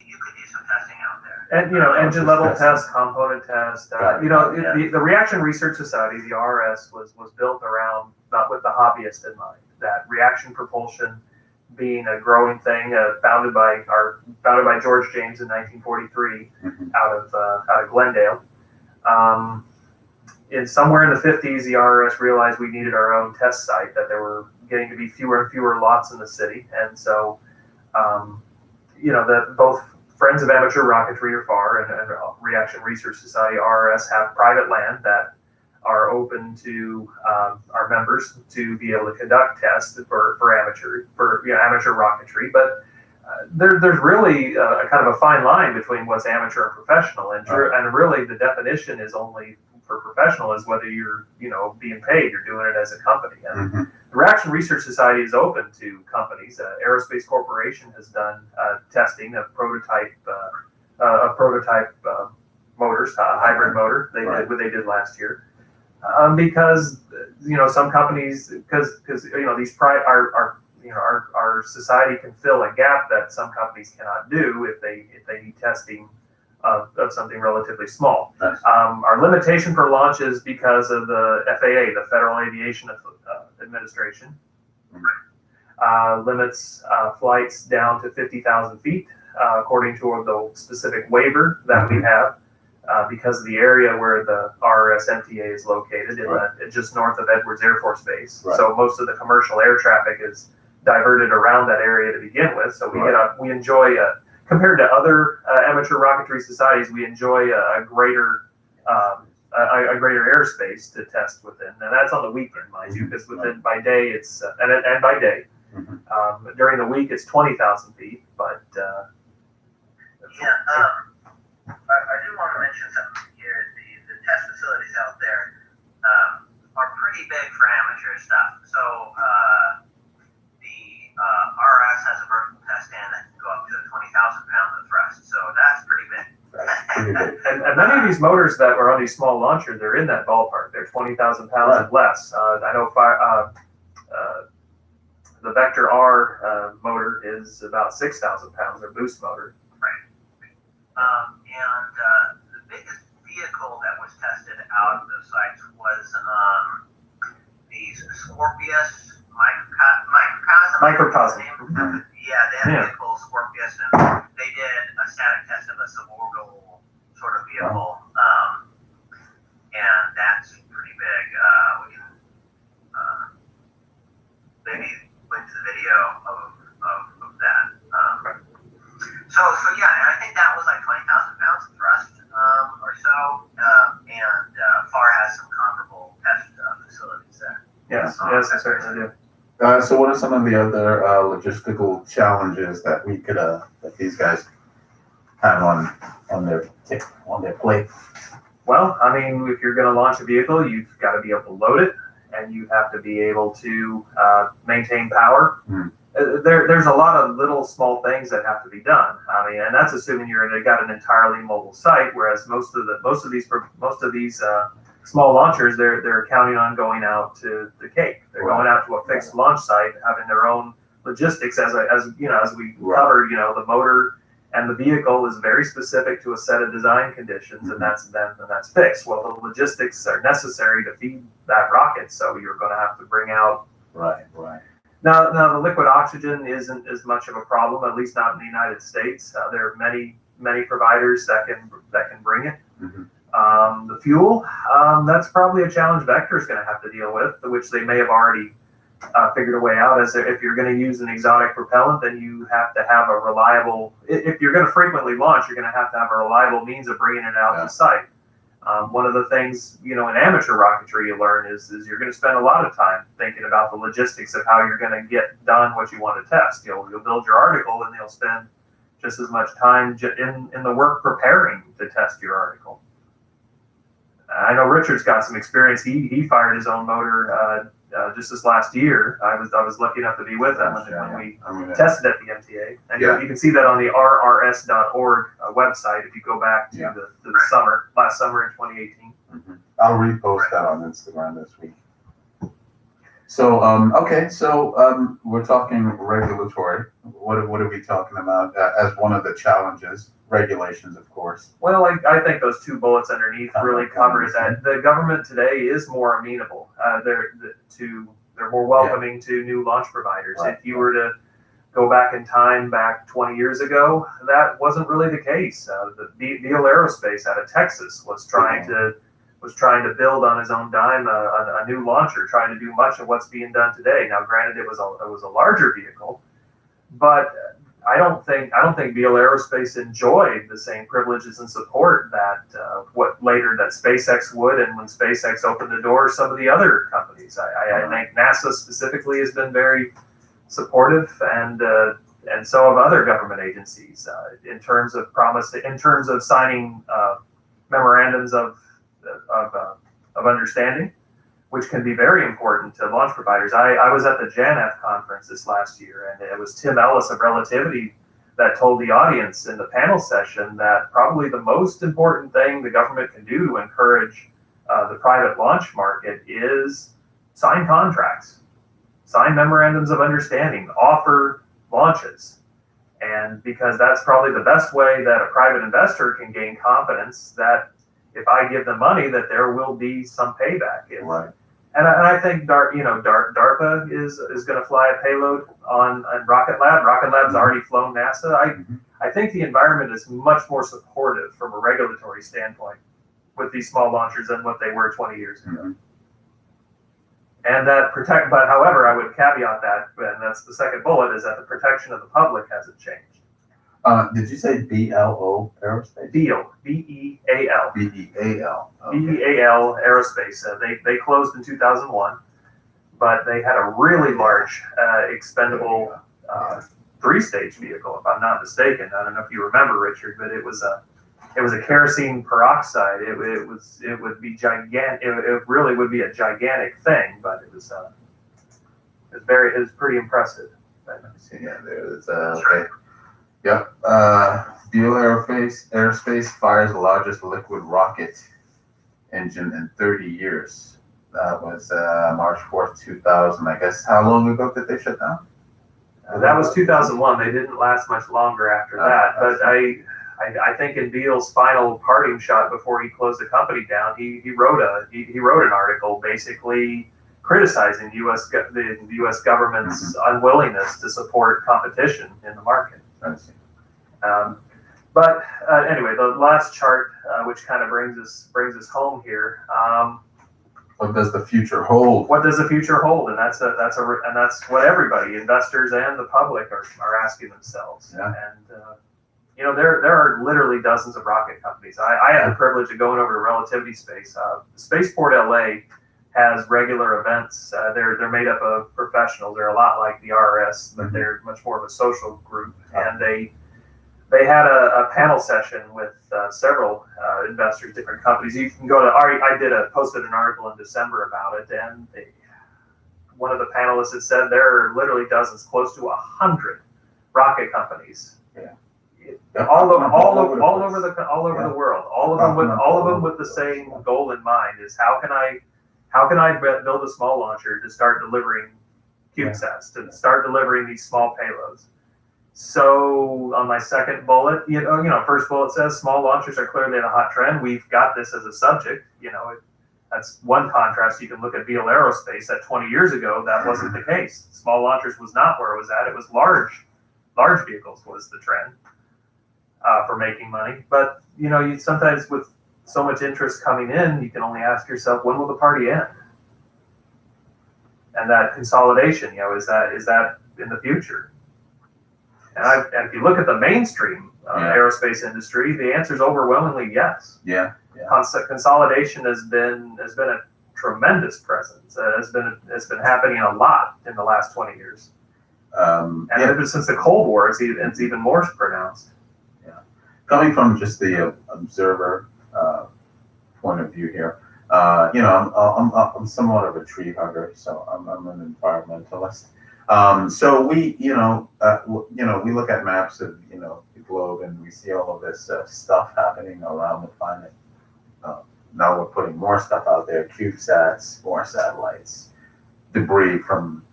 You could do some testing out there. And engine level test, component test. The Reaction Research Society, the RS, was built around not with the hobbyist in mind. That reaction propulsion being a growing thing, founded by George James in 1943, out of Glendale. Somewhere in the 50s, the RS realized we needed our own test site. That there were getting to be fewer and fewer lots in the city, and so that both Friends of Amateur Rocketry, or FAR, and Reaction Research Society, RRS, have private land that are open to our members to be able to conduct tests for amateur rocketry. But there's really a kind of a fine line between what's amateur and professional, and really the definition is only for professional is whether you're being paid, you're doing it as a company. And the Reaction Research Society is open to companies. Aerospace Corporation has done testing of prototype motors, a hybrid motor. They Right. did what they did last year. Because some companies, because these our society can fill a gap that some companies cannot do if they need testing of something relatively small. Nice. Our limitation for launch is because of the FAA, the Federal Aviation Administration, limits flights down to 50,000 feet, according to the specific waiver that we have. Because of the area where the RRS MTA is located, just north of Edwards Air Force Base. Right. So most of the commercial air traffic is diverted around that area to begin with. So we enjoy, compared to other amateur rocketry societies, we enjoy a greater airspace to test within, and that's on the weekend, mind you, because by day it's and by day. Mm-hmm. During the week it's 20,000 feet, but I do want to mention something here. The test facilities out there are pretty big for amateur stuff. So the RS has a vertical test stand that can go up to 20,000 pounds of thrust. So that's pretty big. Pretty big. and many of these motors that were on these small launchers, they're in that ballpark. They're 20,000 pounds and less. I know the Vector R motor is about 6,000 pounds, their boost motor. And the biggest vehicle that was tested out of those sites was these Scorpius Microcosm. Mm-hmm. Yeah, they had a vehicle, Scorpius, and they did a static test of a suborbital sort of vehicle. And that's pretty big. We can maybe link to the video of that. So yeah, and I think that was like 20,000 pounds of thrust or so, and FAR has some comparable test facilities there. Yes, I certainly do. So what are some of the other logistical challenges that we could that these guys have on their plate? Well, I mean, if you're going to launch a vehicle, you've got to be able to load it, and you have to be able to maintain power. There's a lot of little small things that have to be done. I mean, and that's assuming they got an entirely mobile site. Whereas most of these small launchers, they're counting on going out to the Cape. They're going out to a fixed launch site, having their own logistics. As we covered, the motor and the vehicle is very specific to a set of design conditions, and that's fixed. Well, the logistics are necessary to feed that rocket, so you're going to have to bring out. Right. Now the liquid oxygen isn't as much of a problem, at least not in the United States. There are many providers that can bring it. Mm-hmm. The fuel, that's probably a challenge Vector is going to have to deal with, which they may have already figured a way out. As if you're going to use an exotic propellant, then you have to have a reliable. If you're going to frequently launch, you're going to have a reliable means of bringing it out to site. One of the things, in amateur rocketry you learn is you're going to spend a lot of time thinking about the logistics of how you're going to get done what you want to test. You'll build your article, and you'll spend just as much time in the work preparing to test your article. I know Richard's got some experience. He fired his own motor just this last year. I was lucky enough to be with him when we tested at the MTA. And you can see that on the rrs.org website if you go back to the last summer in 2018. Mm-hmm. I'll repost that on Instagram this week. So, we're talking regulatory. What are we talking about as one of the challenges? Regulations, of course. Well, I think those two bullets underneath really cover that. The government today is more amenable. They're more welcoming to new launch providers. Right. If you were to go back in time, back 20 years ago, that wasn't really the case. The Beal Aerospace out of Texas was trying to build on his own dime a new launcher, trying to do much of what's being done today. Now, granted, it was a larger vehicle, but I don't think Beal Aerospace enjoyed the same privileges and support that that SpaceX would, and when SpaceX opened the door, some of the other companies. I think NASA specifically has been very supportive, and so have other government agencies in terms of signing memorandums of understanding, which can be very important to launch providers. I was at the JANF conference this last year, and it was Tim Ellis of Relativity that told the audience in the panel session that probably the most important thing the government can do to encourage the private launch market is sign contracts, sign memorandums of understanding, offer launches. And because that's probably the best way that a private investor can gain confidence that if I give them money, that there will be some payback. Right. And I think DARPA is going to fly a payload on Rocket Lab. Rocket Lab's already flown NASA. I think the environment is much more supportive from a regulatory standpoint with these small launchers than what they were 20 years ago. And that but however, I would caveat that, and that's the second bullet, is that the protection of the public hasn't changed. Did you say BLO Aerospace? BEAL, B-E-A-L. B-E-A-L. Okay. B-E-A-L Aerospace. They closed in 2001, but they had a really large expendable three-stage vehicle, if I'm not mistaken. I don't know if you remember, Richard, but it was a kerosene peroxide. It would be gigantic. It really would be a gigantic thing, but it was pretty impressive. Yeah, there's okay. Yep. Beal Aerospace fires the largest liquid rocket engine in 30 years. That was March 4th, 2000. I guess, how long ago did they shut down? That was 2001. They didn't last much longer after that. But I think in Beal's final parting shot before he closed the company down, he wrote an article basically criticizing the U.S. government's unwillingness to support competition in the market. I see. But anyway, the last chart, which kind of brings us home here. What does the future hold? What does the future hold? And that's what everybody, investors and the public, are asking themselves. Yeah. And there are literally dozens of rocket companies. I had the privilege of going over to Relativity Space. Spaceport LA has regular events. They're made up of professionals. They're a lot like the RS, but they're much more of a social group. And they had a panel session with several investors, different companies. You can go to. I posted an article in December about it, and one of the panelists had said there are literally dozens, close to 100 rocket companies. Yeah. All over the world. All of them with the same goal in mind: is how can I build a small launcher to start delivering CubeSats, to start delivering these small payloads. So on my second bullet, first bullet says small launchers are clearly in a hot trend. We've got this as a subject. That's one contrast. You can look at Beal Aerospace. That 20 years ago, that wasn't the case. Small launchers was not where it was at. It was large vehicles was the trend for making money. But you sometimes, with so much interest coming in, you can only ask yourself, when will the party end? And that consolidation, is that in the future? And if you look at the mainstream aerospace industry, the answer is overwhelmingly yes. Yeah. Consolidation has been a tremendous presence. It's been happening a lot in the last 20 years. Ever since the Cold War, it's even more pronounced. Yeah. Coming from just the observer point of view here, I'm somewhat of a tree hugger, so I'm an environmentalist. So we look at maps of the globe, and we see all of this stuff happening around the planet. Now we're putting more stuff out there: CubeSats, more satellites, debris from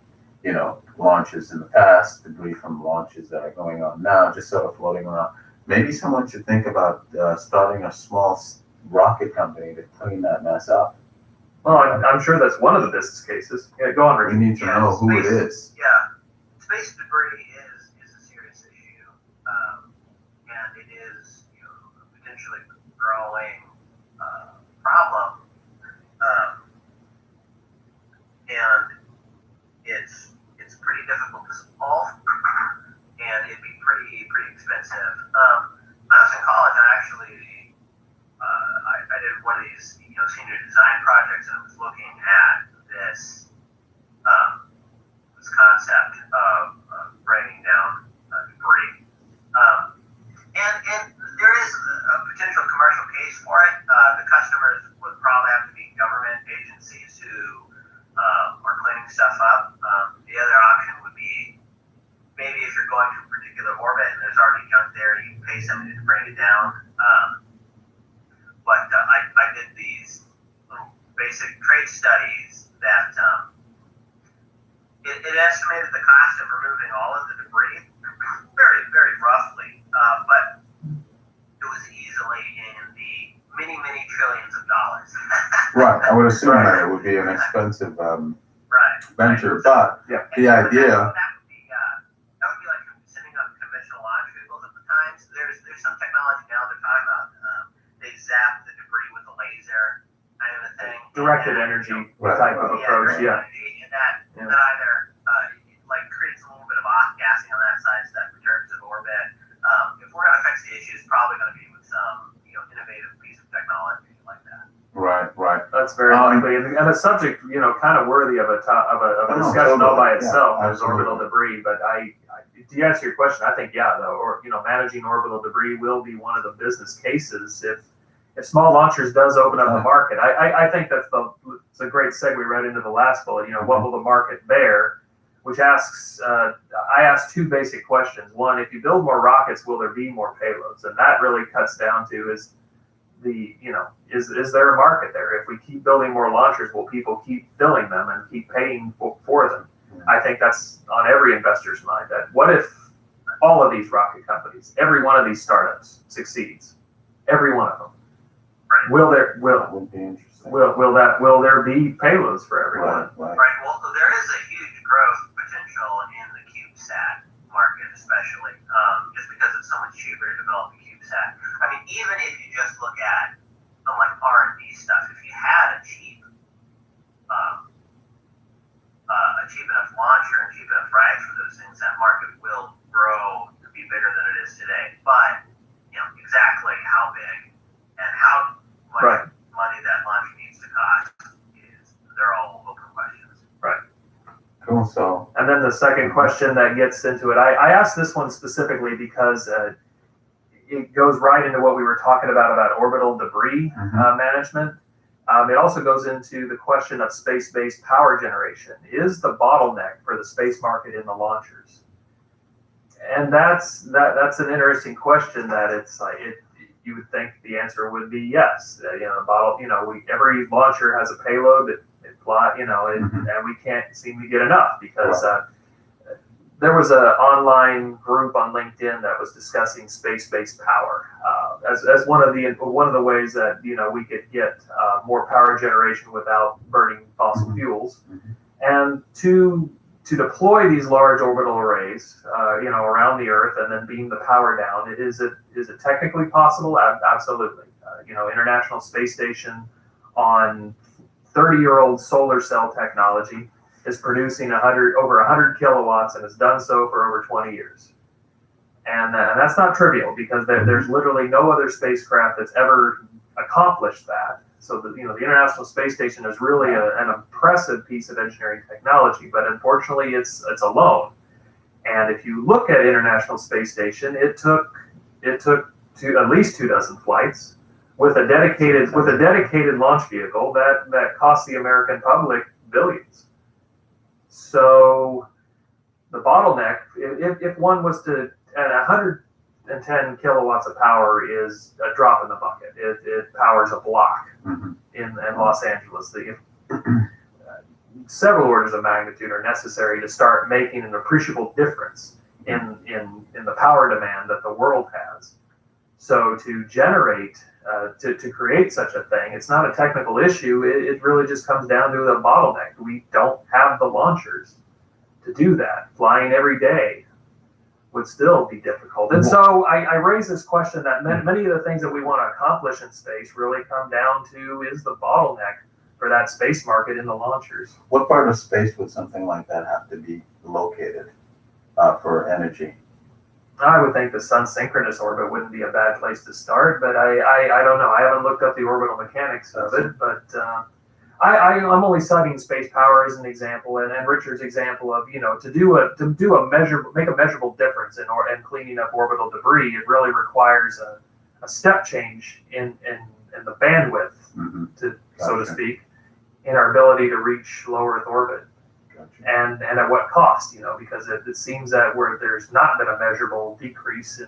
launches in the past, debris from launches that are going on now, just sort of floating around. Maybe someone should think about starting a small rocket company to clean that mess up. Well, I'm sure that's one of the business cases. Yeah, go on, Rick. We need to know who it is. Yeah, space debris is a serious issue, and it is a potentially growing problem, and it's pretty difficult to solve, and it'd be pretty expensive. When I was in college, I did one of these senior design projects, and I was looking at this concept of bringing down debris, and there is a potential commercial case for it. The customers would probably have to be government agencies who are cleaning stuff up. The other option would be maybe if you're going to a particular orbit and there's already space. I mean, to bring it down. But I did these little basic trade studies that it estimated the cost of removing all of the debris very, very roughly, but it was easily in the many, many trillions of dollars. Right. I would assume that it would be an expensive venture, but the idea. That would be like sending up conventional launch vehicles at the time. So there's some technology now they're talking about. They zap the debris with a laser, kind of a thing. Directed energy type of approach. Yeah. And that either like creates a little bit of off-gassing on that side, so that returns to orbit. If we're going to fix the issue, it's probably going to be with some innovative piece of technology like that. Right. That's very likely, and a subject kind of worthy of a discussion all by itself is orbital debris. But to answer your question, I think managing orbital debris will be one of the business cases if small launchers does open up the market. I think it's a great segue right into the last bullet. What will the market bear? Which asks, I asked two basic questions. One, if you build more rockets, will there be more payloads? And that really cuts down to is there a market there? If we keep building more launchers, will people keep filling them and keep paying for them? I think that's on every investor's mind. That what if all of these rocket companies, every one of these startups succeeds, every one of them? Will there be payloads for everyone? Right. Well, there is a huge growth potential in the CubeSat market, especially just because it's so much cheaper to develop a CubeSat. I mean, even if you just look at like R&D stuff, if you had a cheap enough launcher and cheap enough rags for those things, that market will grow to be bigger than it is today. But exactly how big and how much money that launch needs to cost they're all open questions. Right. Cool. So. And then the second question that gets into it, I asked this one specifically because it goes right into what we were talking about orbital debris management. It also goes into the question of space-based power generation. Is the bottleneck for the space market in the launchers? And that's an interesting question. That it's like you would think the answer would be yes. Every launcher has a payload that it fly, and we can't seem to get enough because there was an online group on LinkedIn that was discussing space-based power as one of the ways that we could get more power generation without burning fossil fuels, and to deploy these large orbital arrays, around the Earth and then beam the power down. Is it technically possible? Absolutely. International Space Station on 30-year-old solar cell technology is producing over 100 kilowatts and has done so for over 20 years. And that's not trivial because there's literally no other spacecraft that's ever accomplished that. So the International Space Station is really an impressive piece of engineering technology, but unfortunately it's alone. And if you look at International Space Station, it took at least 24 flights with a dedicated launch vehicle that cost the American public billions. So the bottleneck, if one was to, at 110 kilowatts of power is a drop in the bucket. It powers a block in Los Angeles. Several orders of magnitude are necessary to start making an appreciable difference in the power demand that the world has. So to generate, to create such a thing, it's not a technical issue. It really just comes down to the bottleneck. We don't have the launchers to do that. Flying every day would still be difficult. And so I raise this question that many of the things that we want to accomplish in space really come down to is the bottleneck for that space market in the launchers. What part of space would something like that have to be located for energy? I would think the sun synchronous orbit wouldn't be a bad place to start, but I don't know. I haven't looked up the orbital mechanics of it, but I'm only citing space power as an example, and Richard's example of make a measurable difference in cleaning up orbital debris. It really requires a step change in the bandwidth, so to speak, in our ability to reach low Earth orbit. And at what cost, because it seems that there's not been a measurable decrease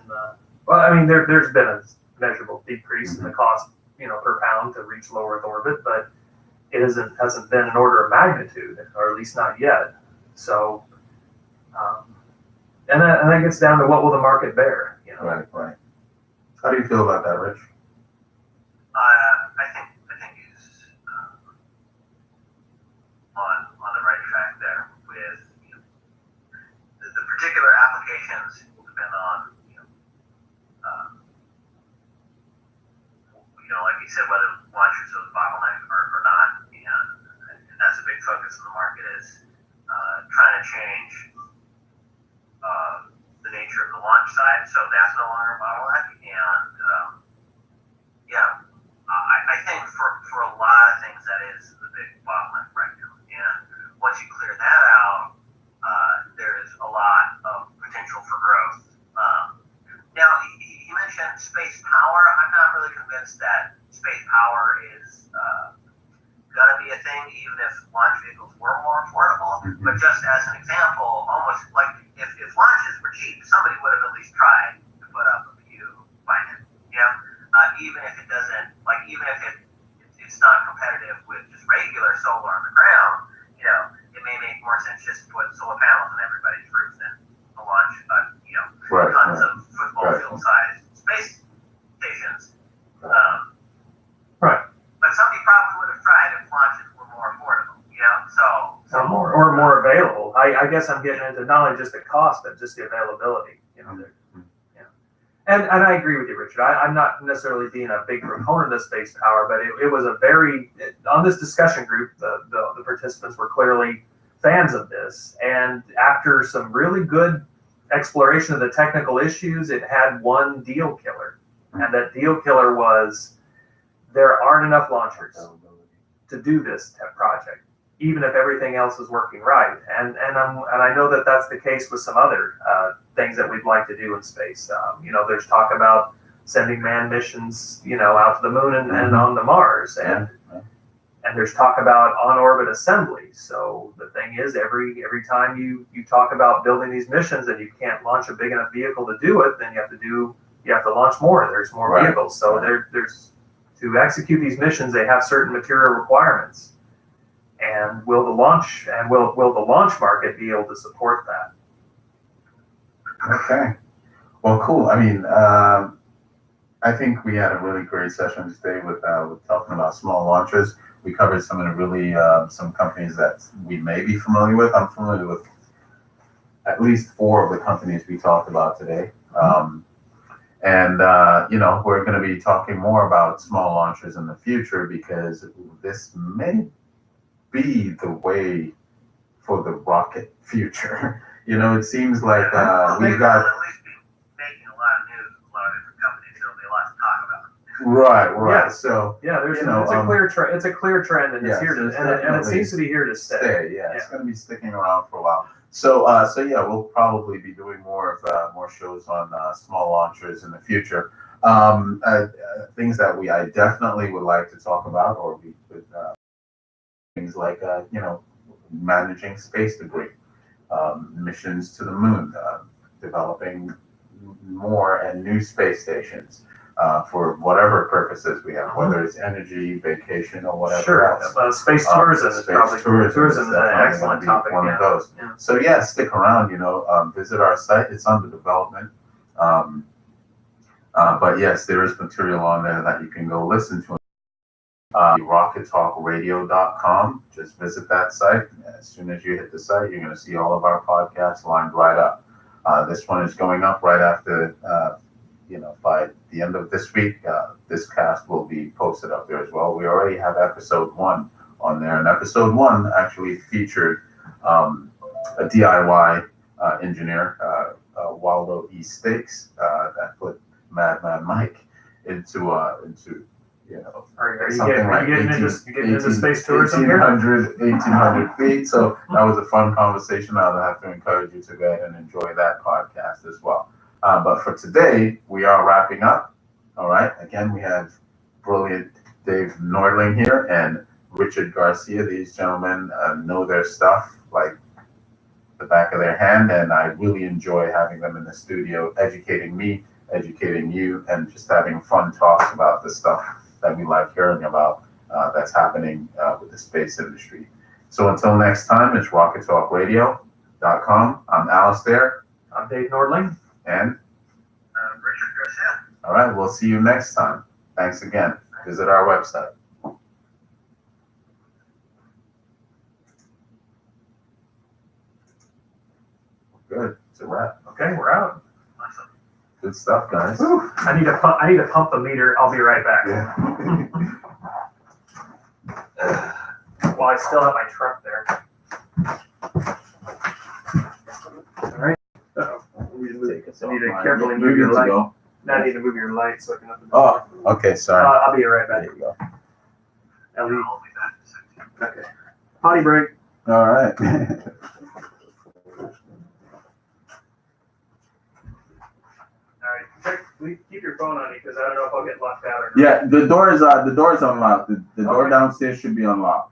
Well, I mean, there's been a measurable decrease in the cost, per pound to reach low Earth orbit, but it hasn't been an order of magnitude, or at least not yet. So, and that gets down to what will the market bear, Right. How do you feel about that, Rich? I think he's on the right track there with the particular applications will depend on like you said, whether launchers are the bottleneck or not, and that's a big focus of the market is trying to change the nature of the launch side, so that's no longer a bottleneck. And I think for a lot of things that is the big bottleneck right now. And once you clear that out, there's a lot of potential for growth. Now, you mentioned space power. I'm not really convinced that space power is going to be a thing, even if launch vehicles were more affordable. Mm-hmm. But just as an example, almost like if launches were cheap, somebody would have at least tried to put up a few by hand. Even if it doesn't, even if it's not competitive with just regular solar on the ground, it may make more sense just to put solar panels on everybody's roof than to launch, tons of football field sized space stations. Right. But somebody probably would have tried if launches were more affordable, or more available. I guess I'm getting into not only just the cost, but just the availability. And I agree with you, Richard. I'm not necessarily being a big proponent of space power, but it was on this discussion group, the participants were clearly fans of this. And after some really good exploration of the technical issues, it had one deal killer. And that deal killer was there aren't enough launchers to do this project, even if everything else is working right. And I know that that's the case with some other things that we'd like to do in space. There's talk about sending manned missions, out to the moon and on to Mars, and there's talk about on-orbit assembly. So the thing is, every time you talk about building these missions and you can't launch a big enough vehicle to do it, then you have to launch more. There's more vehicles. So there's to execute these missions, they have certain material requirements. And will the launch market be able to support that? Okay. Well, cool. I mean, I think we had a really great session today with talking about small launches. We covered some of the really some companies that we may be familiar with. I'm familiar with at least 4 of the companies we talked about today. We're going to be talking more about small launchers in the future because this may be the way for the rocket future. It seems like we've got. At least be making a lot of news with a lot of different companies. There'll be a lot to talk about. Right. Yeah. So there's it's a clear trend, and it's here to and it seems to be here to stay. It's going to be sticking around for a while. So we'll probably be doing more shows on small launchers in the future. Things that I definitely would like to talk about, or we could things like managing space debris, missions to the moon, developing more and new space stations for whatever purposes we have, whether it's energy, vacation, or whatever else. Space tourism is probably tourism is an excellent topic. One of those. Yeah. So stick around. Visit our site. It's under development. But yes, there is material on there that you can go listen to. rockettalkradio.com. Just visit that site. As soon as you hit the site, you're going to see all of our podcasts lined right up. This one is going up right after, by the end of this week. This cast will be posted up there as well. We already have episode 1 on there, and episode 1 actually featured a DIY engineer, Waldo E. Stakes, that put Madman Mike into Are you getting into space tourism here? 1800 feet. So that was a fun conversation. I'll have to encourage you to go ahead and enjoy that podcast as well. But for today, we are wrapping up. All right. Again, we have brilliant Dave Nordling here and Richard Garcia. These gentlemen know their stuff like the back of their hand, and I really enjoy having them in the studio, educating me educating you and just having fun talks about the stuff that we like hearing about that's happening with the space industry. So until next time, it's rockettalkradio.com. I'm Alistair. I'm Dave And Nordling. Richard Garcia. all right, we'll see you next time. Thanks again. Visit our website. Good. It's a wrap. Okay, we're out. Awesome. Good stuff, guys. Whew. I need to pump the meter. I'll be right back. Yeah. Well, I still have my truck there. All right. Uh-oh. I need to carefully move your light. Now I need to move your light so I can open the door. Oh, okay, sorry. I'll be right back. There you go. I'll leave. I'll be back in a second. Okay. Potty break. All right. All right. Keep your phone on you because I don't know if I'll get locked out or not. Yeah, the door is unlocked. The door downstairs should be unlocked.